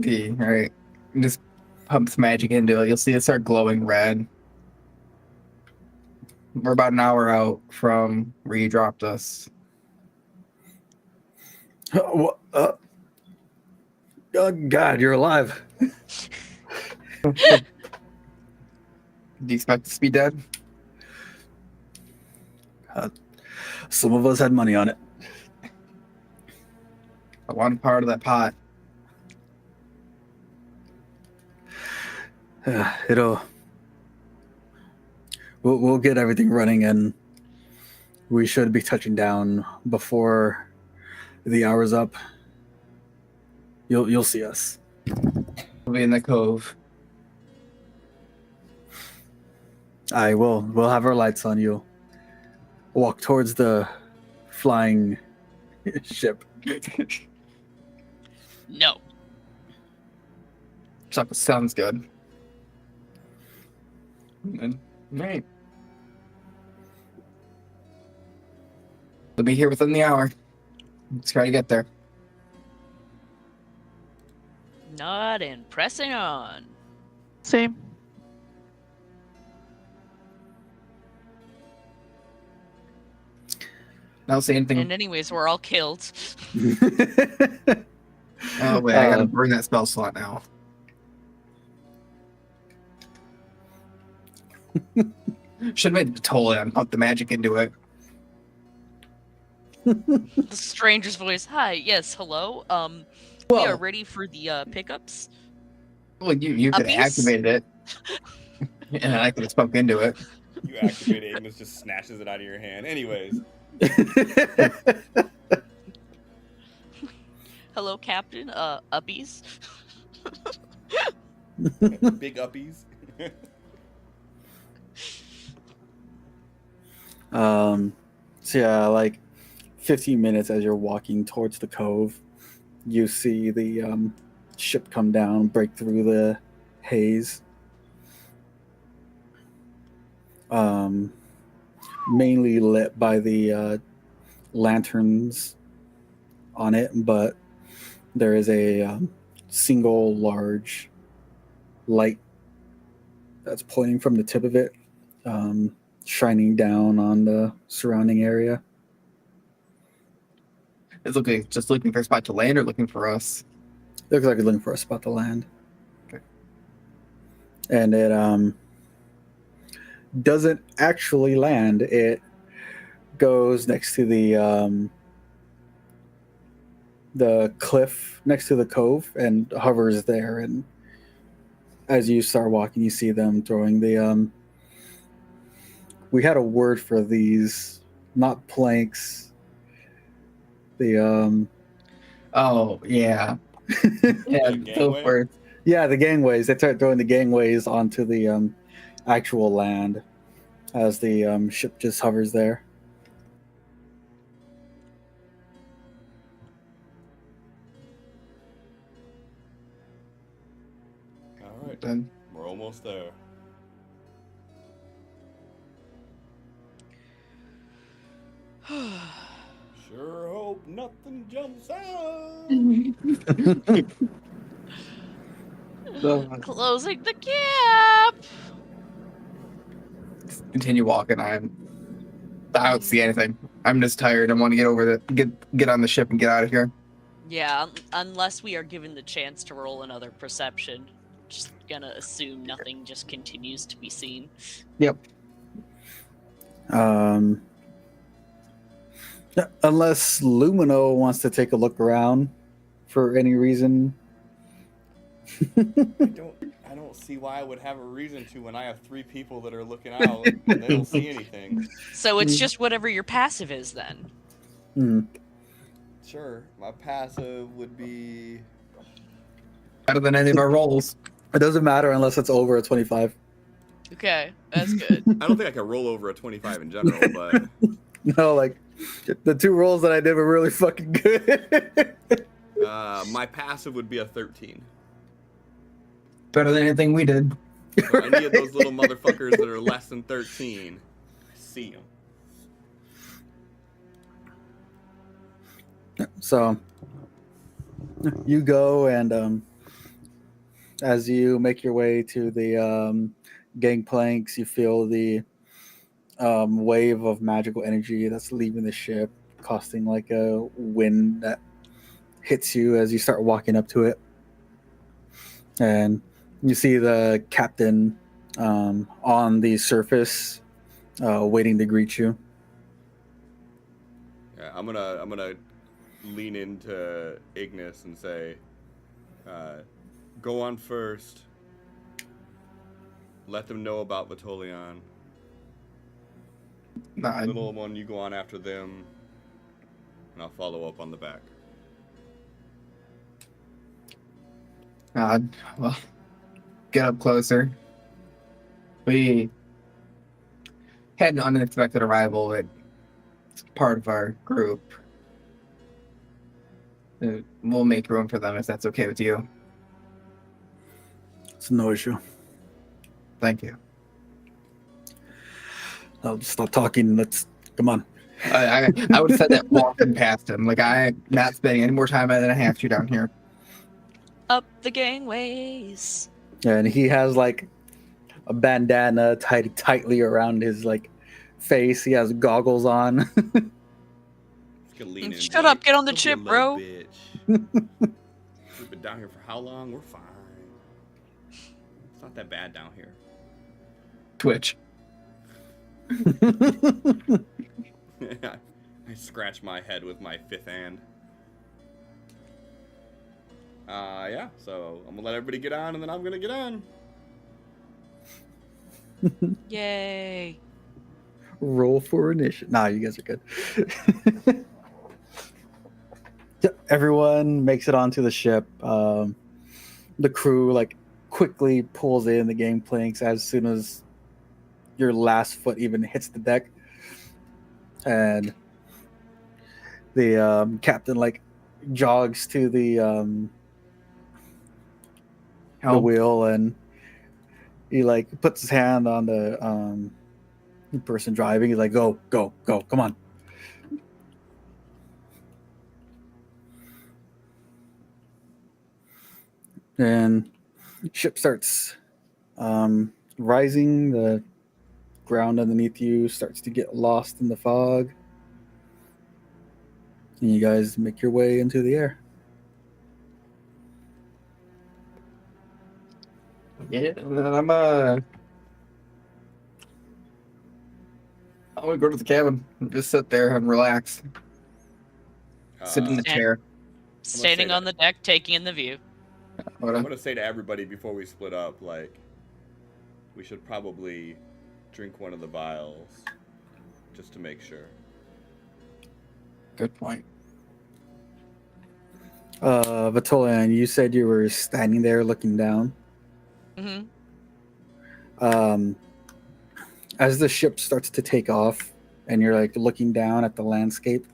Speaker 2: Alright. Just pumps magic into it. You'll see it start glowing red. We're about an hour out from where you dropped us.
Speaker 4: Oh, God, you're alive.
Speaker 2: Do you expect us to be dead?
Speaker 4: Some of us had money on it.
Speaker 2: I want part of that pot.
Speaker 4: We'll get everything running, and we should be touching down before the hour's up. You'll see us.
Speaker 2: We'll be in the cove.
Speaker 4: We'll have our lights on. You walk towards the flying ship.
Speaker 3: No.
Speaker 2: Sounds good. Right. We'll be here within the hour. Let's try to get there.
Speaker 3: Not and pressing on.
Speaker 5: Same.
Speaker 2: I don't see anything.
Speaker 3: And anyways, we're all killed.
Speaker 2: Oh wait, I gotta burn that spell slot now. Should have made the toll and pump the magic into it.
Speaker 3: The stranger's voice. Hi, yes, hello. We are ready for the pickups.
Speaker 2: Well, you could
Speaker 3: Uppies?
Speaker 2: activate it, and I could have spoke into it.
Speaker 1: You activate it, Amos just snatches it out of your hand. Anyways,
Speaker 3: Hello, Captain. Uppies.
Speaker 1: big uppies.
Speaker 4: So yeah, like 15 minutes as you're walking towards the cove, you see the ship come down, break through the haze. Mainly lit by the lanterns on it, but there is a single large light that's pointing from the tip of it, shining down on the surrounding area.
Speaker 2: It's just looking for a spot to land or looking for us.
Speaker 4: Looks like it's looking for a spot to land.
Speaker 2: Okay.
Speaker 4: And it doesn't actually land. It goes next to the cliff next to the cove and hovers there. And as you start walking, you see them throwing the we had a word for these, not planks. The
Speaker 2: Oh yeah, yeah.
Speaker 1: The
Speaker 2: Go
Speaker 1: gangway?
Speaker 2: for it.
Speaker 4: yeah, the gangways. They start throwing the gangways onto the actual land as the ship just hovers there.
Speaker 1: All right,
Speaker 2: Then
Speaker 1: we're almost there. nothing jumps out.
Speaker 2: So,
Speaker 3: Closing the gap.
Speaker 2: continue walking. I don't see anything. I'm just tired. I want to get over the get on the ship and get out of here.
Speaker 3: Yeah, unless we are given the chance to roll another perception. Just gonna assume nothing just continues to be seen.
Speaker 2: Yep.
Speaker 4: Unless Lumino wants to take a look around for any reason.
Speaker 1: I don't see why I would have a reason to when I have 3 people that are looking out and they don't see anything.
Speaker 3: So it's just whatever your passive is then.
Speaker 4: Hmm.
Speaker 1: Sure, my passive would be...
Speaker 2: Better than any of our rolls.
Speaker 4: It doesn't matter unless it's over a 25.
Speaker 3: Okay, that's good.
Speaker 1: I don't think I can roll over a 25 in general, but...
Speaker 4: No, like the 2 rolls that I did were really fucking good.
Speaker 1: My passive would be a 13.
Speaker 2: Better than anything we did.
Speaker 1: So any of those little motherfuckers that are less than 13, I see them.
Speaker 4: So you go, and as you make your way to the gangplanks, you feel the wave of magical energy that's leaving the ship, costing like a wind that hits you as you start walking up to it. And you see the captain on the surface waiting to greet you.
Speaker 1: Yeah, I'm gonna lean into Ignis and say, go on first. Let them know about Vitolion.
Speaker 2: Nah,
Speaker 1: Little one, you go on after them, and I'll follow up on the back.
Speaker 2: well, get up closer. We had an unexpected arrival. It's part of our group. We'll make room for them if that's okay with you.
Speaker 4: It's no issue.
Speaker 2: Thank you.
Speaker 4: I'll stop talking. Let's come on.
Speaker 2: I would have said that walking past him. Like, I'm not spending any more time than I have to down here.
Speaker 3: Up the gangways.
Speaker 4: And he has like a bandana tied tightly around his like face. He has goggles on.
Speaker 1: Just gonna lean in,
Speaker 3: Shut
Speaker 1: be
Speaker 3: up,
Speaker 1: like,
Speaker 3: get on the
Speaker 1: "Don't be a
Speaker 3: chip,
Speaker 1: little
Speaker 3: bro."
Speaker 1: bitch. We've been down here for how long? We're fine. It's not that bad down here.
Speaker 2: Twitch.
Speaker 1: I scratch my head with my 5th hand. Yeah, so I'm gonna let everybody get on, and then I'm gonna get on.
Speaker 3: Yay.
Speaker 4: Roll for initiative. Nah, you guys are good. Yep, everyone makes it onto the ship. The crew like quickly pulls in the gangplanks as soon as your last foot even hits the deck, and the captain like jogs to the wheel, and he like puts his hand on the person driving. He's like, go, come on. And ship starts rising. The ground underneath you starts to get lost in the fog, and you guys make your way into the air.
Speaker 2: Yeah, and then I'm gonna go to the cabin and just sit there and relax. Sit in the
Speaker 3: And-
Speaker 2: chair.
Speaker 3: Standing on the deck, taking in the view.
Speaker 1: I'm gonna say to everybody before we split up, like, we should probably drink one of the vials, just to make sure.
Speaker 2: Good point.
Speaker 4: Vitolian, you said you were standing there looking down.
Speaker 3: Mm-hmm.
Speaker 4: As the ship starts to take off and you're like looking down at the landscape,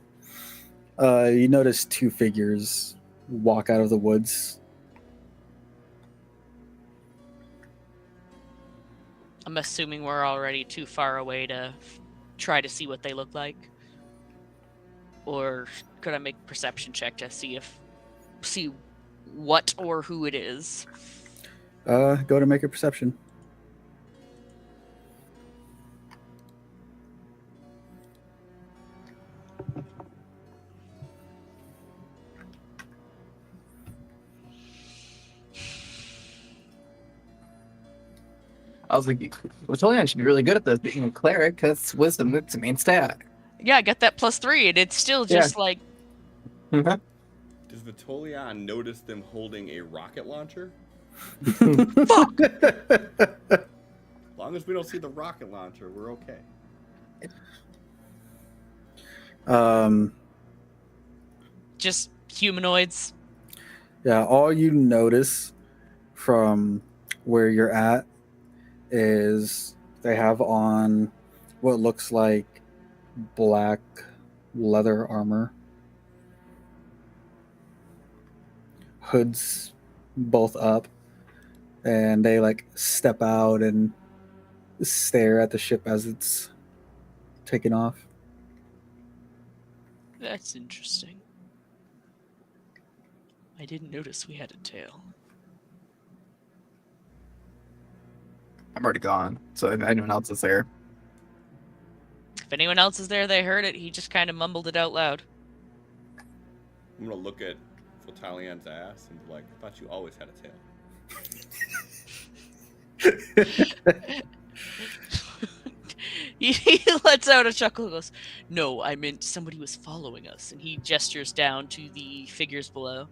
Speaker 4: you notice 2 figures walk out of the woods.
Speaker 3: I'm assuming we're already too far away to try to see what they look like. Or could I make a perception check to see what or who it is?
Speaker 4: Go to make a perception.
Speaker 2: I was like, well, Tolian should be really good at this, being a cleric, because wisdom is the main stat.
Speaker 3: Yeah, I got that +3, and it's still just like
Speaker 2: Mhm.
Speaker 1: Does Vitolian notice them holding a rocket launcher?
Speaker 3: fuck.
Speaker 1: As long as we don't see the rocket launcher, we're okay.
Speaker 3: Just humanoids.
Speaker 4: Yeah, all you notice from where you're at is they have on what looks like black leather armor, hoods both up, and they like step out and stare at the ship as it's taking off.
Speaker 3: That's interesting. I didn't notice we had a tail.
Speaker 2: I'm already gone, so if anyone else is there.
Speaker 3: If anyone else is there, they heard it. He just kind of mumbled it out loud.
Speaker 1: I'm gonna look at Vitalian's ass and be like, I thought you always had a tail.
Speaker 3: He lets out a chuckle and goes, "No, I meant somebody was following us." And he gestures down to the figures below.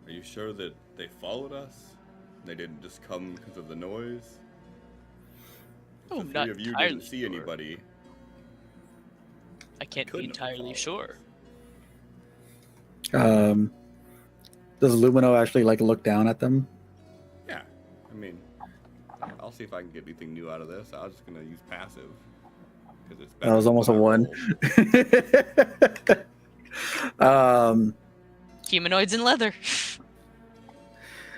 Speaker 1: Are you sure that they followed us? They didn't just come because of the noise?
Speaker 3: Oh,
Speaker 1: If the
Speaker 3: not
Speaker 1: three of you
Speaker 3: entirely
Speaker 1: didn't see
Speaker 3: sure.
Speaker 1: anybody.
Speaker 3: I can't be
Speaker 1: couldn't have
Speaker 3: entirely
Speaker 1: followed
Speaker 3: sure.
Speaker 1: us.
Speaker 4: Does Lumino actually like look down at them?
Speaker 1: Yeah, I mean, I'll see if I can get anything new out of this. I was just gonna use passive because it's better.
Speaker 4: That was
Speaker 1: than
Speaker 4: almost a
Speaker 1: what I
Speaker 4: 1.
Speaker 1: rolled.
Speaker 3: Humanoids in leather.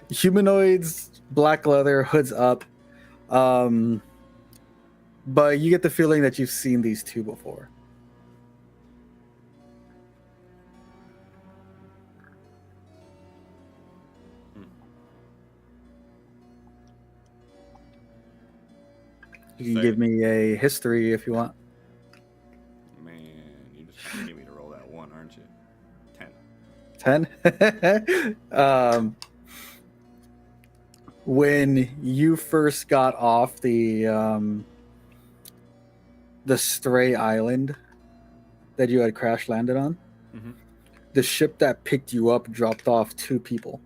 Speaker 4: Humanoids, black leather, hoods up. But you get the feeling that you've seen these two before. You can give me a history if you want.
Speaker 1: Man, you just need me to roll that 1, aren't you? 10.
Speaker 4: 10. When you first got off the stray island that you had crash landed on,
Speaker 1: Mhm.
Speaker 4: the ship that picked you up dropped off 2 people.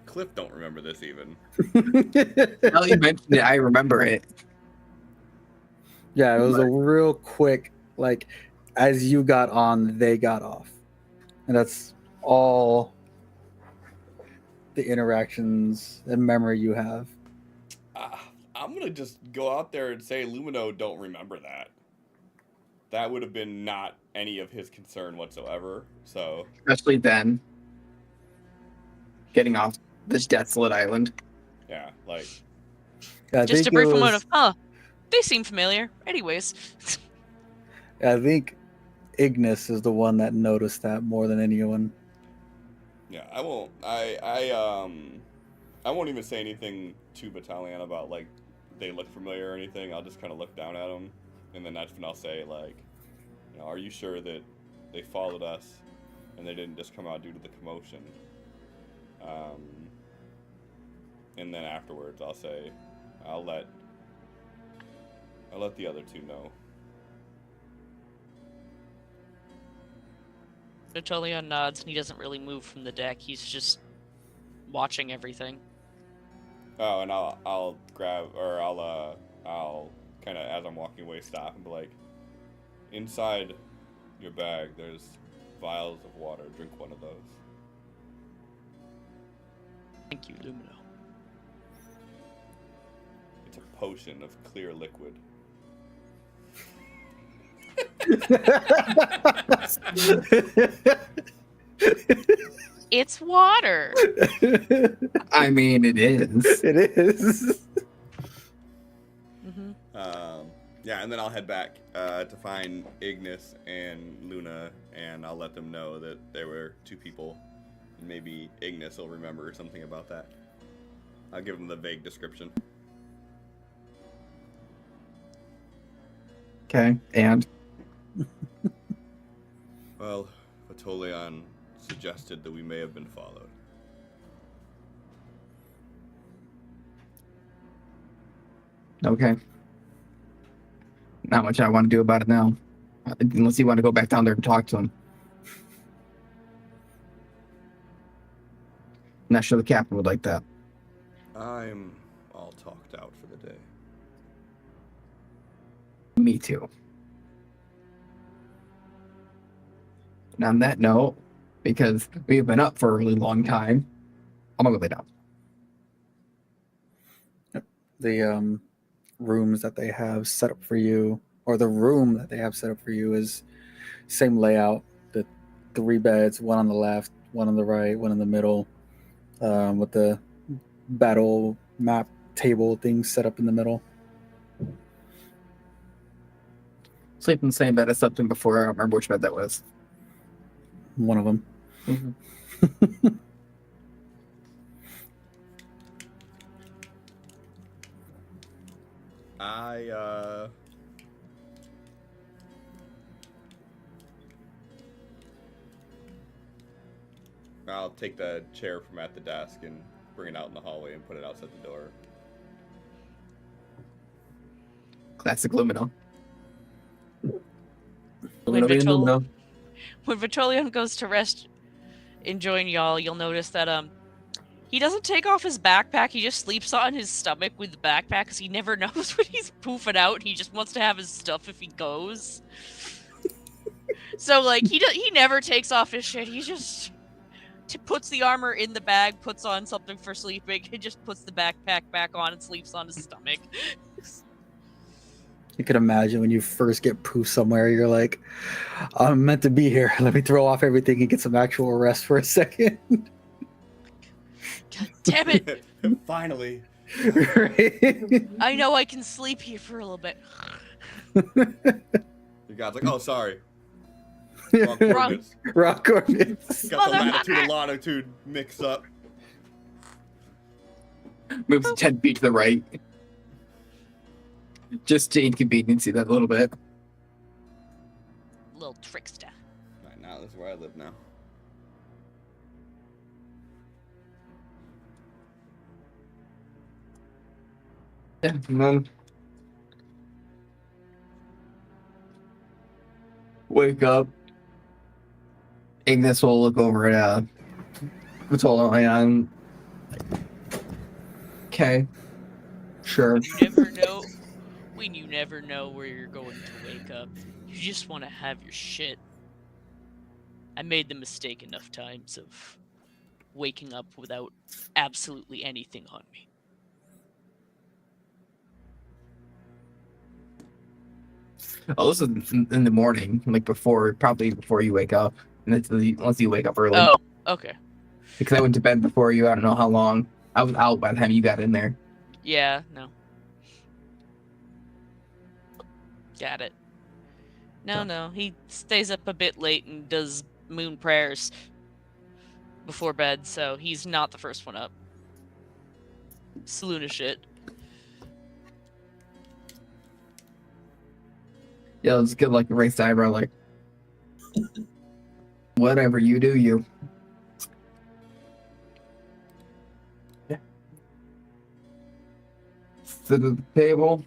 Speaker 1: Cliff don't remember this even.
Speaker 2: Now that you mentioned it, I remember it.
Speaker 4: Yeah, it was a real quick, like, as you got on, they got off. And that's all the interactions and memory you have.
Speaker 1: I'm gonna just go out there and say Lumino don't remember that. That would have been not any of his concern whatsoever. So
Speaker 2: Especially then. Getting off this desolate island.
Speaker 1: yeah, like
Speaker 4: I
Speaker 3: Just a
Speaker 4: think
Speaker 3: brief
Speaker 4: it
Speaker 3: moment
Speaker 4: was-
Speaker 3: of, they seem familiar. Anyways.
Speaker 4: I think Ignis is the one that noticed that more than anyone.
Speaker 1: yeah, I won't. I won't even say anything to Battalion about like they look familiar or anything. I'll just kind of look down at them, and then that's when I'll say like, you know, are you sure that they followed us and they didn't just come out due to the commotion? And then afterwards, I'll say, I'll let the other 2 know.
Speaker 3: Tertullian nods and he doesn't really move from the deck. He's just watching everything.
Speaker 1: Oh, and I'll grab, or I'll kind of, as I'm walking away, stop and be like, inside your bag, there's vials of water. Drink one of those.
Speaker 3: Thank you, Lumino.
Speaker 1: It's a potion of clear liquid.
Speaker 3: It's water.
Speaker 2: I mean, it is.
Speaker 4: It is.
Speaker 3: Hmm.
Speaker 1: Yeah, and then I'll head back to find Ignis and Luna, and I'll let them know that there were 2 people. Maybe Ignis will remember something about that. I'll give them the vague description.
Speaker 2: Okay, and
Speaker 1: Well, Vatolion suggested that we may have been followed.
Speaker 2: okay. Not much I want to do about it now. Unless you want to go back down there and talk to him. Not sure the captain would like that.
Speaker 1: I'm all talked out for the day.
Speaker 2: Me too. And on that note, because we've been up for a really long time, I'm gonna go lay down.
Speaker 4: The rooms that they have set up for you, or the room that they have set up for you, is same layout. The 3 beds, one on the left, one on the right, one in the middle, with the battle map table thing set up in the middle.
Speaker 2: Sleep in the same bed I slept in before. I don't remember which bed that was.
Speaker 4: One of them.
Speaker 1: I'll take the chair from at the desk and bring it out in the hallway and put it outside the door.
Speaker 2: Classic Lumino.
Speaker 3: When
Speaker 2: Lumino.
Speaker 3: When Vatolion goes to rest and join y'all, you'll notice that he doesn't take off his backpack. He just sleeps on his stomach with the backpack because he never knows when he's poofing out. He just wants to have his stuff if he goes. So like he never takes off his shit. He just puts the armor in the bag, puts on something for sleeping, and just puts the backpack back on and sleeps on his stomach.
Speaker 4: You can imagine when you first get poof somewhere, you're like, I'm meant to be here. Let me throw off everything and get some actual rest for a second.
Speaker 3: God damn it!
Speaker 1: Finally.
Speaker 4: Right?
Speaker 3: I know I can sleep here for a little bit.
Speaker 1: Your god's like, oh, sorry. Wrong coordinates.
Speaker 4: Rock coordinates.
Speaker 1: Got the
Speaker 3: Motherfucker.
Speaker 1: latitude and longitude mixed up.
Speaker 2: Moves 10 feet to the right. Just to inconvenience you that a little bit.
Speaker 3: Little trickster.
Speaker 1: Right now, this is where I live now.
Speaker 2: Yeah, and then wake up. Ignis will look over at Vatolion. Okay. Sure.
Speaker 3: You never know when you never know where you're going to wake up. You just want to have your shit. I made the mistake enough times of waking up without absolutely anything on me.
Speaker 2: Oh, this is in the morning, like probably before you wake up. And unless you wake up early.
Speaker 3: Oh, okay.
Speaker 2: Because I went to bed before you. I don't know how long. I was out by the time you got in there.
Speaker 3: Yeah, no. Got it. No, he stays up a bit late and does moon prayers before bed, so he's not the first one up. Saluna shit.
Speaker 2: Yeah, let's get like a raised eyebrow, like whatever you do, you. Yeah. Sit at the table.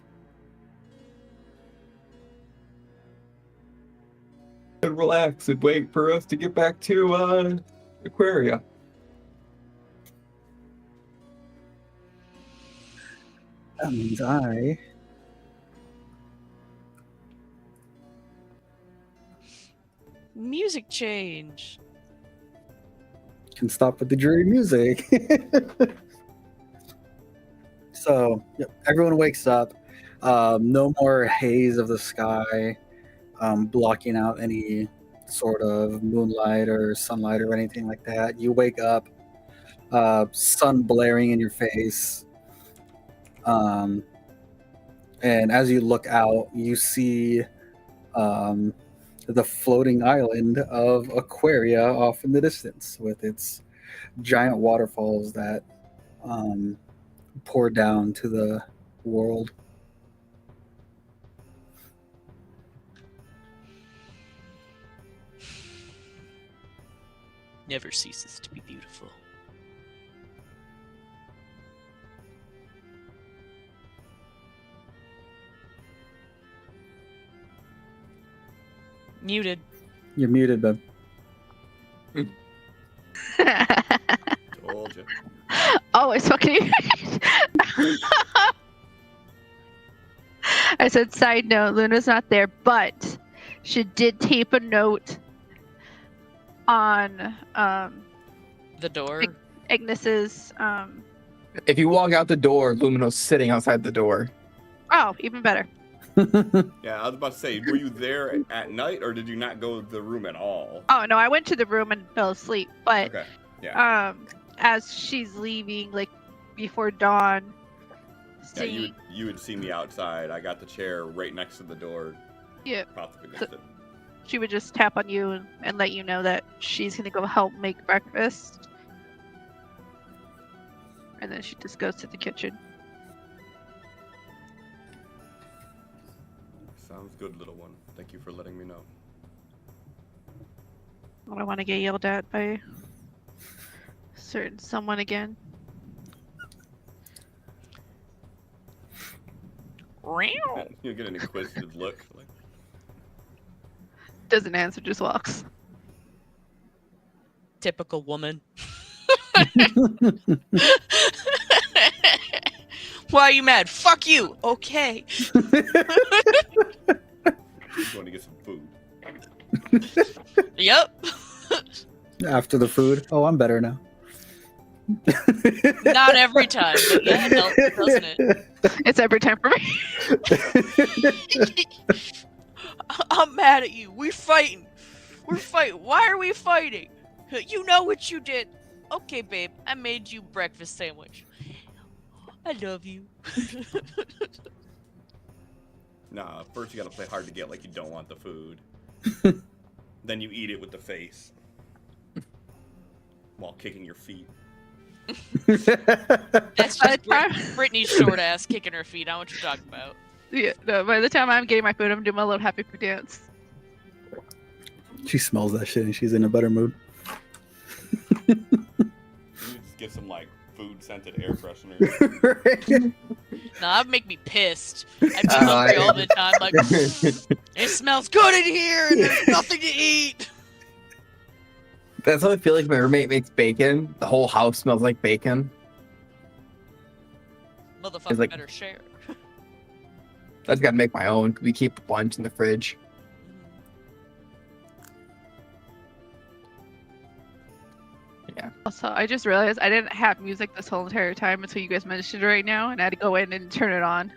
Speaker 2: And relax and wait for us to get back to Aquaria.
Speaker 4: That means I
Speaker 3: Music change.
Speaker 4: can stop with the dreary music. So, yep, everyone wakes up. No more haze of the sky. blocking out any sort of moonlight or sunlight or anything like that. You wake up, sun blaring in your face. And as you look out, you see the floating island of Aquaria off in the distance with its giant waterfalls that pour down to the world.
Speaker 3: Never ceases to be beautiful. Muted.
Speaker 4: You're muted, Ben.
Speaker 1: Told you.
Speaker 5: Always fucking. I said, side note, Luna's not there, but she did tape a note on
Speaker 3: The door.
Speaker 5: Ignis's.
Speaker 2: If you walk out the door, Lumino's sitting outside the door.
Speaker 5: Oh, even better.
Speaker 1: Yeah, I was about to say, were you there at night, or did you not go to the room at all?
Speaker 5: Oh no, I went to the room and fell asleep. But
Speaker 1: Okay. Yeah.
Speaker 5: as she's leaving, like before dawn,
Speaker 1: Yeah,
Speaker 5: seeing
Speaker 1: you would see me outside. I got the chair right next to the door.
Speaker 5: Yeah.
Speaker 1: Propped up against it.
Speaker 5: she would just tap on you and let you know that she's gonna go help make breakfast, and then she just goes to the kitchen.
Speaker 1: Sounds good, little one. Thank you for letting me know.
Speaker 5: I don't want to get yelled at by certain someone again.
Speaker 1: You get an inquisitive look. Like,
Speaker 5: Doesn't answer, just walks.
Speaker 3: Typical woman. Why are you mad? Fuck you. Okay.
Speaker 1: she's going to get some food.
Speaker 3: Yep.
Speaker 4: After the food, oh, I'm better now.
Speaker 3: Not every time, but yeah, it helps, doesn't it?
Speaker 5: It's every time for me.
Speaker 3: I'm mad at you. We're fighting. We're fighting. Why are we fighting? You know what you did. Okay, babe. I made you breakfast sandwich. I love you.
Speaker 1: Nah, first you gotta play hard to get like you don't want the food. Then you eat it with the face. While kicking your feet.
Speaker 3: That's
Speaker 5: By
Speaker 3: just
Speaker 5: the time-
Speaker 3: Brittany's short ass kicking her feet. I know what you're talking about.
Speaker 5: Yeah, no, by the time I'm getting my food, I'm doing my little happy food dance.
Speaker 4: She smells that shit and she's in a better mood.
Speaker 1: You just get some like food scented air freshener.
Speaker 3: Nah, that would make me pissed. I'd be hungry all the time. Like, it smells good in here and there's nothing to eat.
Speaker 2: That's how I feel like my roommate makes bacon. The whole house smells like bacon.
Speaker 3: Motherfucker
Speaker 2: like-
Speaker 3: better share.
Speaker 2: I just gotta make my own. We keep a bunch in the fridge.
Speaker 5: Also, I just realized I didn't have music this whole entire time until you guys mentioned it right now, and I had to go in and turn it on.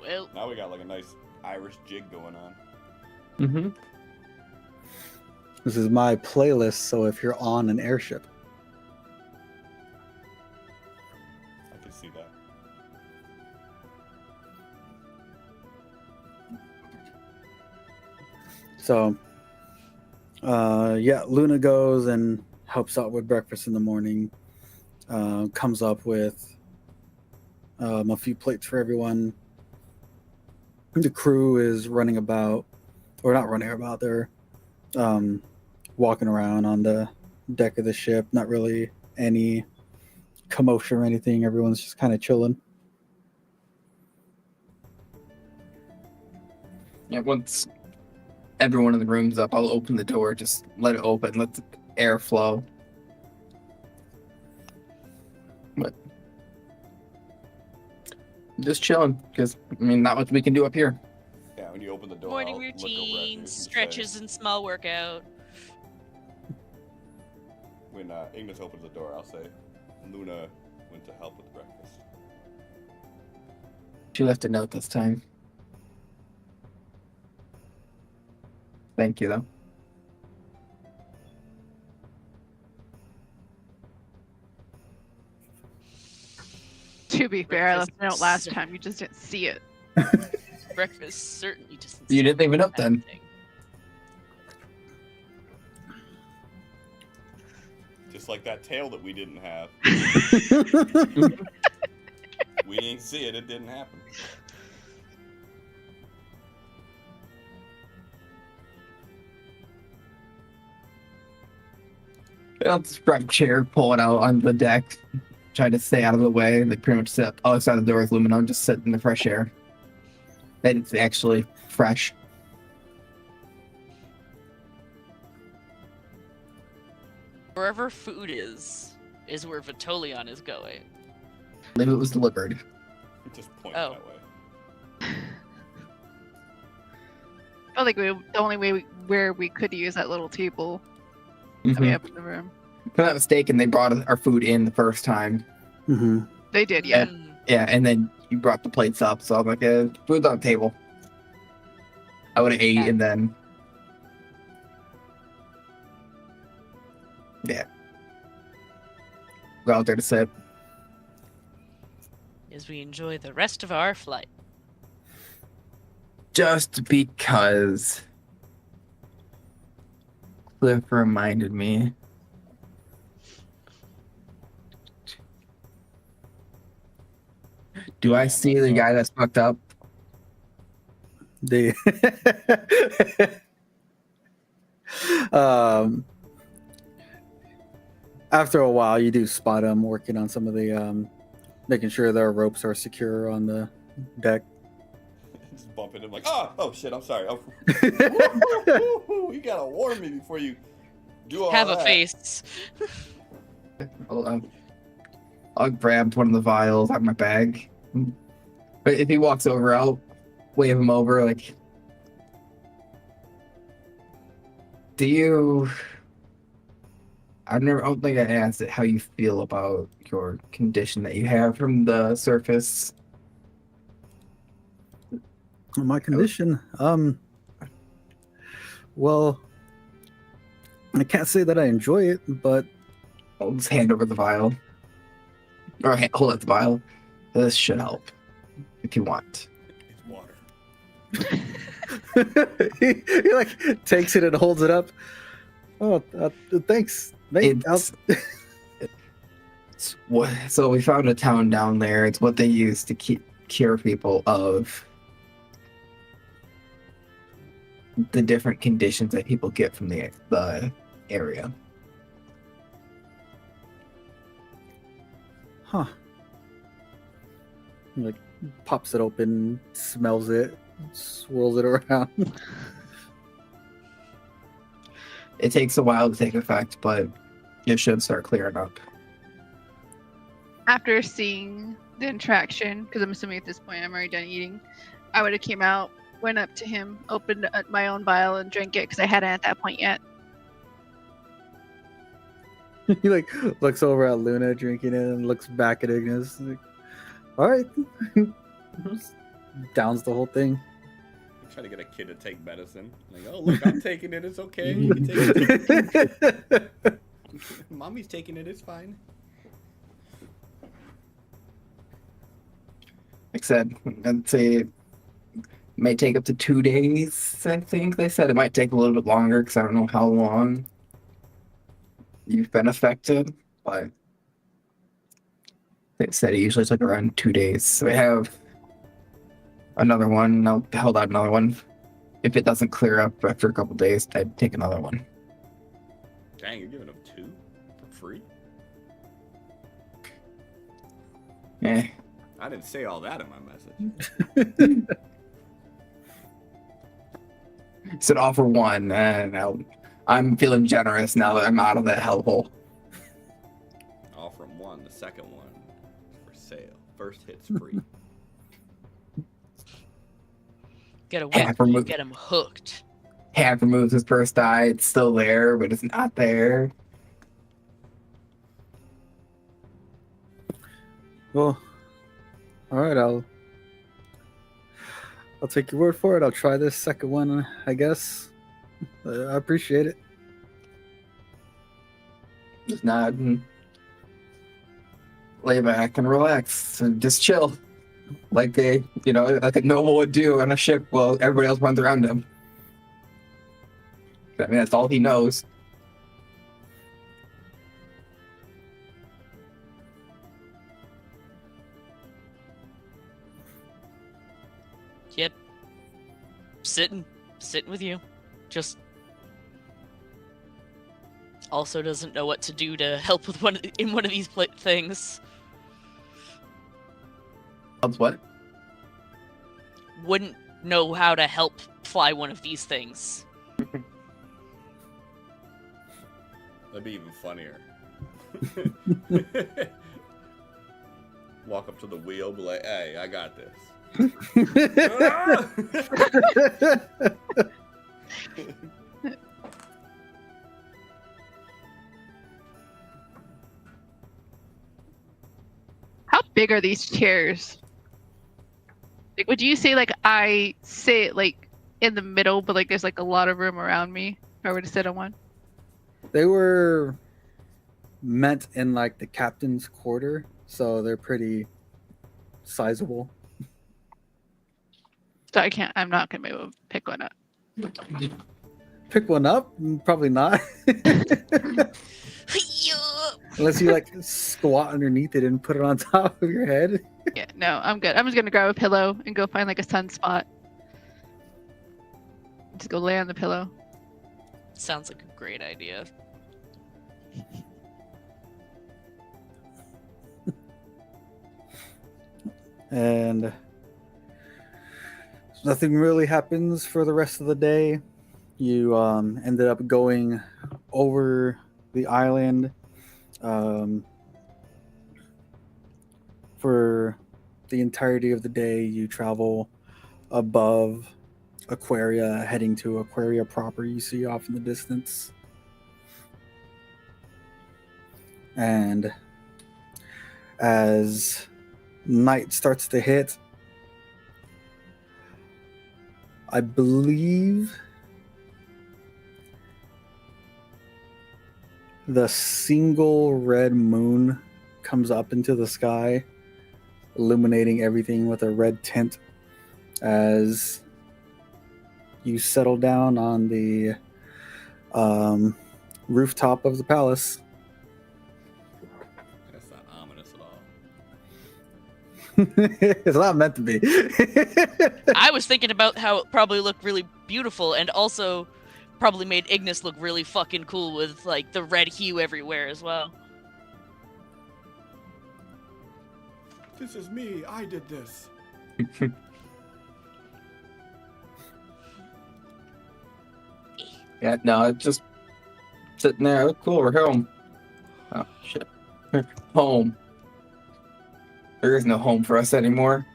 Speaker 3: Well,
Speaker 1: Now we got like a nice Irish jig going on.
Speaker 2: Mm-hmm.
Speaker 4: This is my playlist, so if you're on an airship,
Speaker 1: I can see that.
Speaker 4: so yeah, Luna goes and helps out with breakfast in the morning. Comes up with a few plates for everyone. The crew is running about, or not running about. They're walking around on the deck of the ship. Not really any commotion or anything. Everyone's just kind of chilling.
Speaker 2: Yeah, once everyone in the room's up, I'll open the door. Just let it open. Let the air flow. But just chilling, because I mean, not much we can do up here.
Speaker 1: Yeah, when you open the door,
Speaker 3: morning
Speaker 1: I'll look over at you
Speaker 3: routines,
Speaker 1: and say-
Speaker 3: stretches, and small workout.
Speaker 1: When Ignis opens the door, I'll say, Luna went to help with breakfast.
Speaker 2: She left a note this time. Thank you, though.
Speaker 5: To be fair, I left a note last
Speaker 3: Breakfast.
Speaker 5: time. You just didn't see it.
Speaker 3: Breakfast certainly doesn't.
Speaker 2: You
Speaker 3: sound
Speaker 2: didn't leave it
Speaker 3: like
Speaker 2: up then.
Speaker 3: anything.
Speaker 1: Just like that tail that we didn't have. We didn't see it. It didn't happen.
Speaker 2: I'll just grab a chair, pull it out on the deck, try to stay out of the way. They pretty much sit other side of the door with Lumino and just sit in the fresh air. And it's actually fresh.
Speaker 3: Wherever food is where Vitolion is going.
Speaker 2: I believe it was delivered.
Speaker 1: Just point
Speaker 3: Oh.
Speaker 1: that way.
Speaker 5: I feel like the only way where we could use that little table that we
Speaker 2: Mhm.
Speaker 5: have in the room.
Speaker 2: If I'm not mistaken, they brought our food in the first time.
Speaker 4: Mm-hmm.
Speaker 5: They did, yeah.
Speaker 3: Mm.
Speaker 2: Yeah, and then you brought the plates up, so I'm like, food's on the table. I would have ate
Speaker 3: Yeah.
Speaker 2: and then. Yeah. Go out there to sit.
Speaker 3: As we enjoy the rest of our flight.
Speaker 2: Just because Cliff reminded me. Do I
Speaker 1: Yeah,
Speaker 2: see the
Speaker 1: that's
Speaker 2: guy that's fucked up?
Speaker 4: They after a while you do spot him working on some of the making sure their ropes are secure on the deck.
Speaker 1: Just bumping him like, oh shit, I'm sorry. Oh, you gotta warn me before you do all
Speaker 3: Have
Speaker 1: that.
Speaker 3: a face.
Speaker 2: I'll grab one of the vials out of my bag. But if he walks over, I'll wave him over. Like, do you? I don't think I asked it how you feel about your condition that you have from the surface.
Speaker 4: My condition, well, I can't say that I enjoy it, but
Speaker 2: I'll just hand over the vial. Or hold up the vial. This should help. If you want.
Speaker 1: It's water.
Speaker 4: he like takes it and holds it up. Oh, thanks, mate.
Speaker 2: It's what, so we found a town down there. It's what they use to cure people of the different conditions that people get from the area.
Speaker 4: Huh. He, like, pops it open, smells it, swirls it around.
Speaker 2: It takes a while to take effect, but it should start clearing up.
Speaker 5: After seeing the interaction, because I'm assuming at this point I'm already done eating, I would have came out, went up to him, opened my own vial and drank it because I hadn't at that point yet.
Speaker 4: He like looks over at Luna drinking it and looks back at Ignis. Like, all right, downs the whole thing.
Speaker 1: I'm trying to get a kid to take medicine. Like, oh look, I'm taking it. It's okay. You can take it. Mommy's taking it. It's fine.
Speaker 2: Like I said, I'd say it may take up to 2 days, I think. They said it might take a little bit longer because I don't know how long you've been affected, but they said it usually took around 2 days. So we have another one. I'll hold out another one. If it doesn't clear up after a couple days, I'd take another one.
Speaker 1: Dang, you're giving them 2 for free?
Speaker 2: Eh.
Speaker 1: I didn't say all that in my message.
Speaker 2: Said offer one, and I'm feeling generous now that I'm out of that hellhole.
Speaker 1: Offer them 1. The second one is for sale. First hit's free.
Speaker 3: Gotta wait
Speaker 2: Half
Speaker 3: till you
Speaker 2: removed.
Speaker 3: get him hooked.
Speaker 2: Half removed his first eye. It's still there, but it's not there.
Speaker 4: Well, all right, I'll take your word for it. I'll try this second one, I guess. I appreciate it.
Speaker 2: Just nod and lay back and relax and just chill, like like a noble would do on a ship while everybody else runs around him. I mean, that's all he knows.
Speaker 3: Yep. Sitting with you. Just also doesn't know what to do to help with one of these things.
Speaker 2: Helps what?
Speaker 3: Wouldn't know how to help fly one of these things.
Speaker 1: That'd be even funnier. Walk up to the wheel, be like, "Hey, I got this."
Speaker 5: How big are these chairs? Like, would you say like I sit like in the middle, but like there's like a lot of room around me if I were to sit on one?
Speaker 4: They were meant in like the captain's quarter, so they're pretty sizable.
Speaker 5: So I'm not gonna be able to pick one up.
Speaker 4: Pick one up? Probably not. Unless you like squat underneath it and put it on top of your head.
Speaker 5: Yeah, no, I'm good. I'm just gonna grab a pillow and go find like a sunspot. Just go lay on the pillow.
Speaker 3: Sounds like a great idea.
Speaker 4: And nothing really happens for the rest of the day. You ended up going over the island for the entirety of the day. You travel above Aquaria, heading to Aquaria proper. You see off in the distance. And as night starts to hit, I believe the single red moon comes up into the sky, illuminating everything with a red tint as you settle down on the rooftop of the palace.
Speaker 1: That's not ominous at all.
Speaker 4: It's not meant to be.
Speaker 3: I was thinking about how it probably looked really beautiful and also probably made Ignis look really fucking cool with like the red hue everywhere as well.
Speaker 1: This is me. I did this.
Speaker 2: Yeah, no, it's just sitting there. Oh, cool, we're home. Oh, shit. Home. There is no home for us anymore.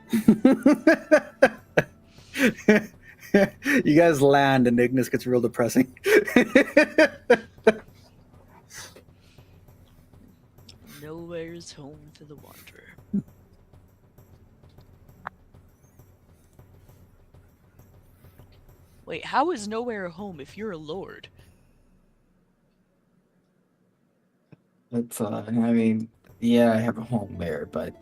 Speaker 4: You guys land and Ignis gets real depressing.
Speaker 3: Nowhere's home for the wanderer. Wait, how is nowhere a home if you're a lord?
Speaker 2: It's, I mean, yeah, I have a home there, but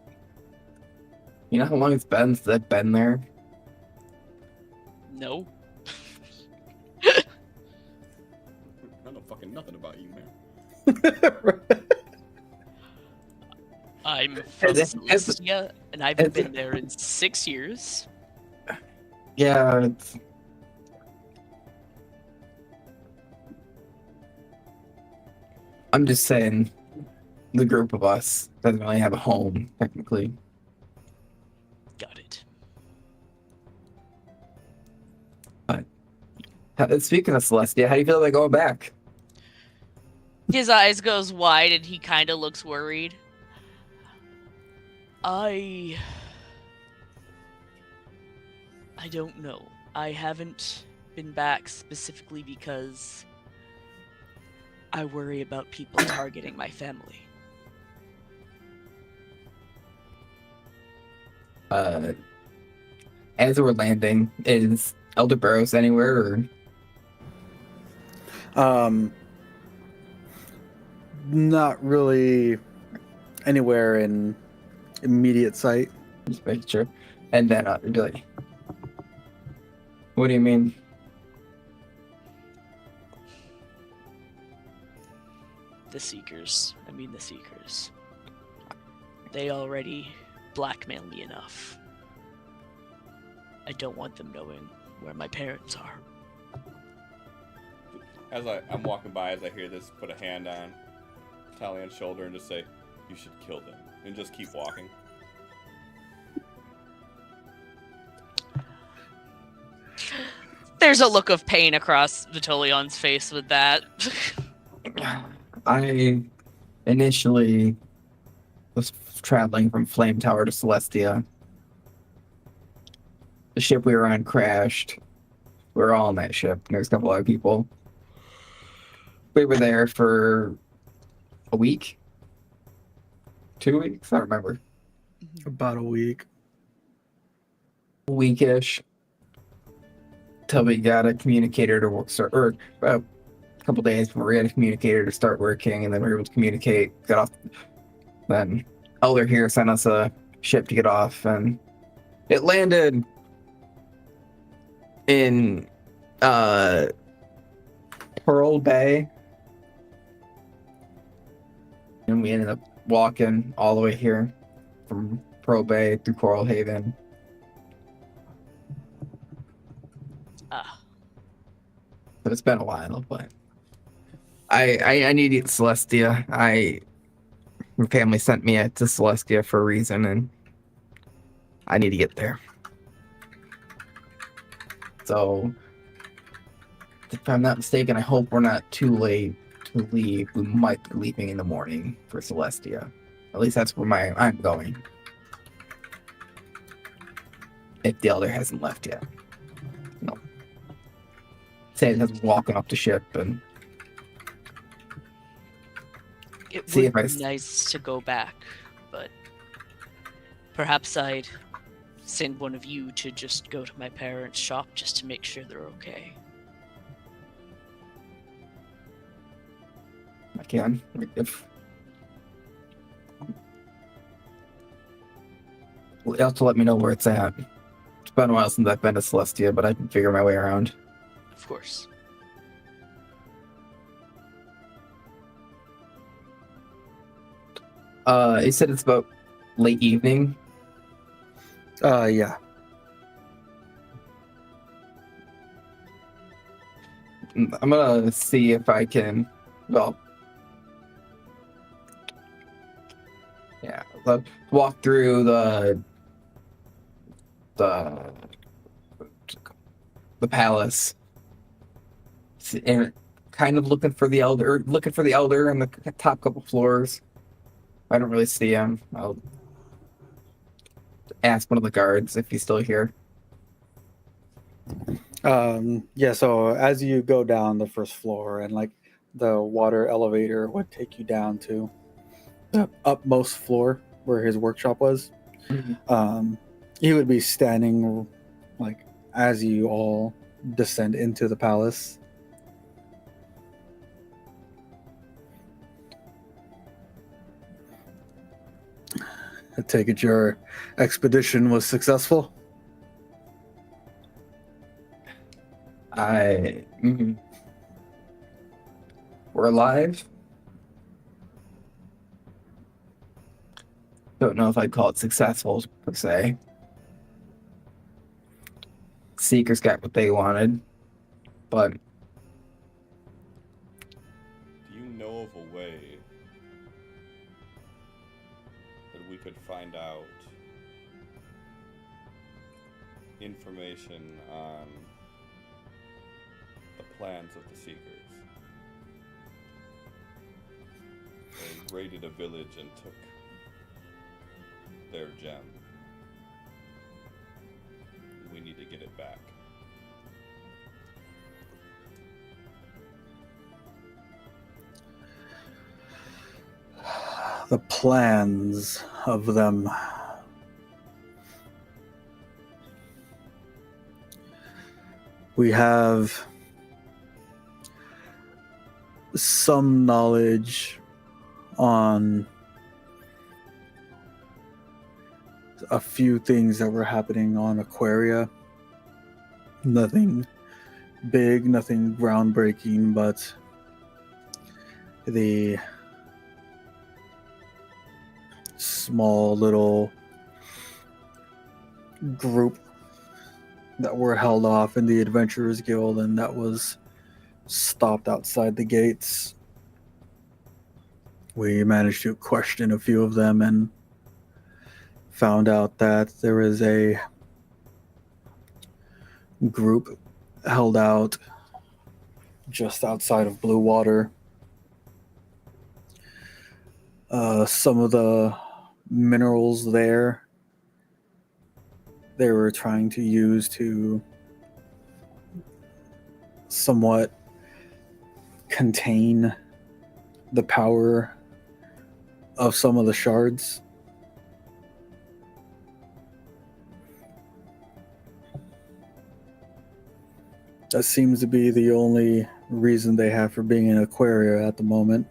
Speaker 2: you know how long it's been since I've been there?
Speaker 3: No.
Speaker 1: I know fucking nothing about you, man.
Speaker 3: I'm from
Speaker 2: As-
Speaker 3: Celestia, and I've
Speaker 2: as-
Speaker 3: been there in 6 years.
Speaker 2: Yeah, it's... I'm just saying, the group of us doesn't really have a home, technically.
Speaker 3: Got it.
Speaker 2: Speaking of Celestia, how do you feel about going back?
Speaker 3: His eyes goes wide and he kind of looks worried. I don't know. I haven't been back specifically because I worry about people targeting my family.
Speaker 2: As we're landing, is Elder Burrows anywhere, or
Speaker 4: Not really anywhere in immediate sight.
Speaker 2: Just making sure. And then I'd be like, what do you mean?
Speaker 3: The Seekers. They already blackmail me enough. I don't want them knowing where my parents are.
Speaker 1: As I'm walking by, as I hear this, put a hand on Talian's shoulder and just say, "You should kill them," and just keep walking.
Speaker 3: There's a look of pain across Vitolion's face with that.
Speaker 2: I initially was traveling from Flame Tower to Celestia. The ship we were on crashed. We were all on that ship. There's a couple other people. We were there for a week? 2 weeks? I don't remember.
Speaker 4: About a week.
Speaker 2: A weekish. Till we got a communicator to work, or about a couple days before we had a communicator to start working, and then we were able to communicate, get off. Then Elder here sent us a ship to get off, and it landed in Pearl Bay, and we ended up walking all the way here from Pearl Bay through Coral Haven. But it's been a while, but I need to get to Celestia. My family sent me to Celestia for a reason, and I need to get there. So, if I'm not mistaken, I hope we're not too late to leave. We might be leaving in the morning for Celestia. At least that's where I'm going. If the Elder hasn't left yet. No. Say it has walking off the ship and
Speaker 3: It
Speaker 2: see
Speaker 3: would
Speaker 2: if I
Speaker 3: be nice to go back, but perhaps I'd send one of you to just go to my parents' shop just to make sure they're okay.
Speaker 2: I can. If you have to let me know where it's at. It's been a while since I've been to Celestia, but I can figure my way around.
Speaker 3: Of course.
Speaker 2: You said it's about late evening.
Speaker 4: Yeah.
Speaker 2: I'm gonna see if I can. Well, yeah, walk through the palace, and kind of looking for the elder in the top couple floors. I don't really see him. I'll ask one of the guards if he's still here.
Speaker 4: Yeah, so as you go down the first floor, and like the water elevator would take you down to the upmost floor where his workshop was, he would be standing like as you all descend into the palace. I take it your expedition was successful?
Speaker 2: We're alive. Don't know if I'd call it successful per se. Seekers got what they wanted, but
Speaker 1: Do you know of a way that we could find out information on the plans of the Seekers? They raided a village and took their gem. We need to get it back.
Speaker 4: The plans of them. We have some knowledge on a few things that were happening on Aquaria. Nothing big, nothing groundbreaking, but the small little group that were held off in the Adventurers Guild and that was stopped outside the gates. We managed to question a few of them and found out that there is a group held out just outside of Blue Water. Some of the minerals there they were trying to use to somewhat contain the power of some of the shards. That seems to be the only reason they have for being in Aquaria at the moment.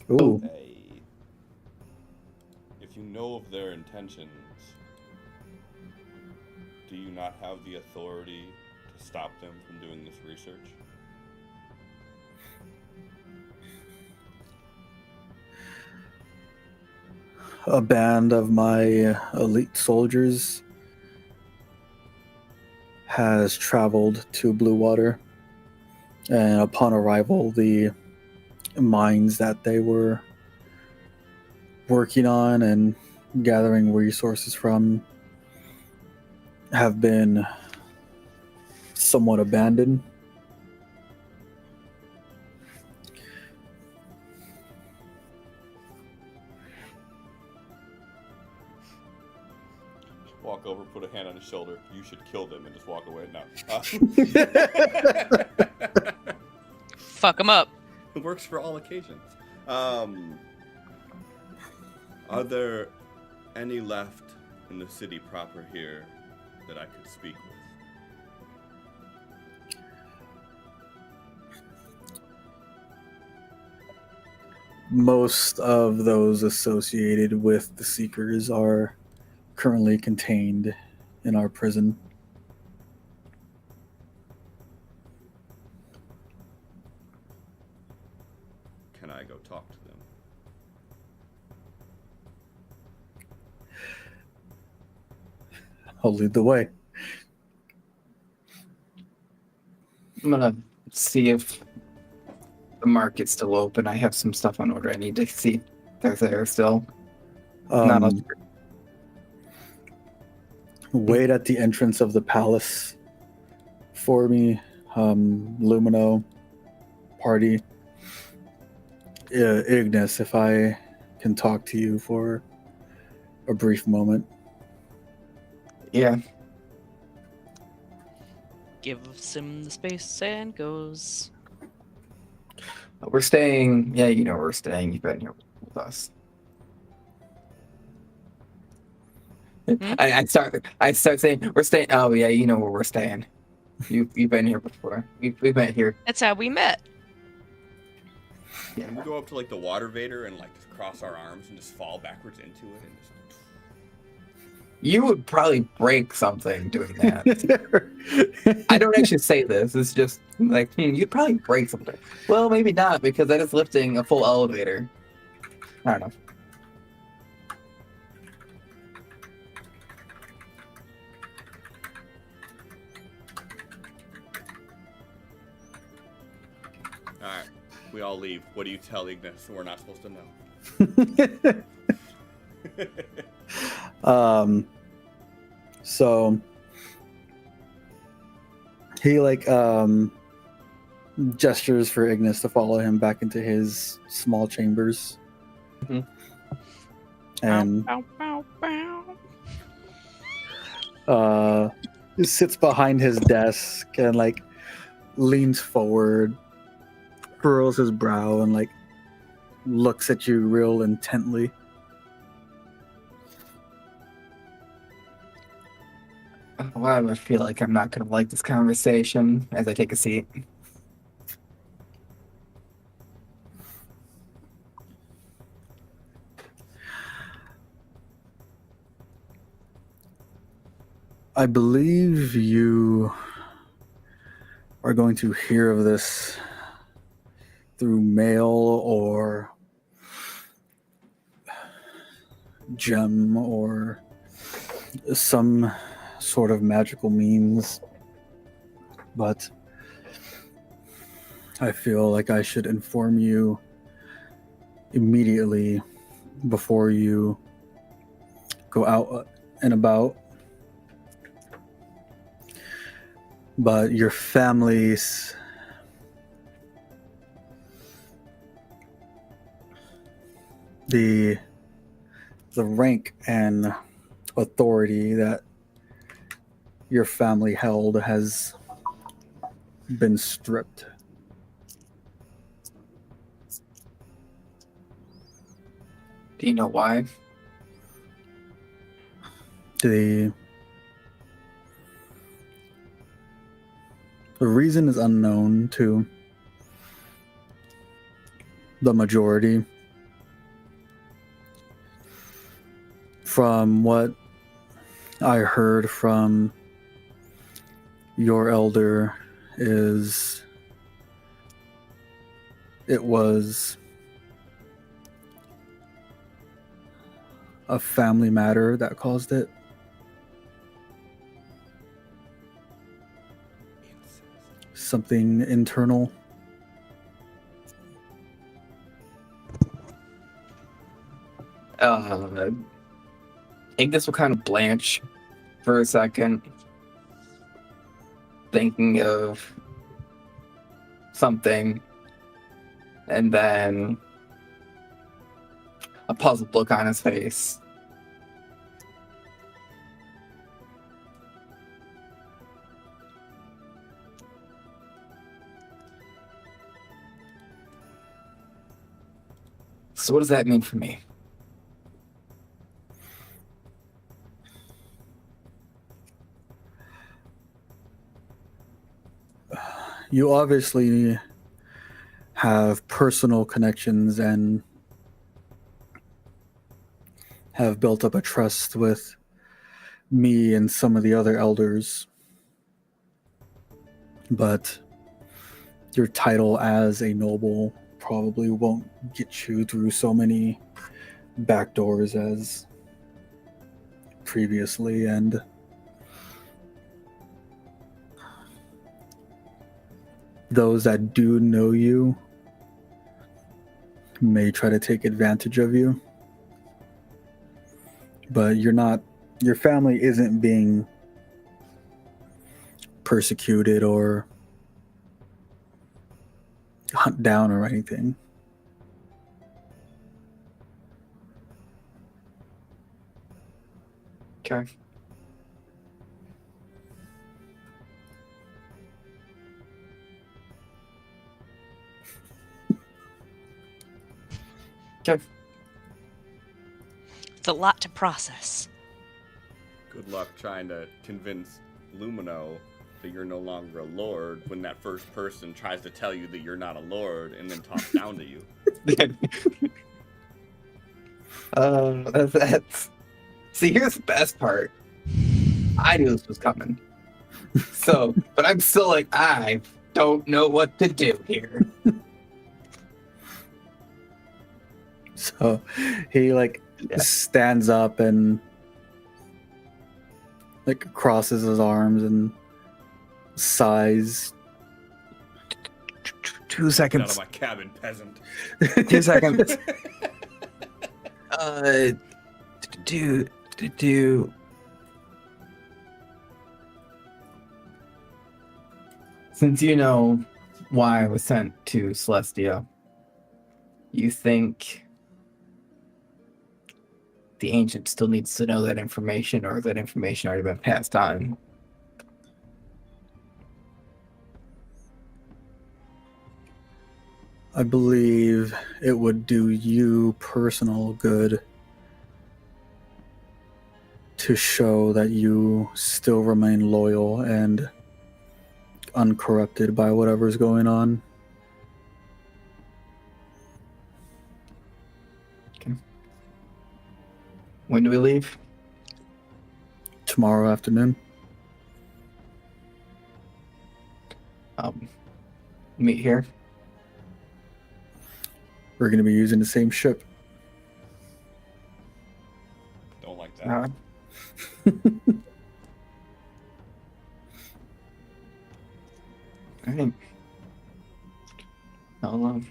Speaker 4: Ooh.
Speaker 1: Hey, if you know of their intentions, do you not have the authority to stop them from doing this research?
Speaker 4: A band of my elite soldiers has traveled to Blue Water, and upon arrival, the mines that they were working on and gathering resources from have been somewhat abandoned.
Speaker 1: Walk over, put a hand on his shoulder. You should kill them and just walk away. No.
Speaker 3: Fuck them up.
Speaker 1: It works for all occasions. Are there any left in the city proper here that I could speak with?
Speaker 4: Most of those associated with the Seekers are currently contained in our prison.
Speaker 1: Can I go talk to them?
Speaker 4: I'll lead the way.
Speaker 2: I'm gonna see if the market's still open. I have some stuff on order. I need to see if they're there still. Not a-
Speaker 4: Wait at the entrance of the palace for me, Lumino, party. Ignis, if I can talk to you for a brief moment.
Speaker 2: Yeah.
Speaker 3: Gives him the space and goes.
Speaker 2: We're staying. Yeah, you know where we're staying. You've been here with us. I start saying we're staying. Oh yeah, you know where we're staying. You've been here before. We've been here.
Speaker 3: That's how we met.
Speaker 2: Yeah.
Speaker 1: Can we go up to like the water vader and like just cross our arms and just fall backwards into it and just...
Speaker 2: You would probably break something doing that. I don't actually say this. It's just like you'd probably break something. Well, maybe not because that is lifting a full elevator. I don't know.
Speaker 1: Alright, we all leave. What do you tell Ignis we're not supposed to know?
Speaker 4: So he gestures for Ignis to follow him back into his small chambers.
Speaker 2: Mhm.
Speaker 4: And
Speaker 3: Bow, bow, bow.
Speaker 4: sits behind his desk and leans forward, furrows his brow and like looks at you real intently.
Speaker 2: Why do I feel like I'm not going to like this conversation as I take a seat?
Speaker 4: I believe you are going to hear of this through mail or gem or some sort of magical means, but I feel like I should inform you immediately before you go out and about. But your family's the rank and authority that your family held has been stripped.
Speaker 2: Do you know why?
Speaker 4: The reason is unknown to the majority. From what I heard from your elder is it was a family matter that caused it. Something internal.
Speaker 2: I think this will kind of blanch for a second, thinking of something, and then a puzzled look on his face. So what does that mean for me?
Speaker 4: You obviously have personal connections and have built up a trust with me and some of the other elders. But your title as a noble probably won't get you through so many back doors as previously, and those that do know you may try to take advantage of you. But your family isn't being persecuted or hunt down or anything.
Speaker 2: Okay. Okay.
Speaker 3: It's a lot to process.
Speaker 1: Good luck trying to convince Lumino that you're no longer a lord when that first person tries to tell you that you're not a lord and then talks down to you.
Speaker 2: That's... See, here's the best part. I knew this was coming. So, but I'm still like, I don't know what to do here.
Speaker 4: So he stands up and crosses his arms and sighs.
Speaker 2: 2
Speaker 1: Get out
Speaker 2: seconds.
Speaker 1: of my cabin, peasant.
Speaker 2: 2 seconds. Do. Since you know why I was sent to Celestia, you think the ancient still needs to know that information, or that information already been passed on?
Speaker 4: I believe it would do you personal good to show that you still remain loyal and uncorrupted by whatever's going on.
Speaker 2: Okay. When do we leave?
Speaker 4: Tomorrow afternoon.
Speaker 2: Meet here.
Speaker 4: We're going to be using the same ship.
Speaker 1: Don't like that.
Speaker 2: Uh, I think. I'll,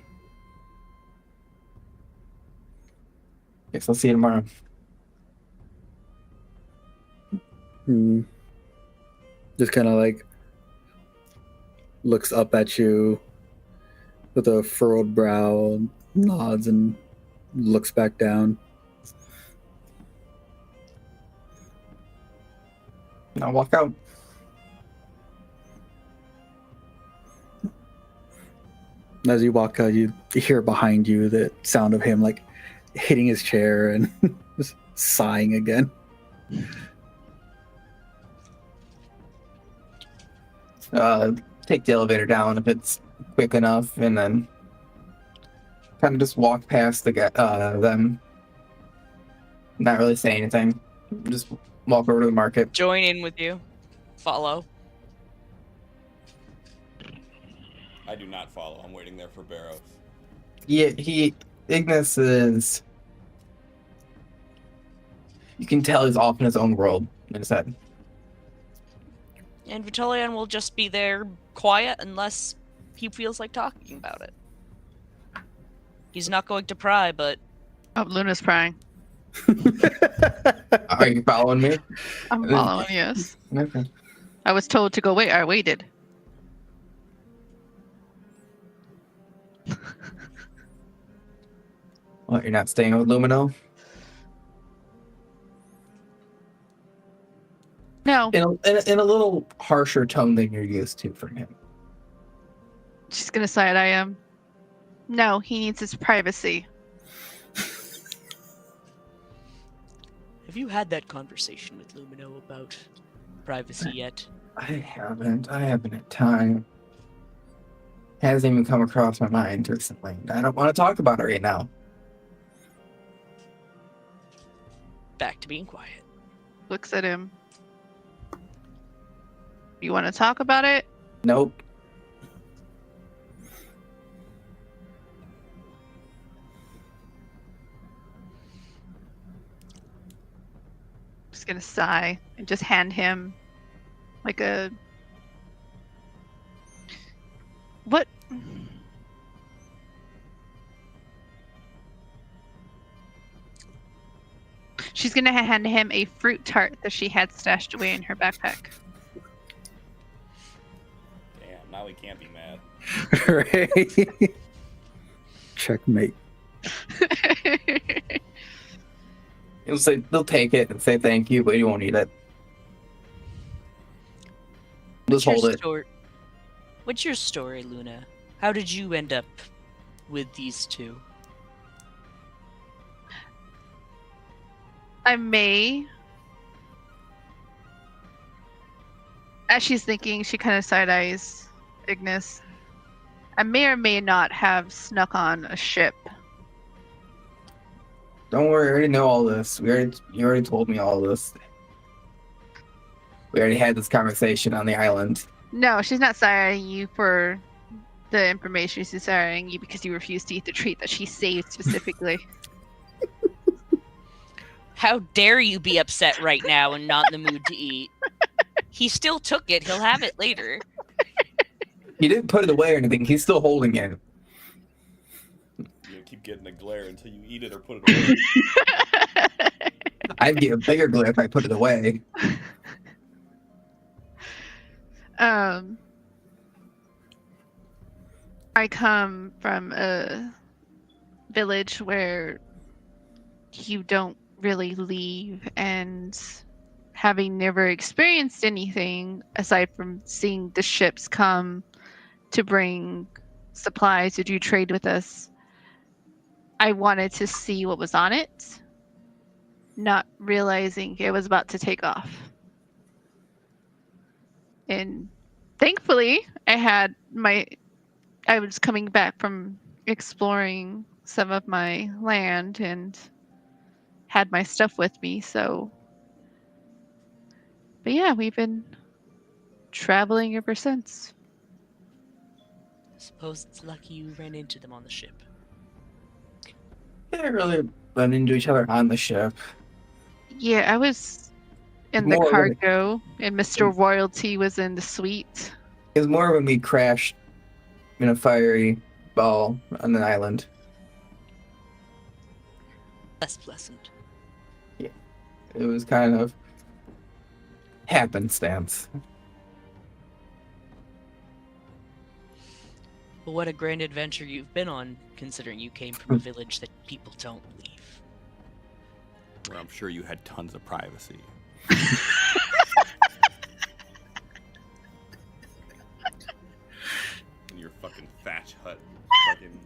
Speaker 2: guess I'll see you tomorrow.
Speaker 4: Just kind of like looks up at you with a furrowed brow, nods, and looks back down.
Speaker 2: And I'll walk out.
Speaker 4: As you walk out, you hear behind you the sound of him like hitting his chair and just sighing again.
Speaker 2: Take the elevator down if it's quick enough, and then kind of just walk past them. Not really say anything. Just walk over to the market.
Speaker 3: Join in with you. Follow.
Speaker 1: I do not follow. I'm waiting there for Barrows.
Speaker 2: Yeah, Ignis is. You can tell he's off in his own world in his head.
Speaker 3: And Vitalian will just be there quiet unless he feels like talking about it. He's not going to pry, but...
Speaker 5: Oh, Luna's prying.
Speaker 2: Are you following me?
Speaker 5: I'm following, yes.
Speaker 2: Okay.
Speaker 5: I was told to go wait. I waited.
Speaker 2: What, you're not staying with Lumino?
Speaker 5: No.
Speaker 2: In a little harsher tone than you're used to from him.
Speaker 5: She's gonna side eye him. No, he needs his privacy.
Speaker 3: Have you had that conversation with Lumino about privacy yet?
Speaker 2: I haven't had time. Hasn't even come across my mind recently. I don't want to talk about it right now.
Speaker 3: Back to being quiet.
Speaker 5: Looks at him. You want to talk about it?
Speaker 2: Nope.
Speaker 5: Just gonna sigh and just hand him like a what? She's gonna hand him a fruit tart that she had stashed away in her backpack.
Speaker 1: Damn, now we can't be mad.
Speaker 4: Right? Checkmate.
Speaker 2: They'll take it and say thank you, but you won't eat it. Just hold it.
Speaker 3: What's your story, Luna? How did you end up with these two?
Speaker 5: I may. As she's thinking, she kind of side eyes Ignis. I may or may not have snuck on a ship.
Speaker 2: Don't worry, I already know all this. You already told me all this. We already had this conversation on the island.
Speaker 5: No, she's not siring you for the information. She's siring you because you refused to eat the treat that she saved specifically.
Speaker 3: How dare you be upset right now and not in the mood to eat? He still took it. He'll have it later.
Speaker 2: He didn't put it away or anything. He's still holding it.
Speaker 1: You keep getting a glare until you eat it or put it away.
Speaker 2: I'd get a bigger glare if I put it away.
Speaker 5: I come from a village where you don't really leave, and having never experienced anything aside from seeing the ships come to bring supplies? Did you trade with us? I wanted to see what was on it, not realizing it was about to take off. And thankfully, I was coming back from exploring some of my land and had my stuff with me, so. But yeah, we've been traveling ever since.
Speaker 3: Suppose it's lucky you ran into them on the ship.
Speaker 2: They didn't really run into each other on the ship.
Speaker 5: Yeah, I was in the
Speaker 2: More of a-
Speaker 5: cargo, and Mr. Royalty was in the suite.
Speaker 2: It was more when we crashed in a fiery ball on an island.
Speaker 3: Less pleasant.
Speaker 2: It was kind of happenstance.
Speaker 3: But what a grand adventure you've been on, considering you came from a village that people don't leave.
Speaker 1: Where I'm sure you had tons of privacy. In your fucking thatch hut. Fucking.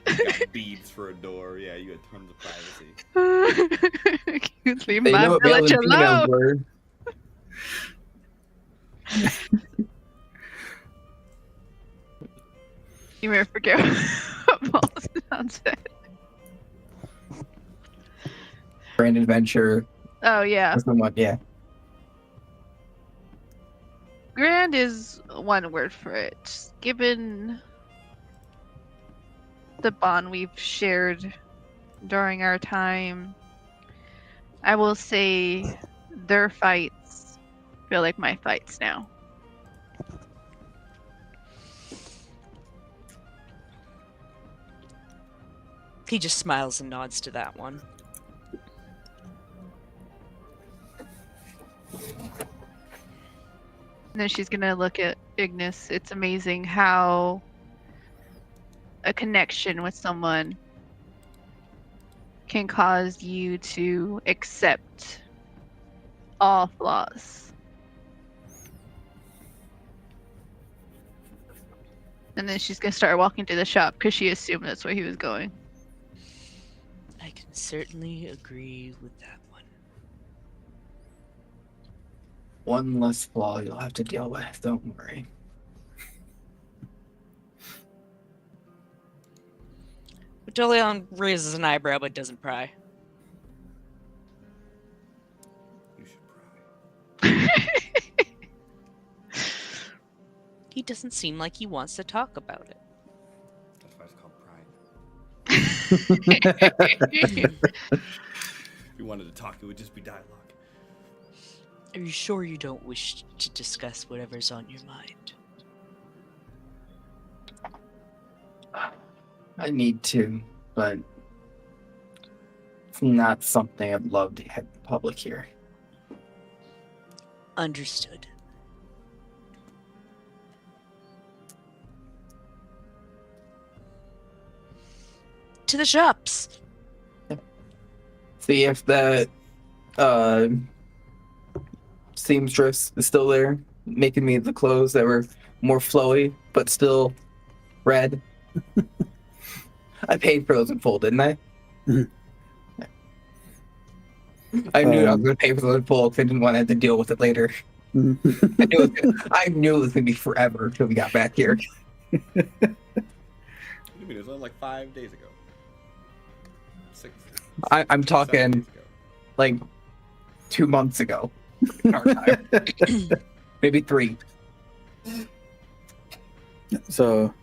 Speaker 1: You got beads for a door. Yeah, you had tons of privacy.
Speaker 5: You leave
Speaker 2: They
Speaker 5: my
Speaker 2: know what male
Speaker 5: village
Speaker 2: and females
Speaker 5: alone.
Speaker 2: were.
Speaker 5: You may forget what Paul said.
Speaker 2: Grand adventure.
Speaker 5: Oh yeah,
Speaker 2: Or somewhat, yeah.
Speaker 5: grand is one word for it. Given the bond we've shared during our time, I will say their fights feel like my fights now.
Speaker 3: He just smiles and nods to that one.
Speaker 5: And then she's gonna look at Ignis. It's amazing how a connection with someone can cause you to accept all flaws. And then she's gonna start walking to the shop because she assumed that's where he was going.
Speaker 3: I can certainly agree with that one.
Speaker 2: One less flaw you'll have to deal with, don't worry.
Speaker 3: Dolion raises an eyebrow but doesn't pry.
Speaker 1: You should pry.
Speaker 3: He doesn't seem like he wants to talk about it.
Speaker 1: That's why it's called pride. If you wanted to talk, it would just be dialogue.
Speaker 3: Are you sure you don't wish to discuss whatever's on your mind?
Speaker 2: I need to, but it's not something I'd love to have in public here.
Speaker 3: Understood. To the shops.
Speaker 2: See if that seamstress is still there, making me the clothes that were more flowy, but still red. I paid for those in full, didn't I?
Speaker 4: Mhm.
Speaker 2: I knew I was going to pay for those in full because I didn't want to have to deal with it later. I knew it was going to be forever until we got back here.
Speaker 1: What do you mean? It was only like 5 days ago. 6.
Speaker 2: I'm
Speaker 1: 7
Speaker 2: talking
Speaker 1: days ago.
Speaker 2: like 2 months ago. Our time. Maybe 3.
Speaker 4: So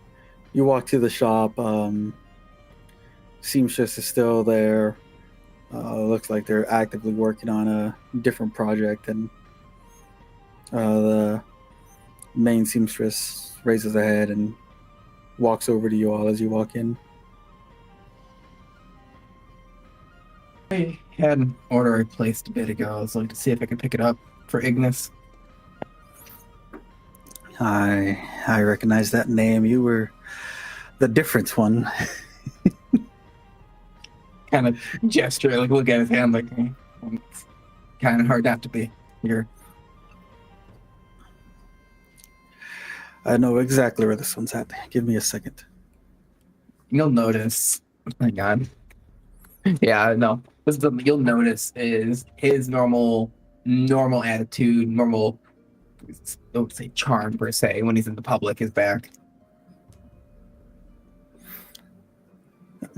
Speaker 4: you walk to the shop. Seamstress is still there. Looks like they're actively working on a different project, and the main seamstress raises her head and walks over to you all as you walk in.
Speaker 2: I had an order I placed a bit ago. I was looking to see if I could pick it up for Ignis.
Speaker 4: I recognize that name. You were the difference one.
Speaker 2: Kind of gesture, like look at his hand, like it's kind of hard not to be here.
Speaker 4: I know exactly where this one's at. Give me a second.
Speaker 2: You'll notice. Oh my God. Yeah, no. You'll notice is his normal attitude, normal, don't say charm per se, when he's in the public is back.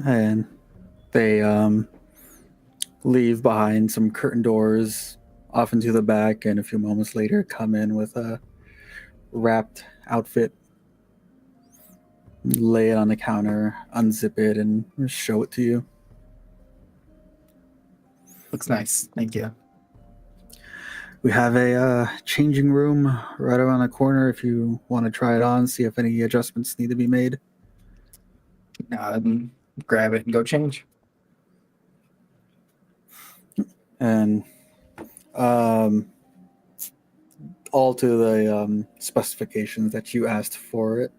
Speaker 4: And they leave behind some curtain doors off into the back, and a few moments later come in with a wrapped outfit, lay it on the counter, unzip it, and show it to you.
Speaker 2: Looks nice. Thank you.
Speaker 4: We have a changing room right around the corner if you want to try it on, see if any adjustments need to be made.
Speaker 2: Grab it and go change.
Speaker 4: And all to the specifications that you asked for it.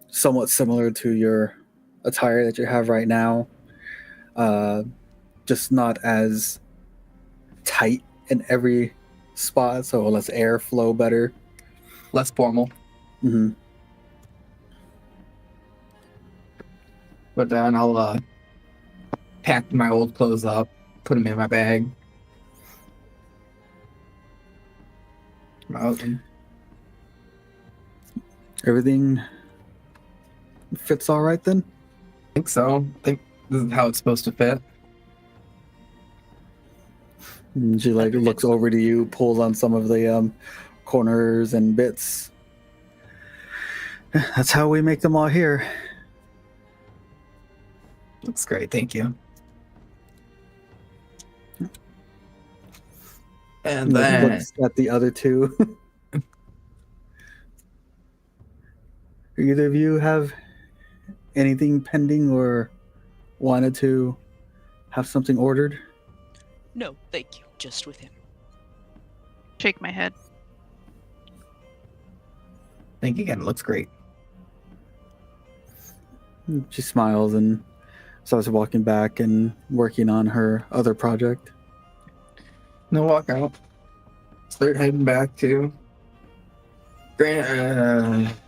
Speaker 4: Somewhat similar to your attire that you have right now, just not as tight in every spot, so lets air flow better.
Speaker 2: Less formal.
Speaker 4: Mm-hmm.
Speaker 2: But then I'll pack my old clothes up, put them in my bag. I
Speaker 4: Everything fits all right then?
Speaker 2: think so. I think this is how it's supposed to fit.
Speaker 4: And she looks over to you, pulls on some of the corners and bits. That's how we make them all here.
Speaker 2: Looks great. Thank you. And then
Speaker 4: Looks at the other two. Either of you have anything pending or wanted to have something ordered?
Speaker 3: No, thank you. Just with him.
Speaker 5: Shake my head.
Speaker 2: thank you again. It looks great.
Speaker 4: She smiles and starts walking back and working on her other project.
Speaker 2: No walk out. Start heading back to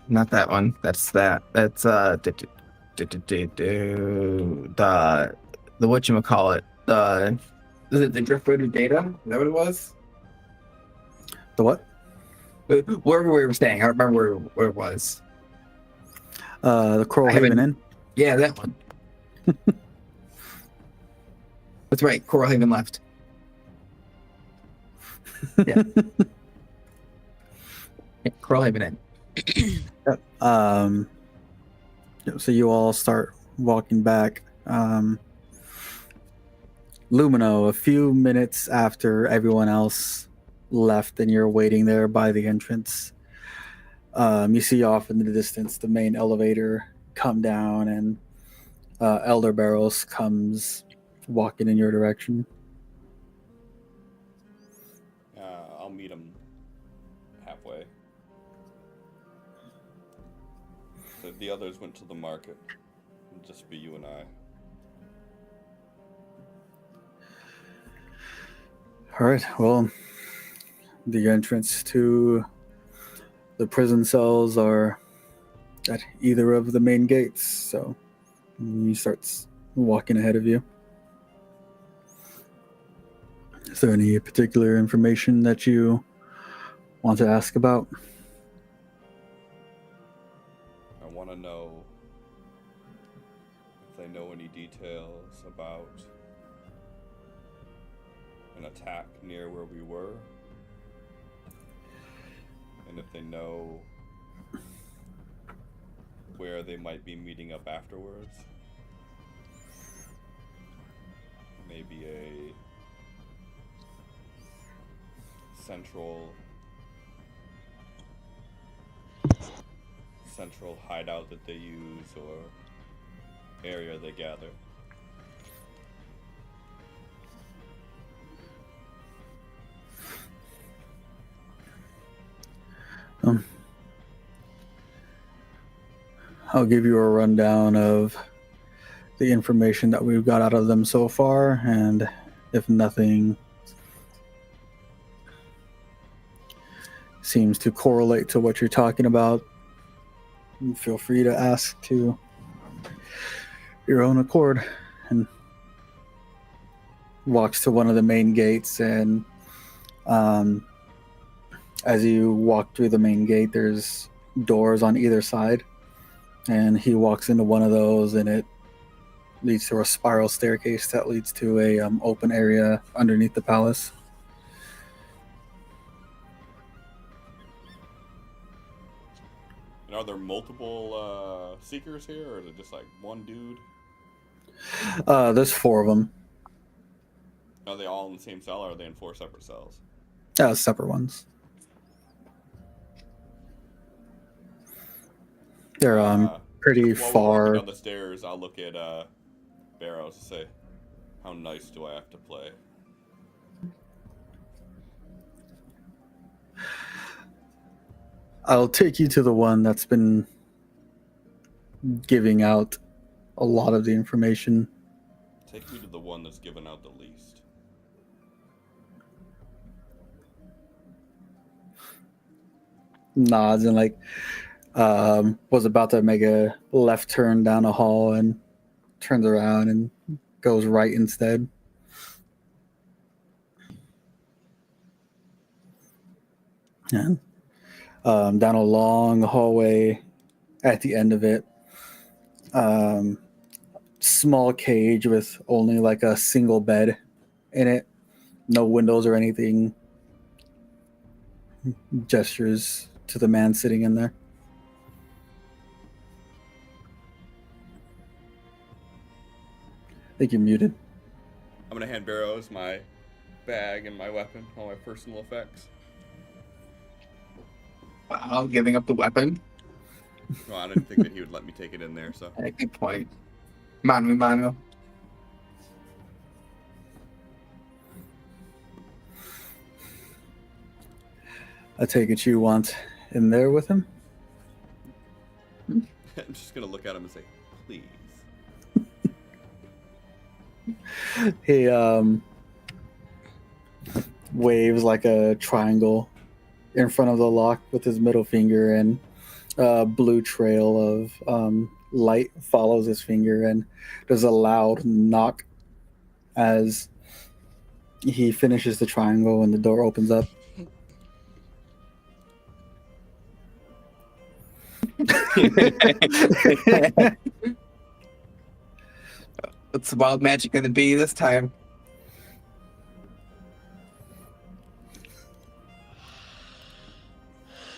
Speaker 2: not that one. That's that. That's the whatchamacallit. Is it the driftwood data? Is that what it was?
Speaker 4: The what?
Speaker 2: Wherever we were staying. I don't remember where it was.
Speaker 4: The Coral
Speaker 2: I haven't-
Speaker 4: Haven Inn.
Speaker 2: Yeah, that one. That's right. Coral Haven left. Yeah. Yeah, Coral Haven Inn.
Speaker 4: So you all start walking back. Lumino, a few minutes after everyone else left and you're waiting there by the entrance, you see off in the distance the main elevator come down, and Elder Barrows comes walking in your direction.
Speaker 1: I'll meet him halfway. So the others went to the market. It'll just be you and I.
Speaker 4: All right, well, the entrance to the prison cells are at either of the main gates, so he starts walking ahead of you. Is there any particular information that you want to ask about?
Speaker 1: I want to know if they know any details about an attack near where we were, and if they know where they might be meeting up afterwards. Maybe a central hideout that they use, or area they gather.
Speaker 4: I'll give you a rundown of the information that we've got out of them so far, and if nothing seems to correlate to what you're talking about, feel free to ask to your own accord. And walks to one of the main gates, and as you walk through the main gate, there's doors on either side, and he walks into one of those, and it leads to a spiral staircase that leads to a open area underneath the palace.
Speaker 1: And are there multiple seekers here, or is it just like one dude?
Speaker 4: There's 4 of them.
Speaker 1: Are they all in the same cell, or are they in 4 separate cells?
Speaker 4: Separate ones. They're pretty
Speaker 1: while we're
Speaker 4: far.
Speaker 1: walking down the stairs, I'll look at Barrows and say, "How nice do I have to play?"
Speaker 4: I'll take you to the one that's been giving out a lot of the information.
Speaker 1: Take me to the one that's given out the least.
Speaker 4: Nods and was about to make a left turn down a hall and turns around and goes right instead. And down a long hallway at the end of it, small cage with only like a single bed in it, no windows or anything. Gestures to the man sitting in there. I think you're muted.
Speaker 1: I'm gonna hand Barrows my bag and my weapon, all my personal effects.
Speaker 2: Wow, giving up the weapon.
Speaker 1: Well, I didn't think that he would let me take it in there, so.
Speaker 2: Good point. Manu, manu.
Speaker 4: I take it you want in there with him?
Speaker 1: I'm just gonna look at him and say, "Please."
Speaker 4: He waves like a triangle in front of the lock with his middle finger, and a blue trail of light follows his finger, and there's a loud knock as he finishes the triangle and the door opens up.
Speaker 2: What's the wild magic gonna be this time?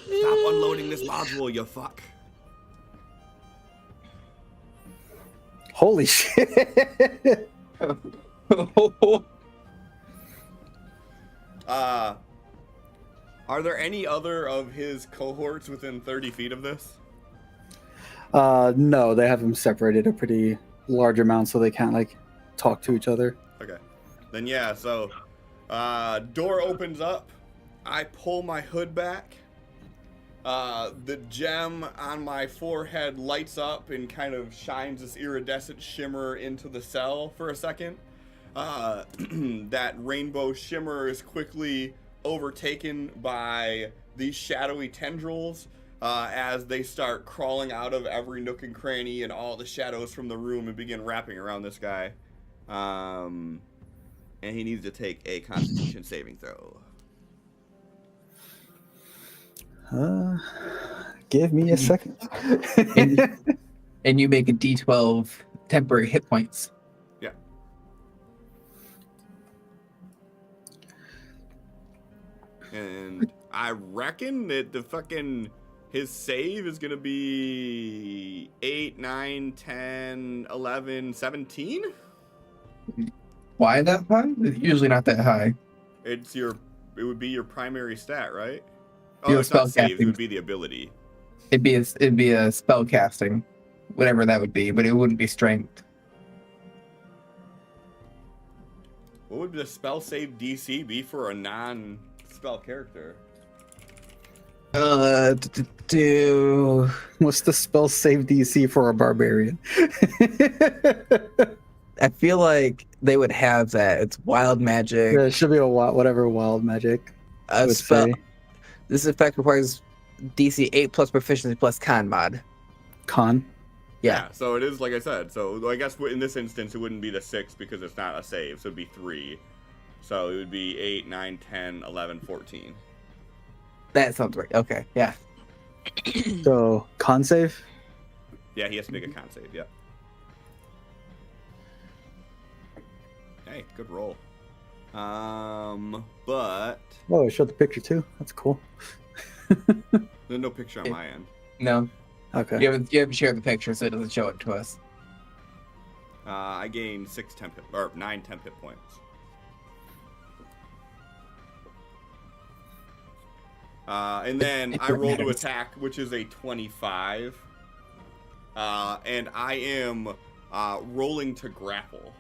Speaker 1: Stop unloading this module, you fuck.
Speaker 4: Holy shit!
Speaker 1: Are there any other of his cohorts within 30 feet of this?
Speaker 4: No, they have them separated a pretty large amount so they can't talk to each other.
Speaker 1: Okay. Then yeah, so door opens up. I pull my hood back. The gem on my forehead lights up and kind of shines this iridescent shimmer into the cell for a second. That rainbow shimmer is quickly overtaken by these shadowy tendrils as they start crawling out of every nook and cranny and all the shadows from the room and begin wrapping around this guy. And he needs to take a Constitution saving throw.
Speaker 4: Give me a second.
Speaker 2: And you make a D12 temporary hit points.
Speaker 1: Yeah. And I reckon that his save is going to be 8, 9, 10, 11, 17?
Speaker 2: Why that high? It's usually not that high.
Speaker 1: It would be your primary stat, right?
Speaker 2: Your
Speaker 1: Oh, it's not
Speaker 2: spell
Speaker 1: save, it
Speaker 2: casting.
Speaker 1: would be the ability.
Speaker 2: It'd be a spell casting, whatever that would be, but it wouldn't be strength.
Speaker 1: What would the spell save DC be for a non-spell character?
Speaker 4: What's the spell save DC for a barbarian?
Speaker 2: I feel like they would have that. It's wild magic.
Speaker 4: There should be a whatever wild magic.
Speaker 2: A
Speaker 4: would
Speaker 2: spell.
Speaker 4: say.
Speaker 2: This effect requires DC 8 plus proficiency plus con mod.
Speaker 4: Con.
Speaker 2: Yeah.
Speaker 1: So it is like I said. So I guess in this instance it wouldn't be the 6 because it's not a save, so it'd be 3. So it would be 8, 9, 10, 11, 14.
Speaker 2: That sounds right. Okay. Yeah.
Speaker 4: So con save.
Speaker 1: Yeah, he has to make a con save. Yeah. Hey, good roll. But
Speaker 4: Oh, it showed the picture too. That's cool.
Speaker 1: there's no picture on my end.
Speaker 2: No.
Speaker 4: Okay.
Speaker 2: You haven't shared the picture, so it doesn't show it to us.
Speaker 1: I gained 9 temp hit points. And then I roll to attack, which is a 25. And I am rolling to grapple.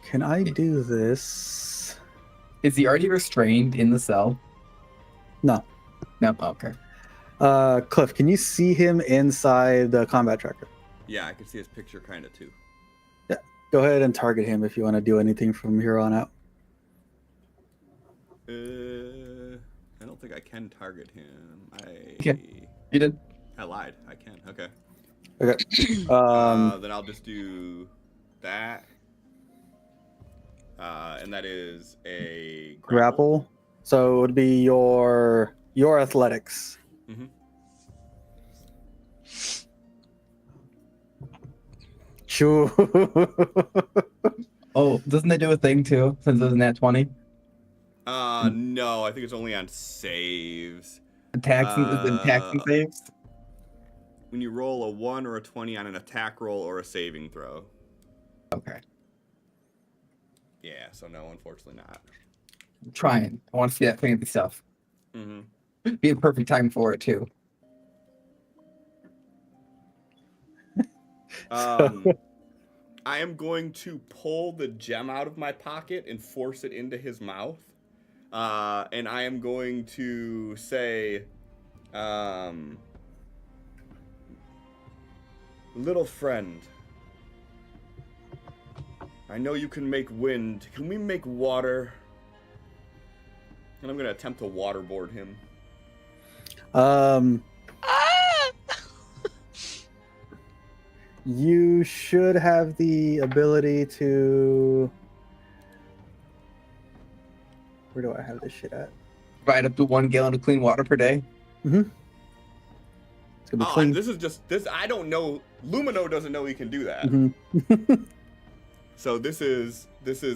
Speaker 4: Can I do this?
Speaker 2: Is he already restrained in the cell?
Speaker 4: No.
Speaker 2: No. Okay.
Speaker 4: Cliff, can you see him inside the combat tracker?
Speaker 1: Yeah, I can see his picture kind of too.
Speaker 4: Yeah. Go ahead and target him if you want to do anything from here on out.
Speaker 1: I don't think I can target him.
Speaker 2: You did.
Speaker 1: I lied. I can. Okay.
Speaker 4: Okay.
Speaker 1: Then I'll just do that. And that is a
Speaker 4: Grapple. So it would be your athletics.
Speaker 1: Mm-hmm.
Speaker 4: Sure.
Speaker 2: Oh, doesn't it do a thing too? Since it's nat 20?
Speaker 1: No, I think it's only on saves.
Speaker 2: Attacks and saves?
Speaker 1: When you roll a 1 or a 20 on an attack roll or a saving throw.
Speaker 2: Okay.
Speaker 1: Yeah, so no, unfortunately not.
Speaker 2: I'm trying. I want to see that fancy stuff.
Speaker 1: Mm-hmm.
Speaker 2: Be a perfect time for it too.
Speaker 1: I am going to pull the gem out of my pocket and force it into his mouth. And I am going to say, little friend, I know you can make wind. Can we make water? And I'm going to attempt to waterboard him.
Speaker 4: You should have the ability to... Where do I have this shit at?
Speaker 2: Provide up to 1 gallon of clean water per day.
Speaker 4: Mm-hmm. It's gonna be clean.
Speaker 1: This is just this. I don't know. Lumino doesn't know he can do that.
Speaker 4: Mm-hmm.
Speaker 1: So this is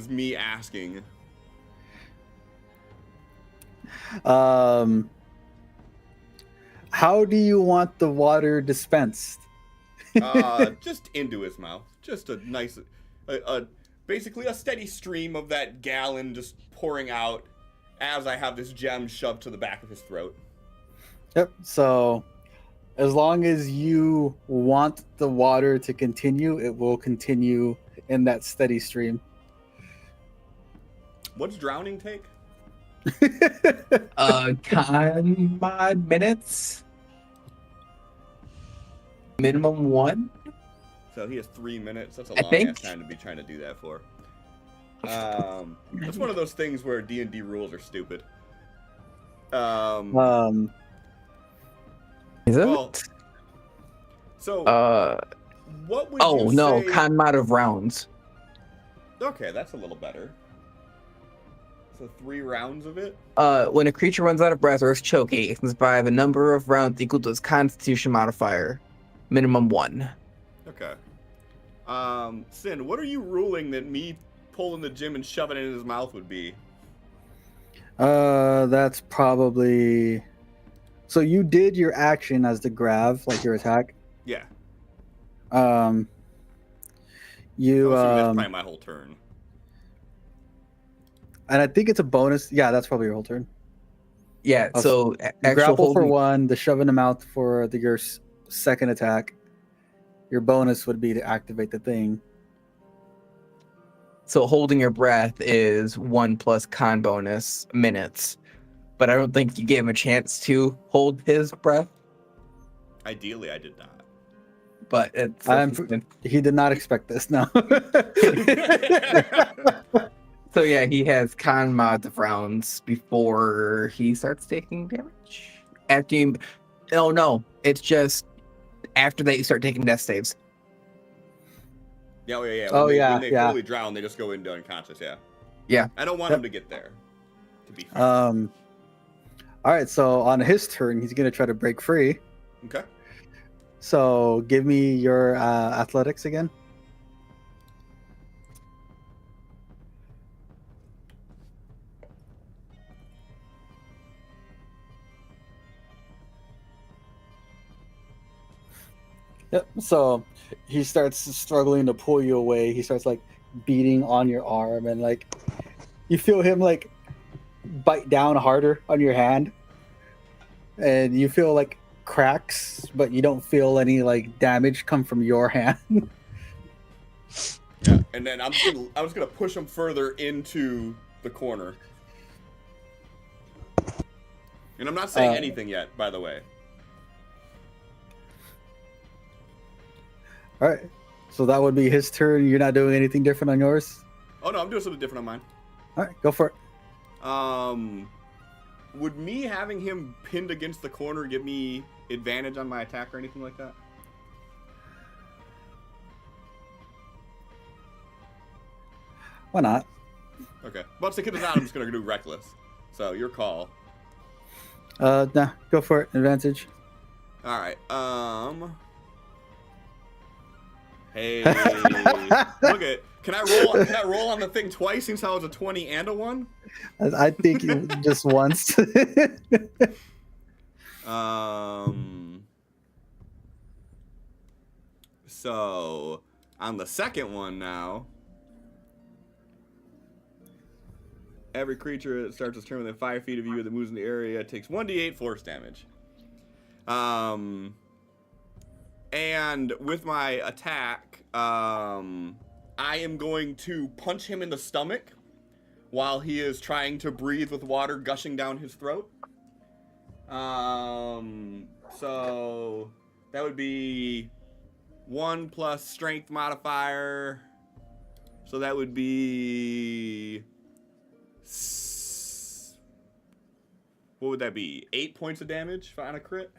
Speaker 1: me asking.
Speaker 4: How do you want the water dispensed?
Speaker 1: Just into his mouth. Just a nice, basically a steady stream of that gallon just pouring out as I have this gem shoved to the back of his throat.
Speaker 4: Yep. So, as long as you want the water to continue, it will continue in that steady stream.
Speaker 1: What's drowning take?
Speaker 2: Con mod minutes. Minimum 1.
Speaker 1: So he has 3 minutes. That's a
Speaker 2: I
Speaker 1: long
Speaker 2: think.
Speaker 1: ass time to be trying to do that for. That's one of those things where D&D rules are stupid.
Speaker 2: Is it?
Speaker 1: Well, so what would
Speaker 2: Oh
Speaker 1: you
Speaker 2: no,
Speaker 1: say...
Speaker 2: con mod of rounds.
Speaker 1: Okay, that's a little better. So 3 rounds of it?
Speaker 2: When a creature runs out of breath or is choking, it can survive a number of rounds equal to its constitution modifier. Minimum 1.
Speaker 1: Okay. Sin, what are you ruling that me pulling the gem and shoving it in his mouth would be?
Speaker 4: That's probably... So you did your action as the grab, like your attack.
Speaker 1: Yeah.
Speaker 4: You
Speaker 1: I'm assuming that's probably my whole turn.
Speaker 4: and I think it's a bonus. Yeah, that's probably your whole turn.
Speaker 2: Yeah, so actual
Speaker 4: Grapple for
Speaker 2: holding,
Speaker 4: 1, the shove in the mouth for your second attack. Your bonus would be to activate the thing.
Speaker 2: so holding your breath is 1 plus con bonus minutes. But I don't think you gave him a chance to hold his breath.
Speaker 1: Ideally, I did not.
Speaker 2: But it's
Speaker 4: He did not expect this. No.
Speaker 2: So yeah, he has con mods of rounds before he starts taking damage. After you, oh no, it's just after that you start taking death saves.
Speaker 1: Yeah, oh, yeah.
Speaker 4: Oh,
Speaker 1: When they
Speaker 4: yeah.
Speaker 1: fully drown, they just go into unconscious. Yeah.
Speaker 2: Yeah.
Speaker 1: I don't want
Speaker 4: Yep.
Speaker 1: him to get there. To be fair.
Speaker 4: All right, so on his turn, he's gonna try to break free.
Speaker 1: Okay.
Speaker 4: So give me your athletics again. Yep. So he starts struggling to pull you away. He starts like beating on your arm, and like you feel him like bite down harder on your hand, and you feel like cracks, but you don't feel any like damage come from your hand.
Speaker 1: Yeah, and then I'm just gonna push him further into the corner. And I'm not saying anything yet, by the way.
Speaker 4: All right. So that would be his turn. You're not doing anything different on yours?
Speaker 1: Oh no, I'm doing something different on mine.
Speaker 4: All right, go for it.
Speaker 1: Would me having him pinned against the corner give me advantage on my attack or anything like that?
Speaker 4: Why not?
Speaker 1: Okay. But if it's not, I'm just gonna do reckless. So your call.
Speaker 4: Nah, go for it. Advantage.
Speaker 1: All right. Hey, look at. Can I roll on the thing twice since I was a 20 and a 1?
Speaker 4: I think you just once.
Speaker 1: So on the second one now, every creature that starts its turn within 5 feet of you that moves in the area takes 1d8 force damage. And with my attack, I am going to punch him in the stomach while he is trying to breathe with water gushing down his throat. So that would be 1 plus strength modifier. So that would be... What would that be? 8 points of damage on a crit?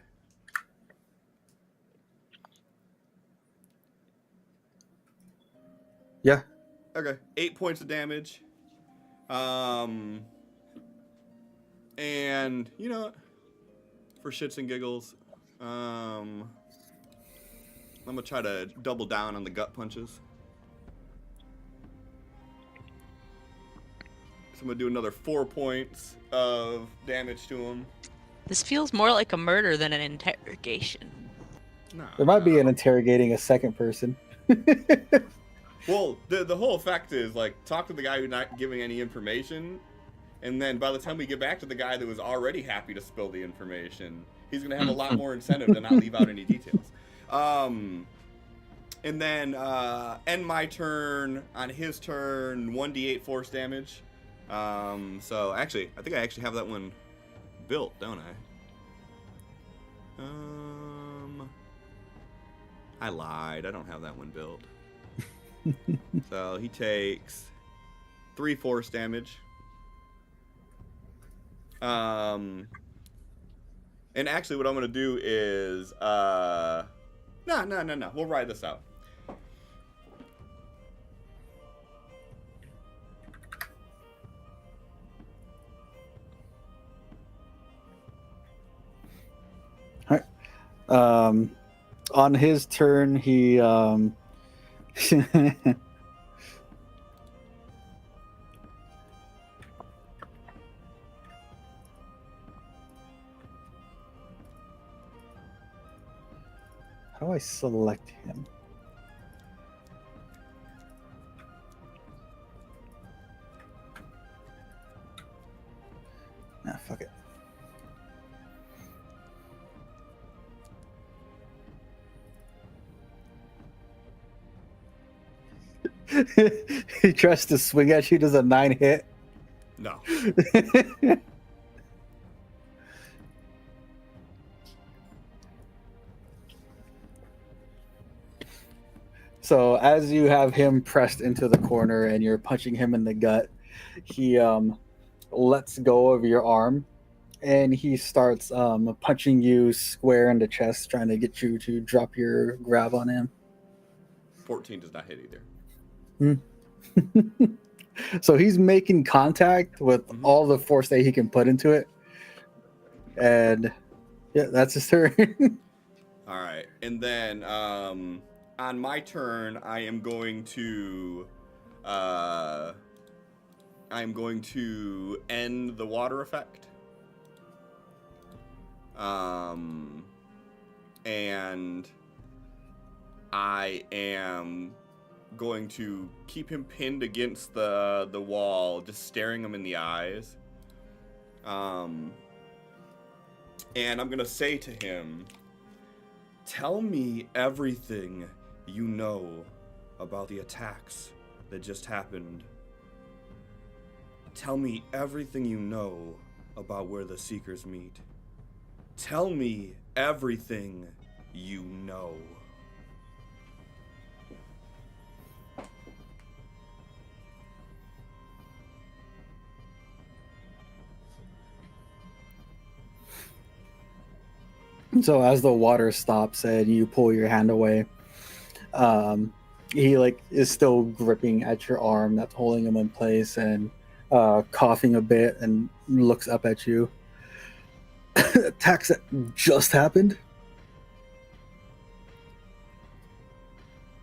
Speaker 4: Yeah.
Speaker 1: Okay, 8 points of damage. And you know what? For shits and giggles, I'm gonna try to double down on the gut punches. So I'm gonna do another 4 points of damage to him.
Speaker 3: This feels more like a murder than an interrogation.
Speaker 1: Nah,
Speaker 4: There might be an interrogating a second person.
Speaker 1: Well, the whole effect is like talk to the guy who's not giving any information, and then by the time we get back to the guy that was already happy to spill the information, he's gonna have a lot more incentive to not leave out any details. And then end my turn on his turn, 1d8 force damage. So actually, I think I actually have that one built, don't I? I lied. I don't have that one built. So he takes 3 force damage. And actually what I'm going to do is... No. We'll ride this out.
Speaker 4: All right. On his turn, he how do I select him? Ah, fuck it. He tries to swing at you. Does a 9 hit?
Speaker 1: No.
Speaker 4: So as you have him pressed into the corner and you're punching him in the gut, he lets go of your arm, and he starts punching you square in the chest, trying to get you to drop your grab on him.
Speaker 1: 14 does not hit either.
Speaker 4: So he's making contact with all the force that he can put into it. And yeah, that's his turn.
Speaker 1: All right. And then on my turn, I am going to end the water effect. And I am going to keep him pinned against the wall, just staring him in the eyes. And I'm going to say to him, tell me everything you know about the attacks that just happened. Tell me everything you know about where the Seekers meet. Tell me everything you know.
Speaker 4: So as the water stops and you pull your hand away, he is still gripping at your arm that's holding him in place and coughing a bit and looks up at you. Attacks that just happened?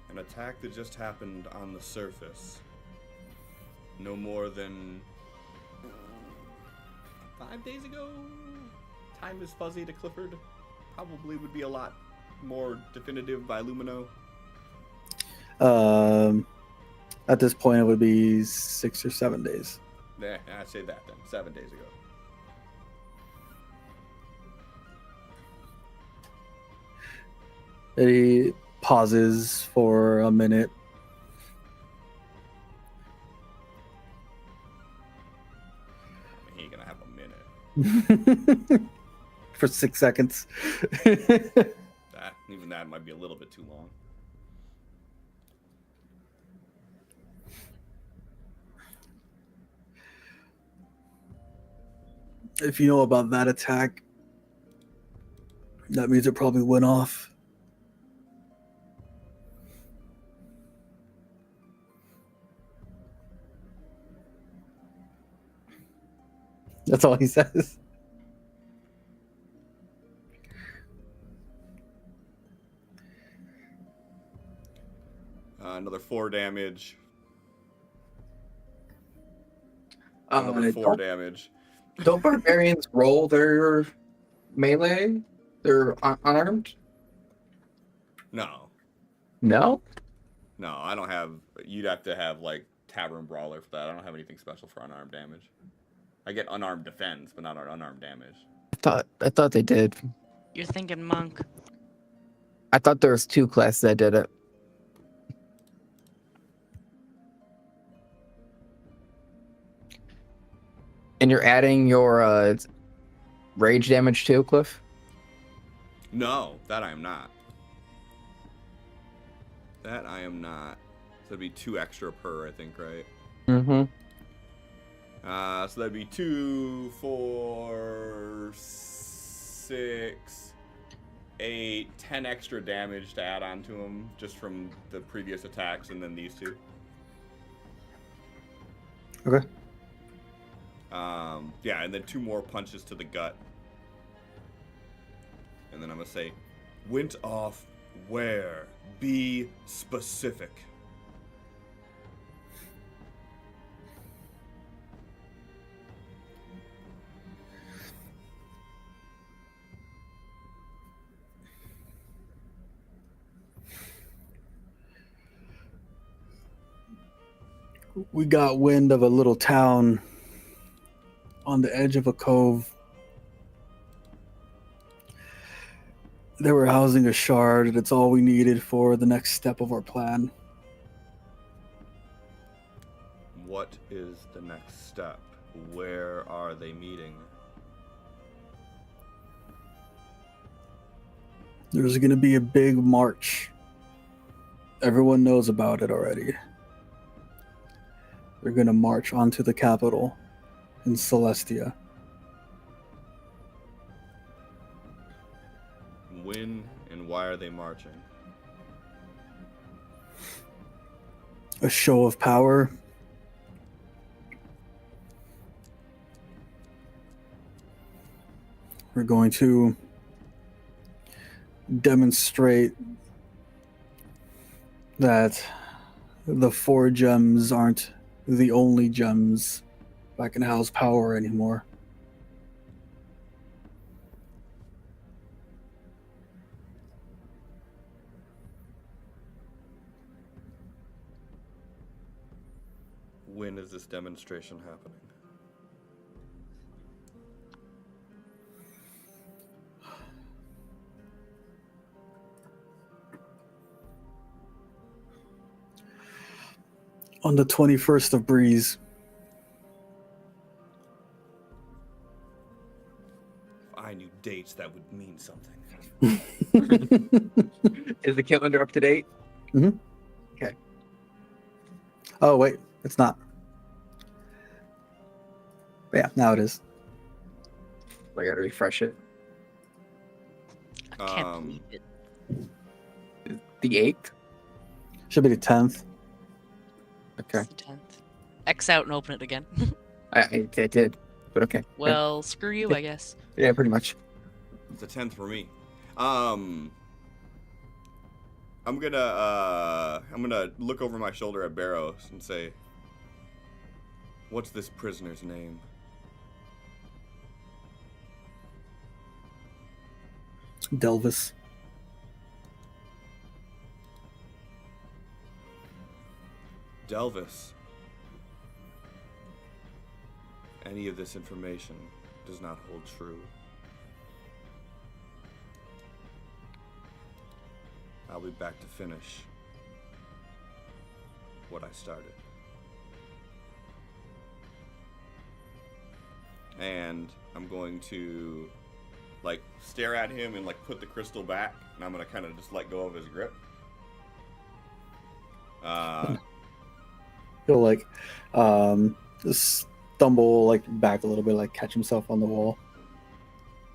Speaker 1: An attack that just happened on the surface. No more than 5 days ago? Time is fuzzy to Clifford. Probably would be a lot more definitive by Lumino.
Speaker 4: At this point, it would be 6 or 7 days.
Speaker 1: Yeah, I'd say that then. 7 days ago.
Speaker 4: He pauses for a minute.
Speaker 1: He ain't gonna have a minute.
Speaker 4: For 6 seconds.
Speaker 1: Even that might be a little bit too long.
Speaker 4: If you know about that attack, that means it probably went off. That's all he says.
Speaker 1: Another 4 damage.
Speaker 2: Another
Speaker 1: Another 4 damage.
Speaker 2: Don't barbarians roll their melee? They're unarmed?
Speaker 1: No.
Speaker 2: No?
Speaker 1: No, I don't have... You'd have to have, Tavern Brawler for that. I don't have anything special for unarmed damage. I get unarmed defense, but not unarmed damage.
Speaker 2: I thought they did.
Speaker 3: You're thinking monk.
Speaker 2: I thought there was 2 classes that did it. And you're adding your rage damage too, Cliff?
Speaker 1: No, that I am not. That I am not. So that'd be 2 extra per, I think, right?
Speaker 2: Mm-hmm.
Speaker 1: So that'd be 2, 4, 6, 8, 10 extra damage to add on to him just from the previous attacks and then these 2.
Speaker 4: Okay.
Speaker 1: Yeah, and then 2 more punches to the gut. And then I'm gonna say, went off where? Be specific.
Speaker 4: We got wind of a little town on the edge of a cove. They were housing a shard, and it's all we needed for the next step of our plan.
Speaker 1: What is the next step? Where are they meeting?
Speaker 4: There's going to be a big march. Everyone knows about it already. They're going to march onto the capital in Celestia.
Speaker 1: When and why are they marching?
Speaker 4: A show of power. We're going to demonstrate that the 4 gems aren't the only gems that can house power anymore.
Speaker 1: When is this demonstration happening?
Speaker 4: On the 21st of Breeze.
Speaker 1: If I knew dates, that would mean something.
Speaker 2: Is the calendar up to date?
Speaker 4: Oh, wait, it's not. But yeah, now it is.
Speaker 2: I gotta refresh it.
Speaker 3: I can't believe it.
Speaker 2: The 8th?
Speaker 4: Should be the 10th.
Speaker 2: Okay.
Speaker 3: It's the 10th. X out and open it again.
Speaker 2: I did, but okay.
Speaker 3: Well, screw you, I guess.
Speaker 2: Yeah, pretty much.
Speaker 1: It's the 10th for me. I'm gonna look over my shoulder at Barrows and say, "What's this prisoner's name?"
Speaker 4: Delvis.
Speaker 1: Delvis. Any of this information does not hold true. I'll be back to finish what I started. And I'm going to like stare at him and like put the crystal back, and I'm gonna kind of just let go of his grip.
Speaker 4: He'll like just stumble like back a little bit, like catch himself on the wall.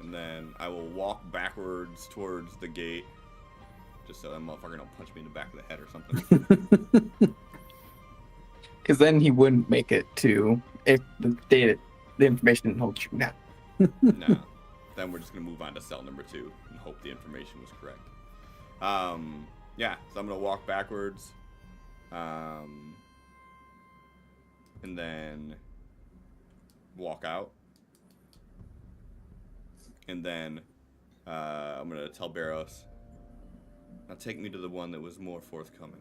Speaker 1: And then I will walk backwards towards the gate, just so that motherfucker don't punch me in the back of the head or something.
Speaker 2: Because then he wouldn't make it to if the information didn't hold true. Now.
Speaker 1: No. Then we're just gonna move on to cell number 2 and hope the information was correct. Yeah, so I'm gonna walk backwards. And then walk out. And then I'm gonna tell Barrows, now take me to the one that was more forthcoming.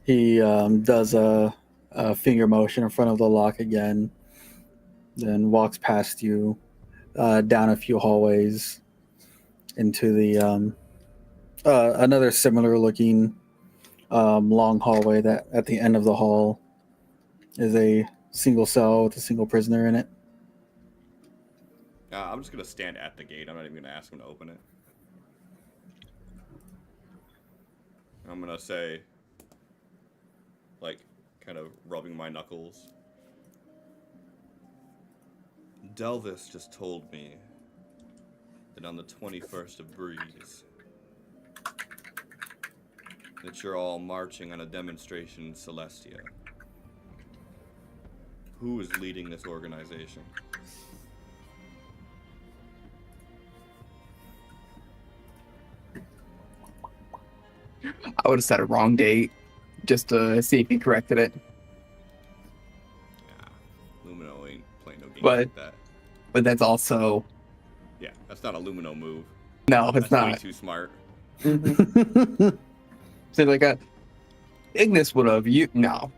Speaker 4: He does a finger motion in front of the lock again, then walks past you down a few hallways into the another similar looking long hallway that at the end of the hall is a single cell with a single prisoner in it.
Speaker 1: I'm just gonna stand at the gate. I'm not even gonna ask him to open it. I'm gonna say, like, kind of rubbing my knuckles, Delvis just told me that on the 21st of Breeze, that you're all marching on a demonstration in Celestia. Who is leading this organization?
Speaker 2: I would have set a wrong date just to see if he corrected it.
Speaker 1: Nah, Lumino ain't playing no games
Speaker 2: But-
Speaker 1: like that.
Speaker 2: But that's also
Speaker 1: Yeah, that's not a Lumino move.
Speaker 2: no, it's
Speaker 1: That's way
Speaker 2: not.
Speaker 1: too smart.
Speaker 2: So like Ignis would have you no.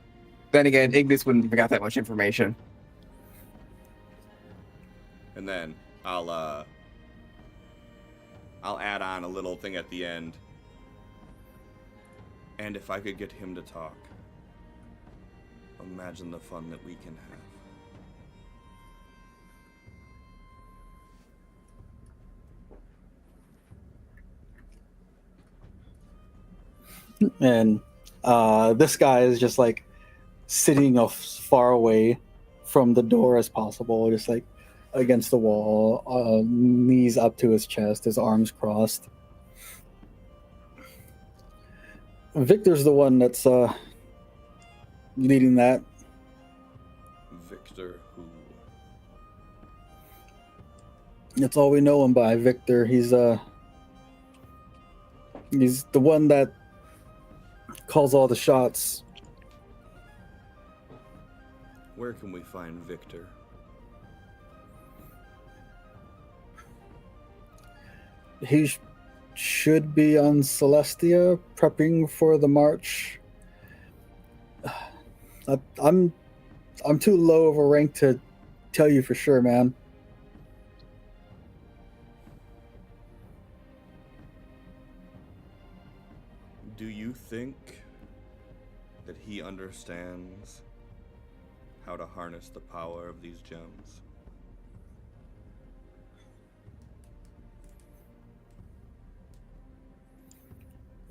Speaker 2: Then again, Ignis wouldn't have got that much information.
Speaker 1: And then I'll add on a little thing at the end. And if I could get him to talk, imagine the fun that we can have.
Speaker 4: And this guy is just like sitting as far away from the door as possible, just like against the wall, knees up to his chest, his arms crossed. Victor's the one that's leading that.
Speaker 1: Victor who?
Speaker 4: That's all we know him by, Victor. He's the one that calls all the shots.
Speaker 1: Where can we find Victor?
Speaker 4: He should be on Celestia, prepping for the march. I'm too low of a rank to tell you for sure, man.
Speaker 1: Do you think that he understands how to harness the power of these gems?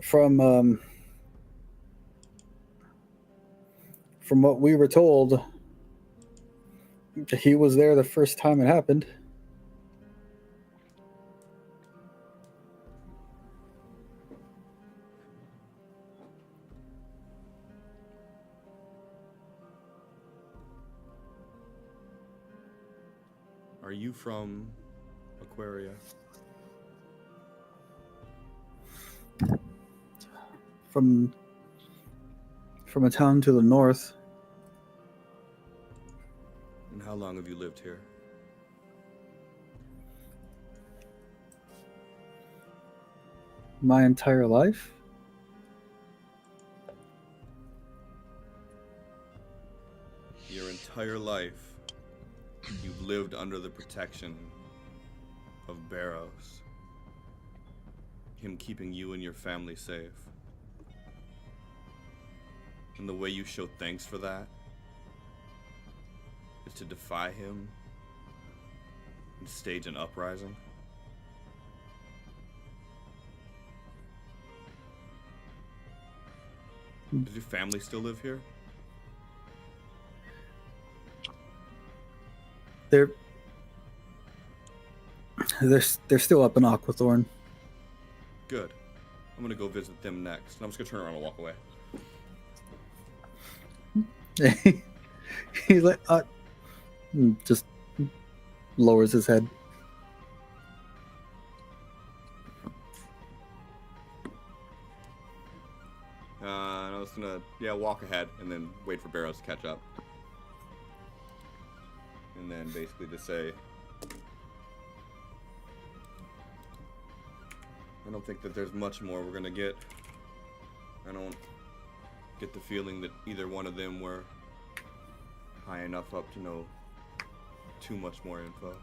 Speaker 4: From what we were told, he was there the first time it happened.
Speaker 1: Are you from Aetheria?
Speaker 4: From a town to the north.
Speaker 1: And how long have you lived here?
Speaker 4: My entire life?
Speaker 1: Your entire life, you've lived under the protection of Barrows. Him keeping you and your family safe. And the way you show thanks for that is to defy him and stage an uprising. Does your family still live here?
Speaker 4: They're still up in Aquathorn.
Speaker 1: Good. I'm gonna go visit them next. And I'm just gonna turn around and walk away.
Speaker 4: He's like, just lowers his head.
Speaker 1: And I was gonna, walk ahead and then wait for Barrows to catch up. And then basically just say, I don't think that there's much more we're gonna get. I don't get the feeling that either one of them were high enough up to know too much more info.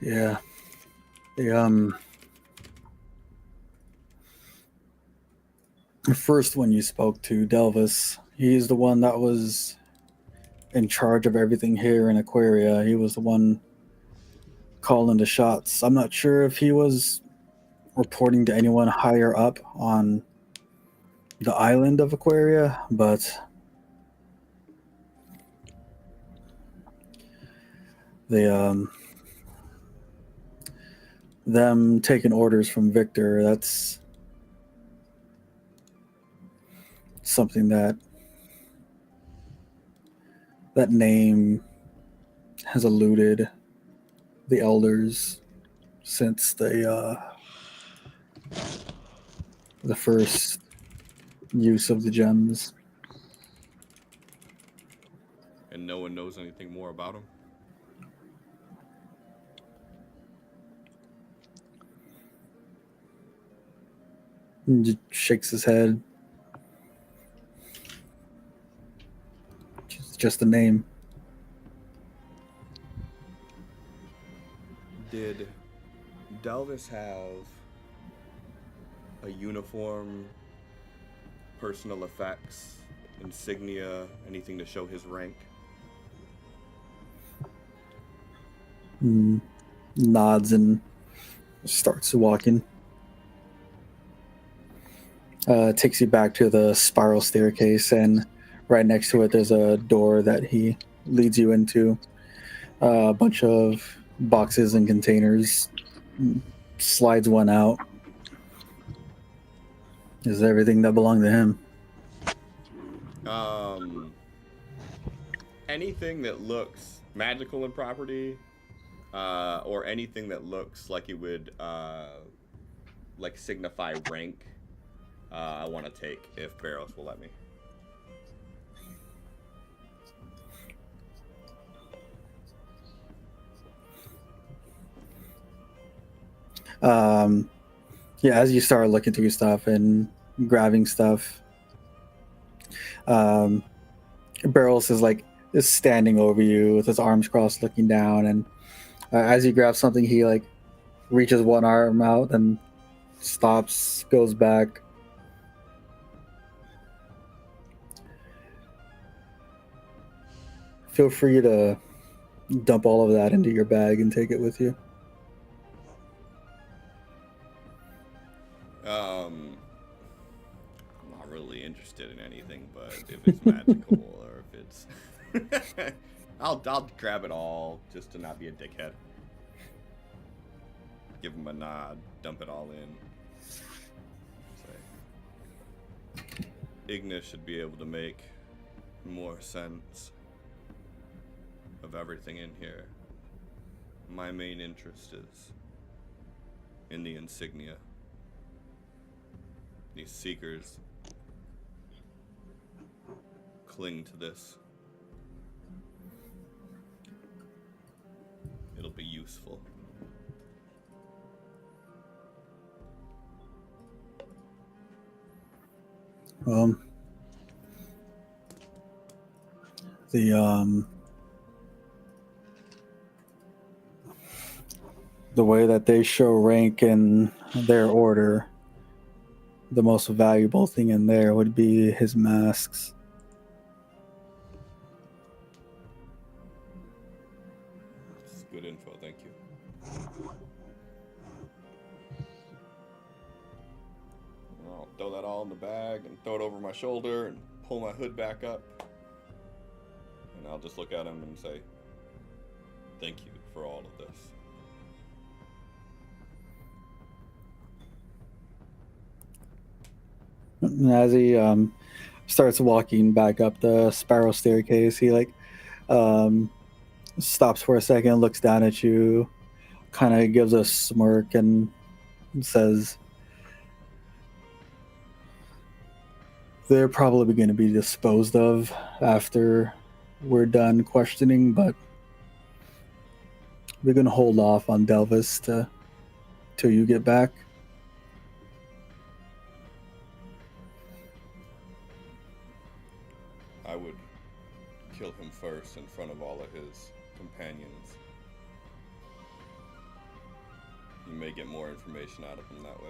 Speaker 4: Yeah. The first one you spoke to, Delvis, he's the one that was in charge of everything here in Aetheria. He was the one calling the shots. I'm not sure if he was reporting to anyone higher up on the island of Aetheria, but them taking orders from Victor, that's something that name has eluded the elders since the first use of the gems.
Speaker 1: And no one knows anything more about him?
Speaker 4: And just shakes his head. Just the name.
Speaker 1: Did Delvis have a uniform, personal effects, insignia, anything to show his rank?
Speaker 4: Nods and starts walking. Takes you back to the spiral staircase, and right next to it there's a door that he leads you into. A bunch of boxes and containers. Slides one out. This is everything that belonged to him.
Speaker 1: Anything that looks magical in property, or anything that looks like it would like signify rank, I want to take if Barros will let me.
Speaker 4: Yeah, as you start looking through stuff and grabbing stuff, Barrels is standing over you with his arms crossed, looking down, and as you grab something, he reaches one arm out and stops, goes back. Feel free to dump all of that into your bag and take it with you.
Speaker 1: I'm not really interested in anything, but if it's magical or if it's, I'll grab it all just to not be a dickhead. Give him a nod, dump it all in. Say, Ignis should be able to make more sense of everything in here. My main interest is in the insignia. These seekers cling to this. It'll be useful.
Speaker 4: The way that they show rank in their order, the most valuable thing in there would be his masks.
Speaker 1: That's good info, thank you. I'll throw that all in the bag and throw it over my shoulder and pull my hood back up. And I'll just look at him and say, thank you for all of this.
Speaker 4: And as he starts walking back up the spiral staircase, he stops for a second, looks down at you, kind of gives a smirk, and says, "They're probably going to be disposed of after we're done questioning, but we're going to hold off on Delvis till you get back."
Speaker 1: I would kill him first in front of all of his companions. You may get more information out of him that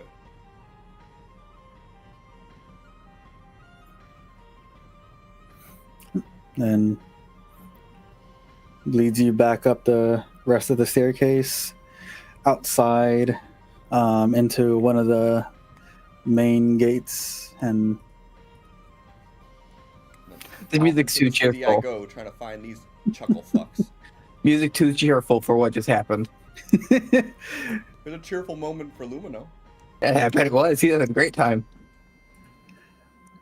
Speaker 1: way.
Speaker 4: And leads you back up the rest of the staircase, outside, into one of the main gates, and
Speaker 2: The music's too
Speaker 1: I
Speaker 2: cheerful.
Speaker 1: go trying to find these chuckle fucks.
Speaker 2: Music too cheerful for what just happened.
Speaker 1: It was a cheerful moment for Lumino.
Speaker 2: Yeah, I bet it was. He had a great time.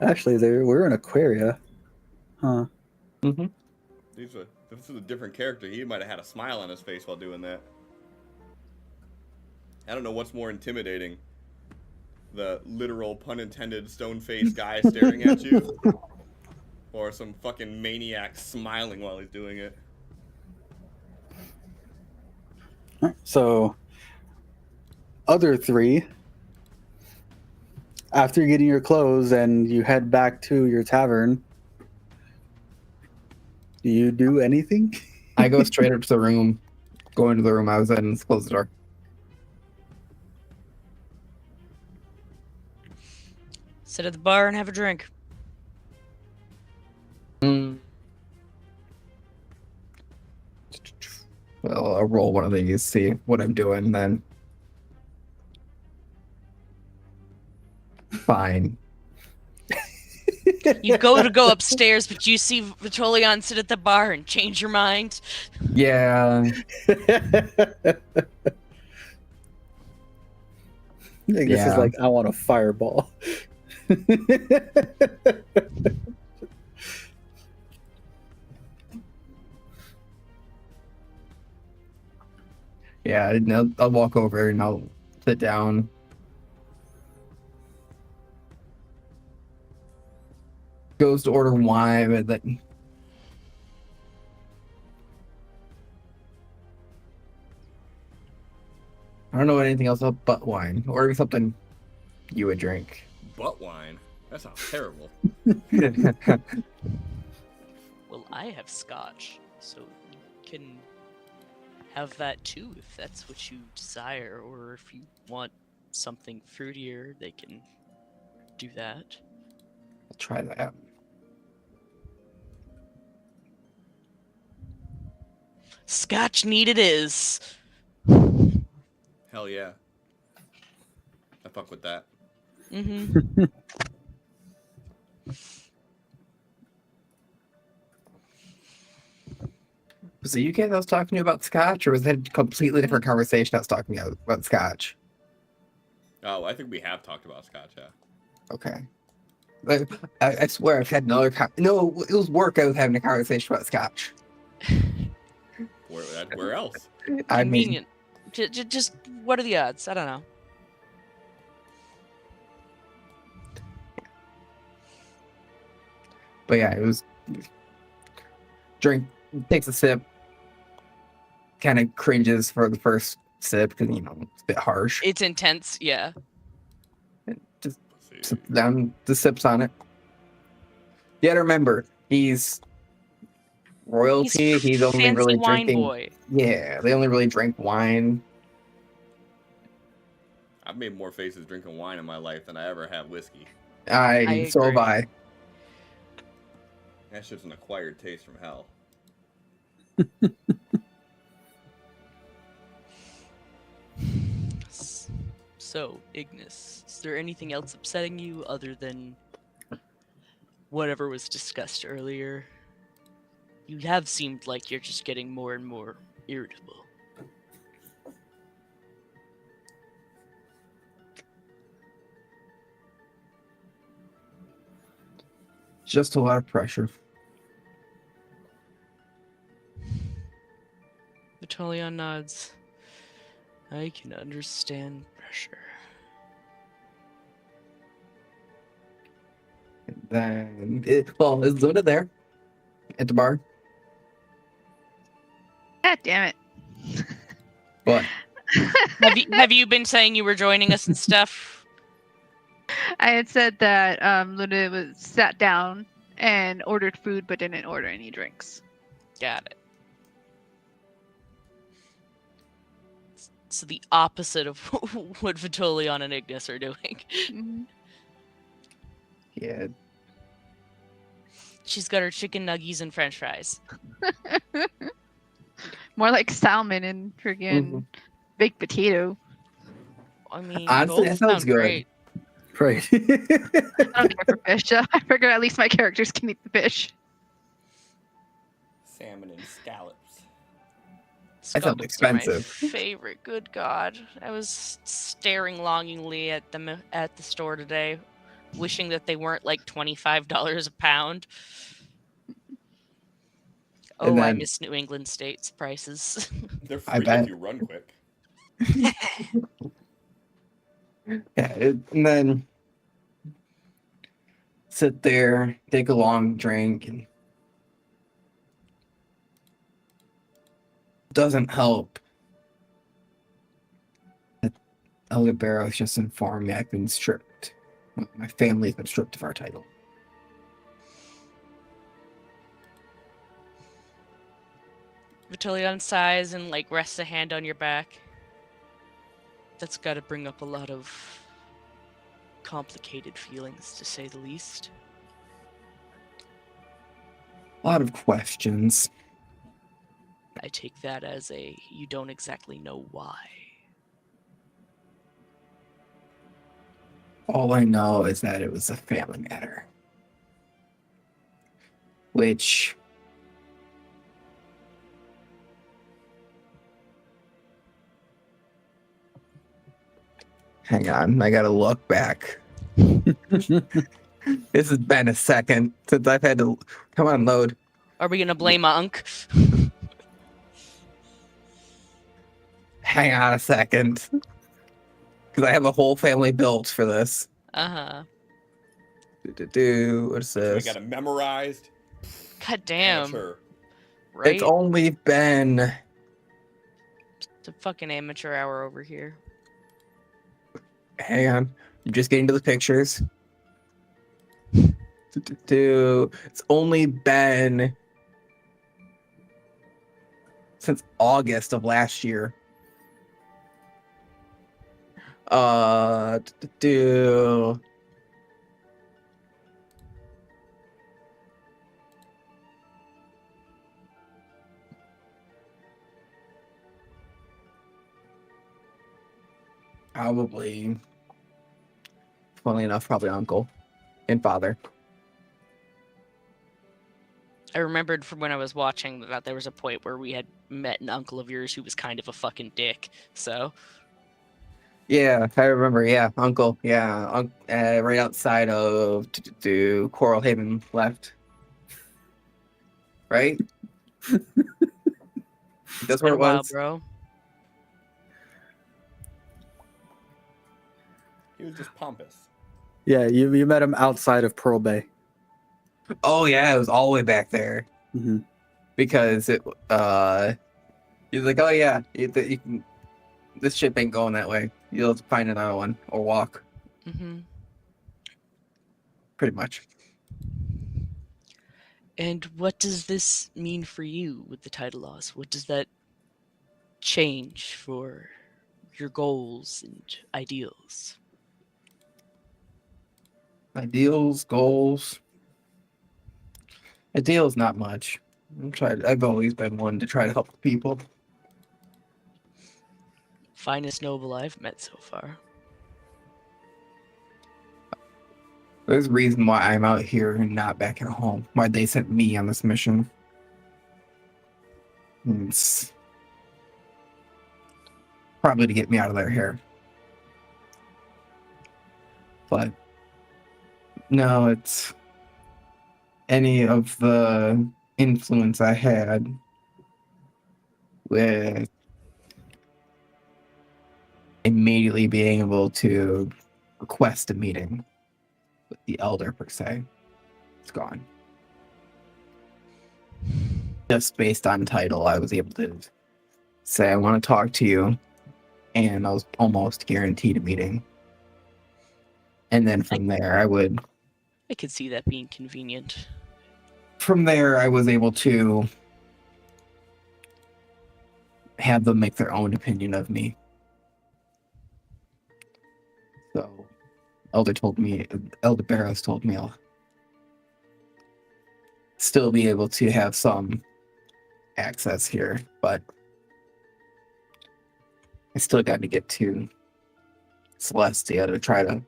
Speaker 4: actually we're in Aquaria, huh?
Speaker 2: Mm-hmm.
Speaker 1: This is a different character. He might have had a smile on his face while doing that. I don't know what's more intimidating. The literal, pun intended, stone-faced guy staring at you. Or some fucking maniac smiling while he's doing it.
Speaker 4: So, other three, after getting your clothes and you head back to your tavern, do you do anything?
Speaker 2: I go straight up to the room, go into the room I was in, and close the door.
Speaker 3: Sit at the bar and have a drink.
Speaker 2: Well, I'll roll one of these, see what I'm doing, then fine.
Speaker 3: You go upstairs, but you see Vitolion sit at the bar and change your mind.
Speaker 2: Yeah.
Speaker 4: This
Speaker 2: Yeah.
Speaker 4: is like, I want a fireball.
Speaker 2: Yeah, and I'll walk over and I'll sit down. Goes to order wine, and then I don't know anything else about but wine. Order something you would drink.
Speaker 1: Butt wine. That sounds terrible.
Speaker 3: Well, I have scotch, so you can have that too if that's what you desire, or if you want something fruitier, they can do that.
Speaker 2: I'll try that.
Speaker 3: Scotch neat it is.
Speaker 1: Hell yeah. I fuck with that.
Speaker 3: Mm-hmm.
Speaker 2: Was it you guys that was talking to you about scotch, or was that a completely different conversation I was talking about scotch?
Speaker 1: Oh, I think we have talked about scotch, yeah.
Speaker 2: Okay. I swear I've had another no, it was work I was having a conversation about scotch.
Speaker 1: Where else?
Speaker 2: I mean,
Speaker 3: Convenient. Just what are the odds? I don't know.
Speaker 2: but yeah, it was takes a sip, kind of cringes for the first sip because it's a bit harsh.
Speaker 3: It's intense, yeah.
Speaker 2: Just
Speaker 1: Let's see.
Speaker 2: sip down the sips on it. You gotta remember, he's royalty. He's only
Speaker 3: fancy
Speaker 2: really
Speaker 3: wine
Speaker 2: drinking.
Speaker 3: boy.
Speaker 2: Yeah, they only really drink wine.
Speaker 1: I've made more faces drinking wine in my life than I ever have whiskey.
Speaker 2: So have
Speaker 3: agree.
Speaker 2: I.
Speaker 1: That's just an acquired taste from hell.
Speaker 3: So, Ignis, is there anything else upsetting you other than whatever was discussed earlier? You have seemed like you're just getting more and more irritable.
Speaker 2: Just a lot of pressure.
Speaker 3: Vitalion nods. I can understand pressure.
Speaker 2: Then, is Luna there at the bar?
Speaker 5: God damn it.
Speaker 2: What?
Speaker 3: Have you been saying you were joining us and stuff?
Speaker 5: I had said that Luna was sat down and ordered food but didn't order any drinks.
Speaker 3: Got it. So the opposite of what Vitolion and Ignis are doing.
Speaker 5: Mhm.
Speaker 2: Yeah.
Speaker 3: She's got her chicken nuggies and french fries.
Speaker 5: More like salmon and friggin' baked potato.
Speaker 3: I mean,
Speaker 2: Honestly,
Speaker 3: both
Speaker 2: that sounds
Speaker 3: sound
Speaker 2: good.
Speaker 3: great.
Speaker 4: Right.
Speaker 5: I don't care for fish. I figure at least my characters can eat the fish.
Speaker 1: Salmon and scallops.
Speaker 2: That sounds
Speaker 3: Scallops are my
Speaker 2: expensive.
Speaker 3: favorite. Good God, I was staring longingly at them at the store today, wishing that they weren't like $25 a pound.
Speaker 2: And
Speaker 3: Oh, I
Speaker 2: then-
Speaker 3: miss New England states prices.
Speaker 1: They're
Speaker 2: I
Speaker 1: free
Speaker 2: bet.
Speaker 1: if you run quick.
Speaker 2: Yeah, and then sit there, take a long drink, and doesn't help. Elder Barrows just informed me I've been stripped. My family's been stripped of our title.
Speaker 3: Vitilion sighs and like rests a hand on your back. That's got to bring up a lot of complicated feelings, to say the least.
Speaker 2: A lot of questions.
Speaker 3: I take that as a you don't exactly know why.
Speaker 2: All I know is that it was a family matter. Which... Hang on, I gotta look back. This has been a second since I've had to... Come on, load.
Speaker 3: Are we gonna blame Unc?
Speaker 2: Hang on a second. Because I have a whole family built for this.
Speaker 3: Uh-huh.
Speaker 2: What's
Speaker 1: So we
Speaker 2: this?
Speaker 1: got it memorized.
Speaker 3: God damn.
Speaker 1: Amateur.
Speaker 3: Right?
Speaker 2: It's only been...
Speaker 3: It's a fucking amateur hour over here.
Speaker 2: Hang on. I'm just getting to the pictures. It's only been since August of last year. Probably, funnily enough, probably uncle and father.
Speaker 3: I remembered from when I was watching that there was a point where we had met an uncle of yours who was kind of a fucking dick. So,
Speaker 2: Yeah, I remember. Yeah, uncle. Yeah, right outside of Coral Haven left. Right? That's where
Speaker 3: been
Speaker 2: it
Speaker 3: a while,
Speaker 2: was.
Speaker 3: bro.
Speaker 1: He was just pompous.
Speaker 4: Yeah, you met him outside of Pearl Bay.
Speaker 2: Oh yeah, it was all the way back there
Speaker 4: Mm-hmm.
Speaker 2: because it. He's like, oh yeah, you can. This ship ain't going that way. You'll have to find another one or walk.
Speaker 3: Mm-hmm.
Speaker 2: Pretty much.
Speaker 3: And what does this mean for you with the title loss? What does that change for your goals and ideals?
Speaker 2: Ideals, goals. Ideals, not much. I've always been one to try to help people.
Speaker 3: Finest noble I've met so far.
Speaker 2: There's a reason why I'm out here and not back at home. Why they sent me on this mission. It's probably to get me out of their hair. But no, it's any of the influence I had with immediately being able to request a meeting with the elder per se. It's gone. Just based on title, I was able to say, I want to talk to you, and I was almost guaranteed a meeting. And then from there,
Speaker 3: I could see that being convenient.
Speaker 2: From there, I was able to have them make their own opinion of me. So, Elder Barrows told me I'll still be able to have some access here, but I still got to get to Celestia to try to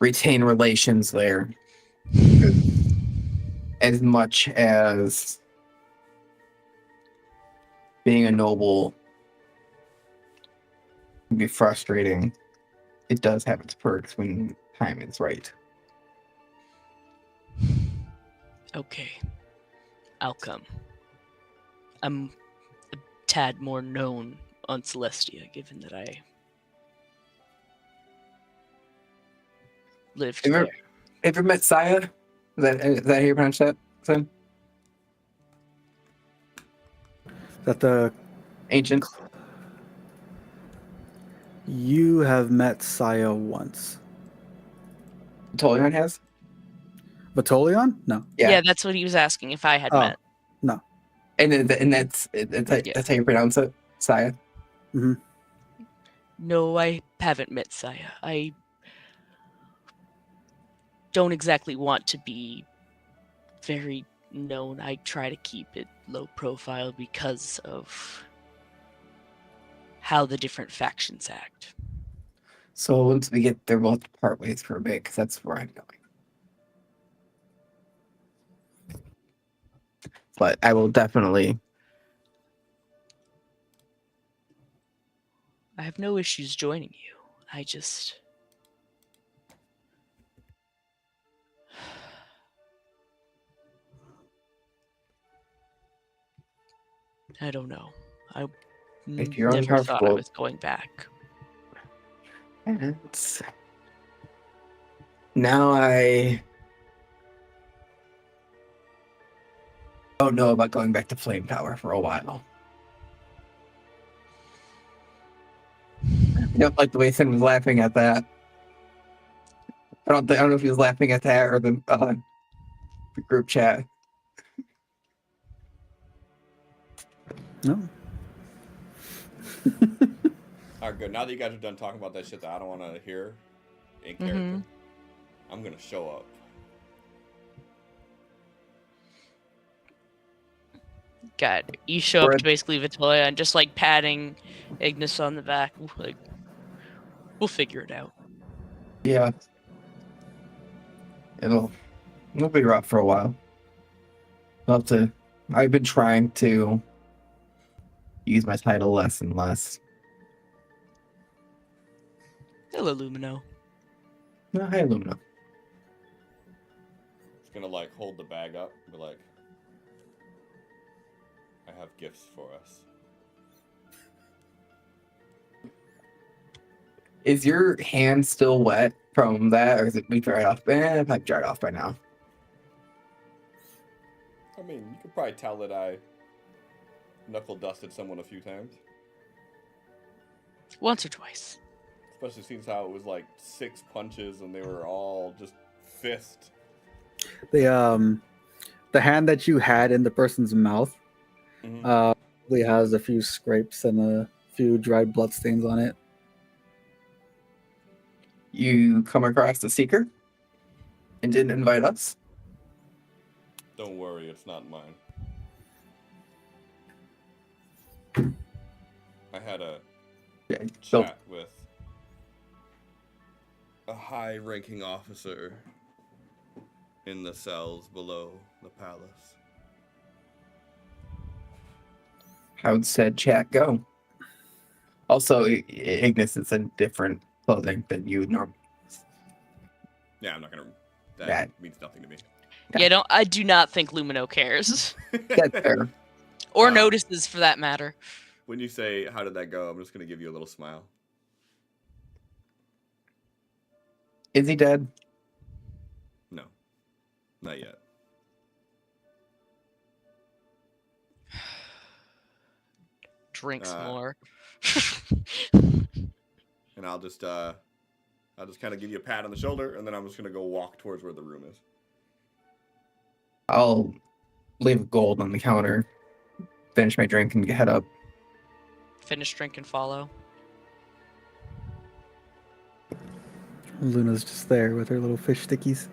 Speaker 2: retain relations there. As much as being a noble can be frustrating, it does have its perks when time is right.
Speaker 3: Okay. I'll come. I'm a tad more known on Celestia, given that I lived
Speaker 2: Have you
Speaker 3: there.
Speaker 2: ever met Saya? Is that how you pronounce that, son?
Speaker 4: That the
Speaker 2: Ancient?
Speaker 4: you have met Saya once.
Speaker 2: Tolion has?
Speaker 4: Batolion? No.
Speaker 3: Yeah, that's what he was asking if I had
Speaker 4: Oh.
Speaker 3: met.
Speaker 4: No.
Speaker 2: And that's how you pronounce it? Saya?
Speaker 4: Mm-hmm.
Speaker 3: No, I haven't met Saya. I don't exactly want to be very known. I try to keep it low profile because of how the different factions act.
Speaker 2: So once we get there, we'll have to part ways for a bit, because that's where I'm going. But I will definitely.
Speaker 3: I have no issues joining you. I just. I don't know. I
Speaker 2: If you're
Speaker 3: never thought I
Speaker 2: uncomfortable.
Speaker 3: was going back.
Speaker 2: It's... Now I don't know about going back to Flame Tower for a while. I don't like the way Sin was laughing at that. I don't know if he was laughing at that or the group chat.
Speaker 4: No.
Speaker 1: Alright, good. Now that you guys are done talking about that shit that I don't want to hear in character, I'm gonna show up.
Speaker 3: God, you show up to basically Vitolia and just like patting Ignis on the back, like we'll figure it out.
Speaker 2: Yeah. It'll be rough for a while. I've been trying to use my title less and less.
Speaker 3: Hello, Lumino.
Speaker 2: No, hi, Lumina.
Speaker 1: Just gonna like hold the bag up and be like, I have gifts for us.
Speaker 2: Is your hand still wet from that, or is it dried off? It might be dried off by now.
Speaker 1: I mean, you could probably tell that I knuckle dusted someone a few times.
Speaker 3: Once or twice.
Speaker 1: Especially since how it was like 6 punches and they were all just fist.
Speaker 4: The hand that you had in the person's mouth
Speaker 1: Mhm.
Speaker 4: probably has a few scrapes and a few dried blood stains on it.
Speaker 2: You come across the Seeker and didn't invite us?
Speaker 1: Don't worry, it's not mine. I had a chat with a high-ranking officer in the cells below the palace.
Speaker 2: How'd said chat go? Also, Ignis is in different clothing than you would normally.
Speaker 1: Yeah, I'm not gonna. That
Speaker 2: That-
Speaker 1: means nothing to me.
Speaker 3: Yeah, I do not think Lumino cares.
Speaker 2: That's fair.
Speaker 3: Or notices for that matter.
Speaker 1: When you say, how did that go, I'm just gonna give you a little smile.
Speaker 2: Is he dead?
Speaker 1: No. Not yet.
Speaker 3: Drinks more.
Speaker 1: And I'll just kind of give you a pat on the shoulder, and then I'm just gonna go walk towards where the room is.
Speaker 2: I'll leave gold on the counter, finish my drink, and head up.
Speaker 3: Finish, drink, and follow.
Speaker 4: Luna's just there with her little fish stickies.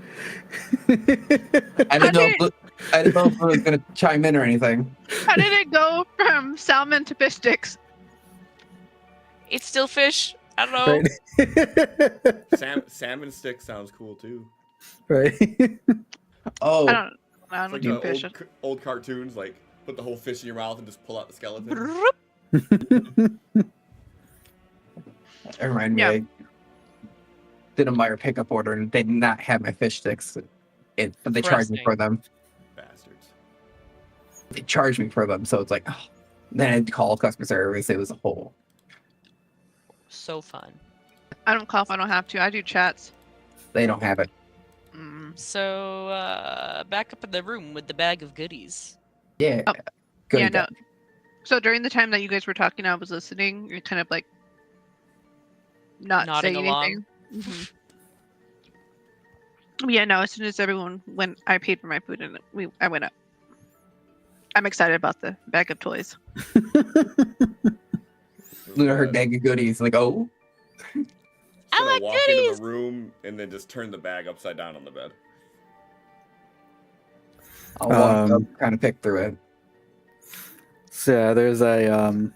Speaker 2: I didn't know if Luna was going to chime in or anything.
Speaker 5: How did it go from salmon to fish sticks?
Speaker 3: It's still fish. I don't know.
Speaker 4: Right.
Speaker 1: Salmon stick sounds cool too.
Speaker 4: Right.
Speaker 2: Oh,
Speaker 5: I
Speaker 1: It's
Speaker 5: don't
Speaker 1: like
Speaker 5: do
Speaker 1: the
Speaker 5: fish.
Speaker 1: old cartoons, like put the whole fish in your mouth and just pull out the skeleton.
Speaker 2: that reminded me.
Speaker 5: Yeah.
Speaker 2: I did a Meyer pickup order, and they did not have my fish sticks. But they charged me for them.
Speaker 1: Bastards.
Speaker 2: They charged me for them, so it's like, oh. Then I'd call customer service. It was a whole.
Speaker 3: So fun.
Speaker 5: I don't call if I don't have to. I do chats.
Speaker 2: They don't have it.
Speaker 3: So, back up in the room with the bag of goodies.
Speaker 2: Yeah.
Speaker 5: Oh.
Speaker 2: Good.
Speaker 5: Yeah, no. So during the time that you guys were talking, I was listening. You're kind of like not
Speaker 3: Nodding
Speaker 5: saying
Speaker 3: along.
Speaker 5: anything. Yeah, no. As soon as when I paid for my food and I went up. I'm excited about the bag of toys.
Speaker 2: Luna heard bag of goodies, like, oh.
Speaker 3: I like
Speaker 1: walk
Speaker 3: goodies!
Speaker 1: into the room and then just turn the bag upside down on the bed.
Speaker 2: I'll walk up, kind of pick through it.
Speaker 4: So yeah, there's a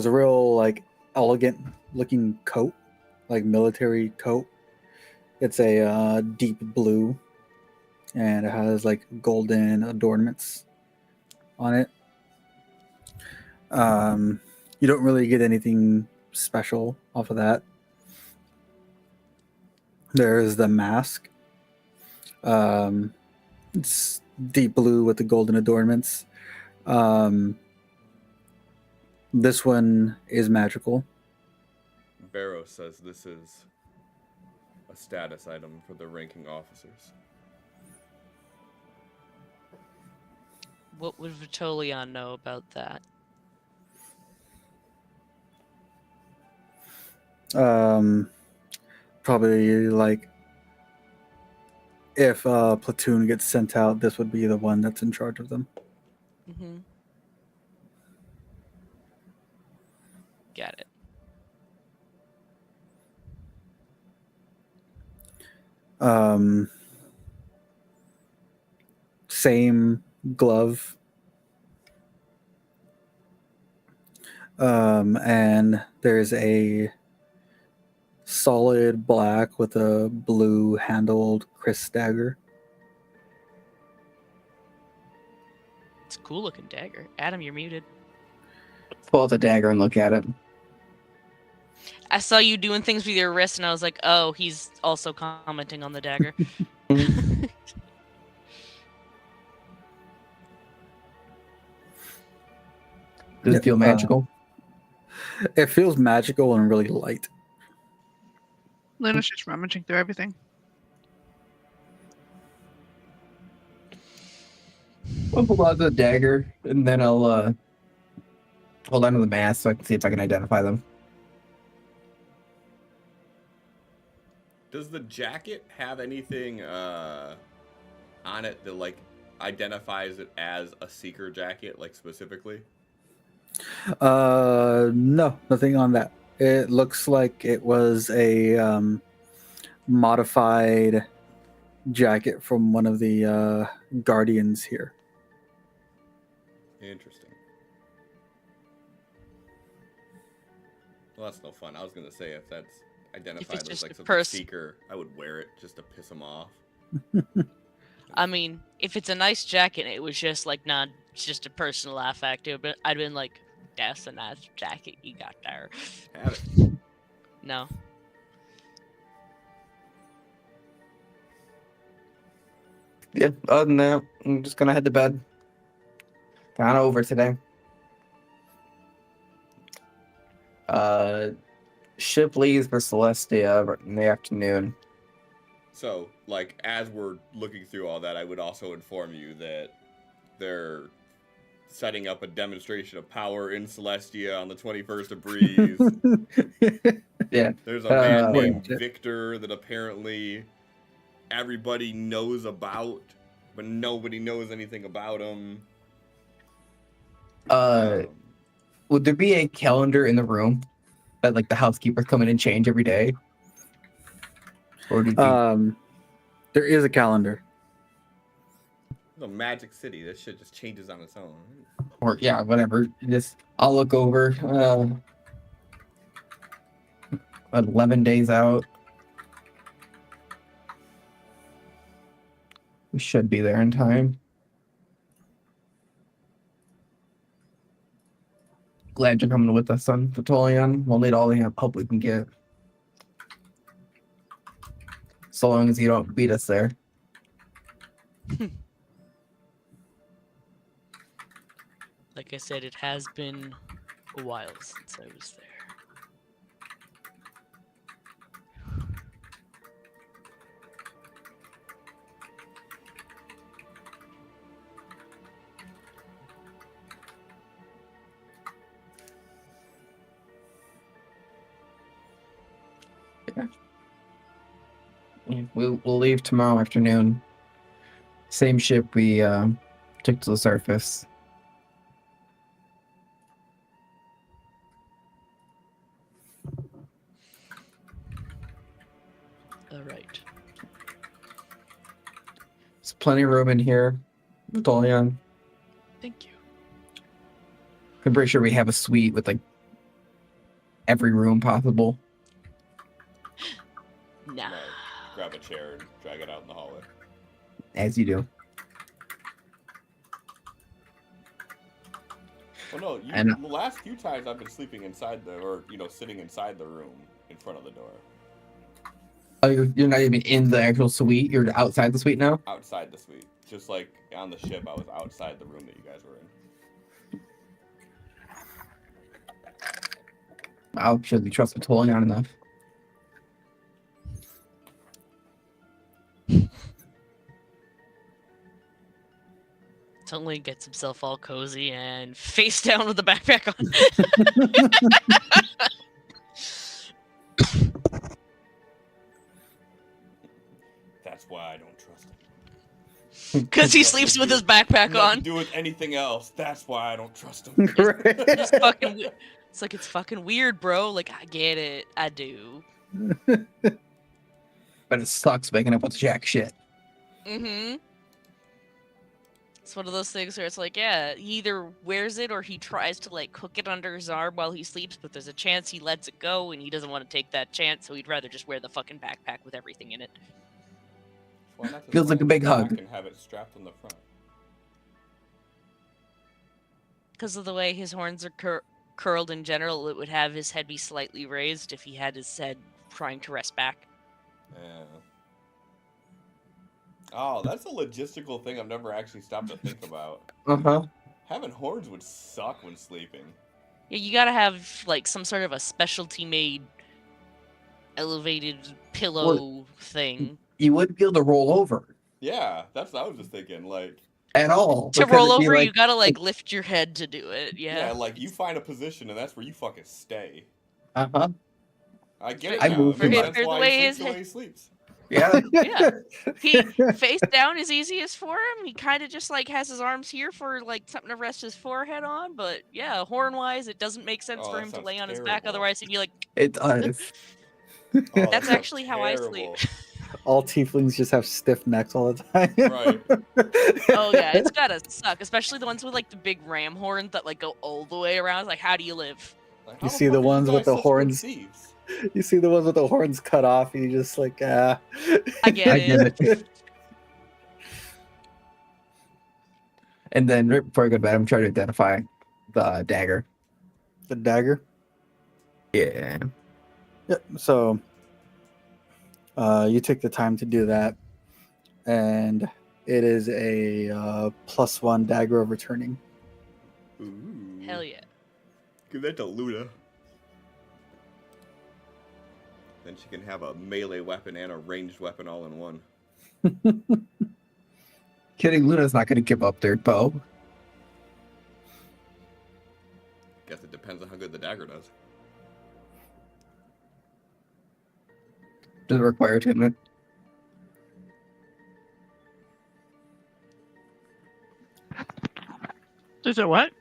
Speaker 4: real like elegant looking coat like military coat. It's a deep blue, and it has like golden adornments on it. You don't really get anything special off of that. There's the mask. It's deep blue with the golden adornments. This one is magical.
Speaker 1: Barrow says this is a status item for the ranking officers.
Speaker 3: What would Vitolion know about that?
Speaker 4: Probably like if a platoon gets sent out, this would be the one that's in charge of them.
Speaker 3: Mm-hmm. Got it.
Speaker 4: Same glove. And there's a solid black with a blue handled Chris dagger.
Speaker 3: It's a cool looking dagger. Adam, you're muted.
Speaker 2: Pull out the dagger and look at it.
Speaker 3: I saw you doing things with your wrist, and I was like, oh, he's also commenting on the dagger.
Speaker 2: Does it feel magical?
Speaker 4: It feels magical and really light.
Speaker 5: Luna's just rummaging through everything.
Speaker 2: I'll pull out the dagger, and then I'll hold on to the mask so I can see if I can identify them.
Speaker 1: Does the jacket have anything on it that like identifies it as a seeker jacket, like specifically?
Speaker 4: No, nothing on that. It looks like it was a modified jacket from one of the guardians here.
Speaker 1: Interesting. Well, that's no fun. I was gonna say if that's identified as
Speaker 3: just
Speaker 1: like
Speaker 3: a
Speaker 1: some seeker, I would wear it just to piss him off.
Speaker 3: I mean, if it's a nice jacket, it was just like not just a personal laugh factor, but I'd been like, that's a nice jacket you got there.
Speaker 1: Have it.
Speaker 3: No.
Speaker 2: Yeah, other than that, I'm just gonna head to bed. Kind of over today. Ship leaves for Celestia in the afternoon.
Speaker 1: So, like, as we're looking through all that, I would also inform you that they're setting up a demonstration of power in Celestia on the 21st of Breeze.
Speaker 2: Yeah.
Speaker 1: There's a man named
Speaker 4: yeah.
Speaker 1: Victor that apparently everybody knows about, but nobody knows anything about him.
Speaker 2: Would there be a calendar in the room that like the housekeepers come in and change every day? Or do you think,
Speaker 4: There is a calendar.
Speaker 1: It's a magic city. This shit just changes on its own.
Speaker 2: or yeah, whatever. Just I'll look over 11 days out. We should be there in time. Glad you're coming with us, son. Vitolion. We'll need all the help we can get. So long as you don't beat us there.
Speaker 3: Like I said, it has been a while since I was there.
Speaker 2: We'll leave tomorrow afternoon. Same ship we took to the surface.
Speaker 3: All right.
Speaker 2: There's plenty of room in here. Vitolion.
Speaker 3: Thank you.
Speaker 2: I'm pretty sure we have a suite with like every room possible.
Speaker 3: Nah.
Speaker 1: Like, grab a chair and drag it out in the hallway.
Speaker 2: As you do.
Speaker 1: Well, no,
Speaker 2: And-
Speaker 1: the last few times I've been sleeping inside sitting inside the room in front of the door.
Speaker 2: Oh, you're not even in the actual suite. You're outside the suite now.
Speaker 1: Outside the suite. Just like on the ship, I was outside the room that you guys were in.
Speaker 2: Wow, should we trust Napoleon enough?
Speaker 3: Suddenly gets himself all cozy and face down with the backpack on.
Speaker 1: That's why I don't trust him.
Speaker 3: Because he sleeps with his backpack
Speaker 1: Nothing to
Speaker 3: on.
Speaker 1: do with anything else. That's why I don't trust him.
Speaker 3: It's fucking it's like, it's fucking weird, bro. Like, I get it. I do.
Speaker 2: But it sucks waking up with jack shit.
Speaker 3: Mm-hmm. It's one of those things where it's like, yeah, he either wears it or he tries to, like, hook it under his arm while he sleeps, but there's a chance he lets it go and he doesn't want to take that chance, so he'd rather just wear the fucking backpack with everything in it.
Speaker 1: Why not just
Speaker 2: Feels like
Speaker 1: tie
Speaker 2: a big
Speaker 1: it back
Speaker 2: hug.
Speaker 1: and have it strapped on the front?
Speaker 3: Because of the way his horns are curled in general, it would have his head be slightly raised if he had his head trying to rest back.
Speaker 1: Yeah. Oh, that's a logistical thing I've never actually stopped to think about.
Speaker 2: Uh-huh.
Speaker 1: Having horns would suck when sleeping.
Speaker 3: Yeah, you gotta have, like, some sort of a specialty made elevated pillow thing.
Speaker 2: You wouldn't be able to roll over
Speaker 1: Yeah, that's what I was just thinking. Like,
Speaker 2: at all.
Speaker 3: To
Speaker 2: because
Speaker 3: roll
Speaker 2: it'd be
Speaker 3: over,
Speaker 2: like-
Speaker 3: you gotta, like, lift your head to do it.
Speaker 1: yeah, like you find a position and that's where you fucking stay.
Speaker 2: Uh-huh.
Speaker 1: I get it
Speaker 2: I
Speaker 1: now.
Speaker 2: moved
Speaker 1: Maybe
Speaker 2: him.
Speaker 1: that's
Speaker 3: For the
Speaker 1: why
Speaker 3: way
Speaker 1: he
Speaker 3: his
Speaker 1: sleeps the way
Speaker 3: head-
Speaker 1: he sleeps.
Speaker 2: Yeah.
Speaker 3: Yeah. He face down is easiest for him. He kind of just, like, has his arms here for, like, something to rest his forehead on. But yeah, horn wise, it doesn't make sense
Speaker 1: Oh,
Speaker 3: for
Speaker 1: that
Speaker 3: him to
Speaker 1: sounds
Speaker 3: lay on his back.
Speaker 1: terrible.
Speaker 3: Otherwise, he'd be like,
Speaker 2: It does.
Speaker 1: Oh, that
Speaker 3: that's
Speaker 1: sounds
Speaker 3: actually how I sleep.
Speaker 1: terrible.
Speaker 4: All tieflings just have stiff necks all the time.
Speaker 1: Right.
Speaker 3: Oh yeah, it's gotta suck, especially the ones with, like, the big ram horns that, like, go all the way around. It's like, how do you live?
Speaker 1: Like,
Speaker 4: You
Speaker 1: how
Speaker 4: see
Speaker 1: fuck
Speaker 4: the
Speaker 1: are
Speaker 4: ones with
Speaker 1: guys
Speaker 4: the
Speaker 1: such good
Speaker 4: horns?
Speaker 1: thieves?
Speaker 4: You see the ones with the horns cut off, and you just like, ah.
Speaker 3: I get
Speaker 2: I
Speaker 3: it.
Speaker 2: get it. And then right before I go to bed, I'm trying to identify the dagger.
Speaker 4: The dagger.
Speaker 2: Yeah.
Speaker 4: Yep. So, you take the time to do that, and it is a +1 dagger of returning.
Speaker 1: Ooh.
Speaker 3: Hell yeah.
Speaker 1: Give that to Luna. Then she can have a melee weapon and a ranged weapon all in one.
Speaker 2: Kidding, Luna's not going to give up their bow.
Speaker 1: Guess it depends on how good the dagger does.
Speaker 2: Does it require attunement?
Speaker 5: Does it what?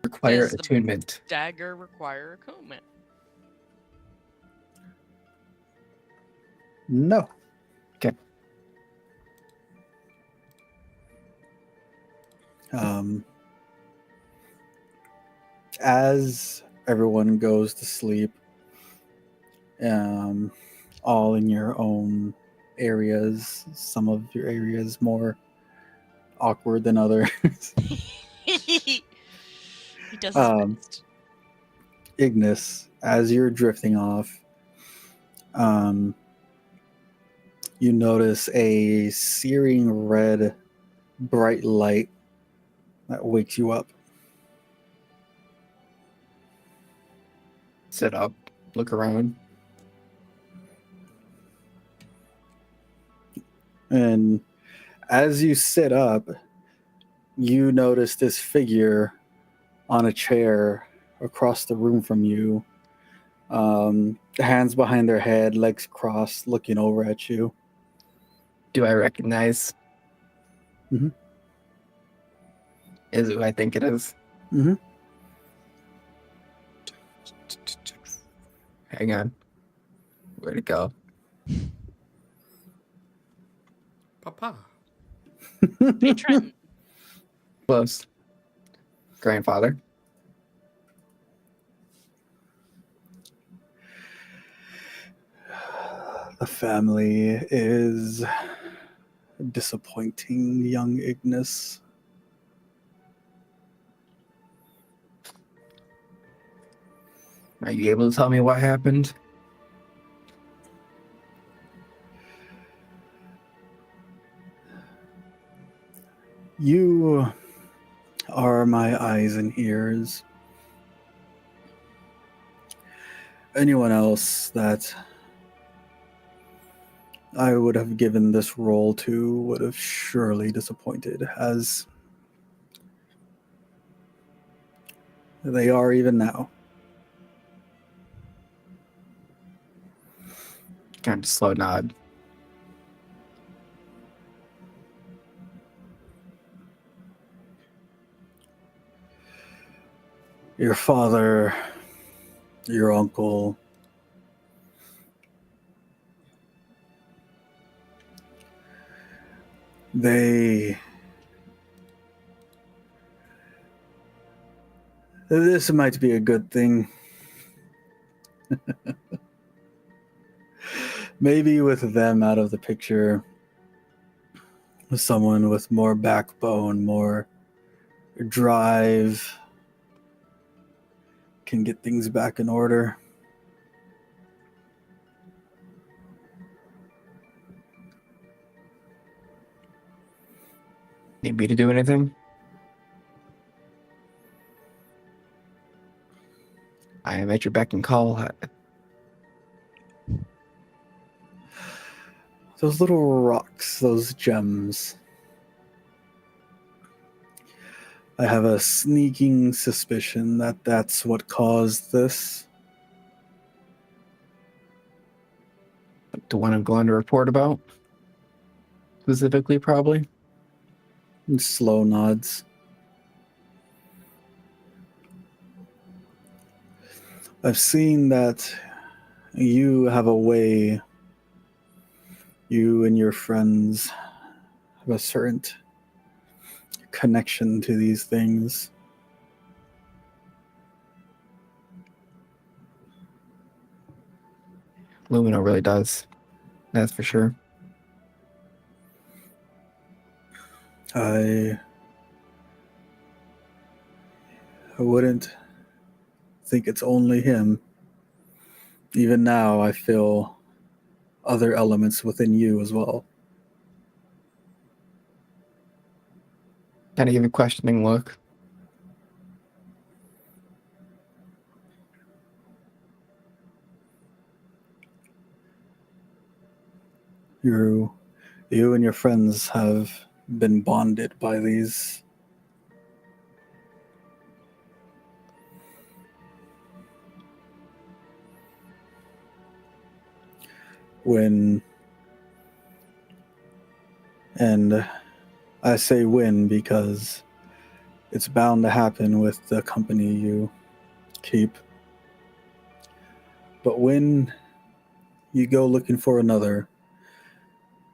Speaker 2: Require
Speaker 3: Does the-
Speaker 2: attunement.
Speaker 3: Dagger require attunement.
Speaker 4: No.
Speaker 2: Okay.
Speaker 4: As everyone goes to sleep, all in your own areas, some of your areas more awkward than others.
Speaker 3: He does his
Speaker 4: Um,
Speaker 3: best.
Speaker 4: Ignis, as you're drifting off, you notice a searing red bright light that wakes you up.
Speaker 2: Sit up, look around.
Speaker 4: And as you sit up, you notice this figure on a chair across the room from you, hands behind their head, legs crossed, looking over at you.
Speaker 2: Do I recognize?
Speaker 4: Mhm.
Speaker 2: Is it who I think it is?
Speaker 4: Mm-hmm.
Speaker 2: Hang on. Where'd it go?
Speaker 1: Papa.
Speaker 3: Hey, Trent.
Speaker 2: Close. Grandfather.
Speaker 4: The family is disappointing, young Ignis.
Speaker 2: Are you able to tell me what happened?
Speaker 4: You are my eyes and ears. Anyone else that I would have given this role to would have surely disappointed, as they are even now.
Speaker 2: Kind of slow nod.
Speaker 4: Your father, your uncle, this might be a good thing. Maybe with them out of the picture, someone with more backbone, more drive can get things back in order.
Speaker 2: Need me to do anything? I am at your beck and call.
Speaker 4: Those little rocks, those gems. I have a sneaking suspicion that that's what caused this.
Speaker 2: The one I'm going to report about? Specifically, probably?
Speaker 4: And slow nods. I've seen that you have a way, you and your friends have a certain connection to these things.
Speaker 2: Lumino really does. That's for sure.
Speaker 4: I wouldn't think it's only him. Even now, I feel other elements within you as well.
Speaker 2: Kind of give a questioning look.
Speaker 4: You and your friends have been bonded by these. And I say when because it's bound to happen with the company you keep. But when you go looking for another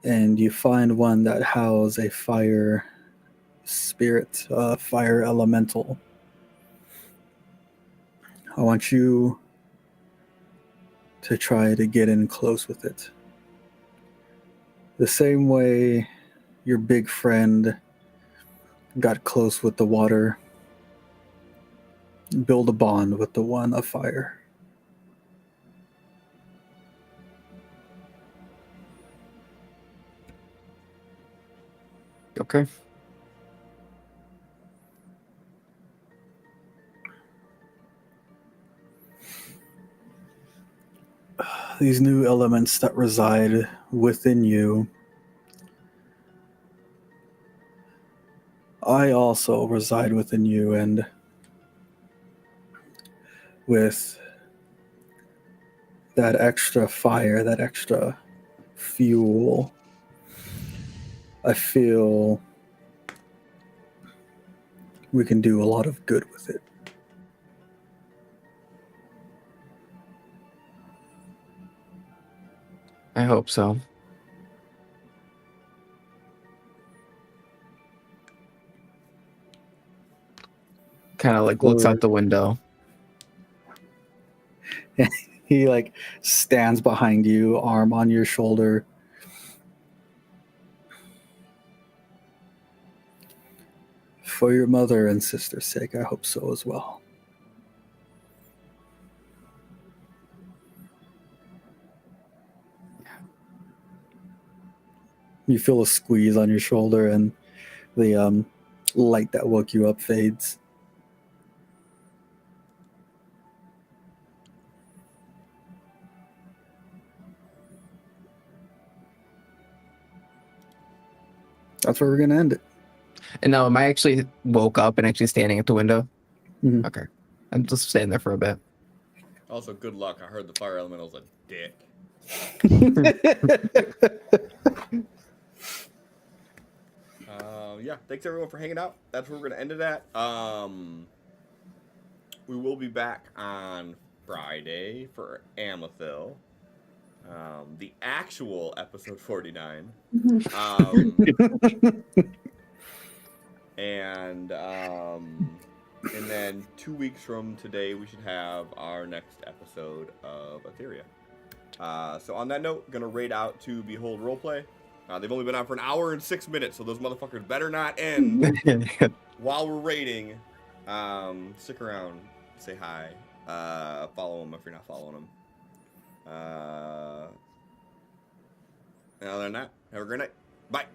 Speaker 4: and you find one that houses a fire spirit, fire elemental, I want you to try to get in close with it. The same way your big friend got close with the water, build a bond with the one of fire.
Speaker 2: Okay.
Speaker 4: These new elements that reside within you, I also reside within you, and with that extra fire, that extra fuel, I feel we can do a lot of good with it.
Speaker 2: I hope so. Kind of like looks out the window.
Speaker 4: He like stands behind you, arm on your shoulder. For your mother and sister's sake, I hope so as well. You feel a squeeze on your shoulder, and the light that woke you up fades. That's where we're gonna end it.
Speaker 2: And now, am I actually woke up and actually standing at the window?
Speaker 4: Mhm.
Speaker 2: Okay. I'm just standing there for a bit.
Speaker 1: Also, good luck. I heard the fire elemental's a dick. Yeah, thanks everyone for hanging out. That's where we're gonna end it at. We will be back on Friday for Amethil. The actual episode 49. And then 2 weeks from today, we should have our next episode of Aetheria. So on that note, gonna raid out to Behold Roleplay. They've only been on for an hour and 6 minutes, so those motherfuckers better not end while we're raiding. Stick around, say hi, follow them if you're not following them. And other than that, have a great night. Bye.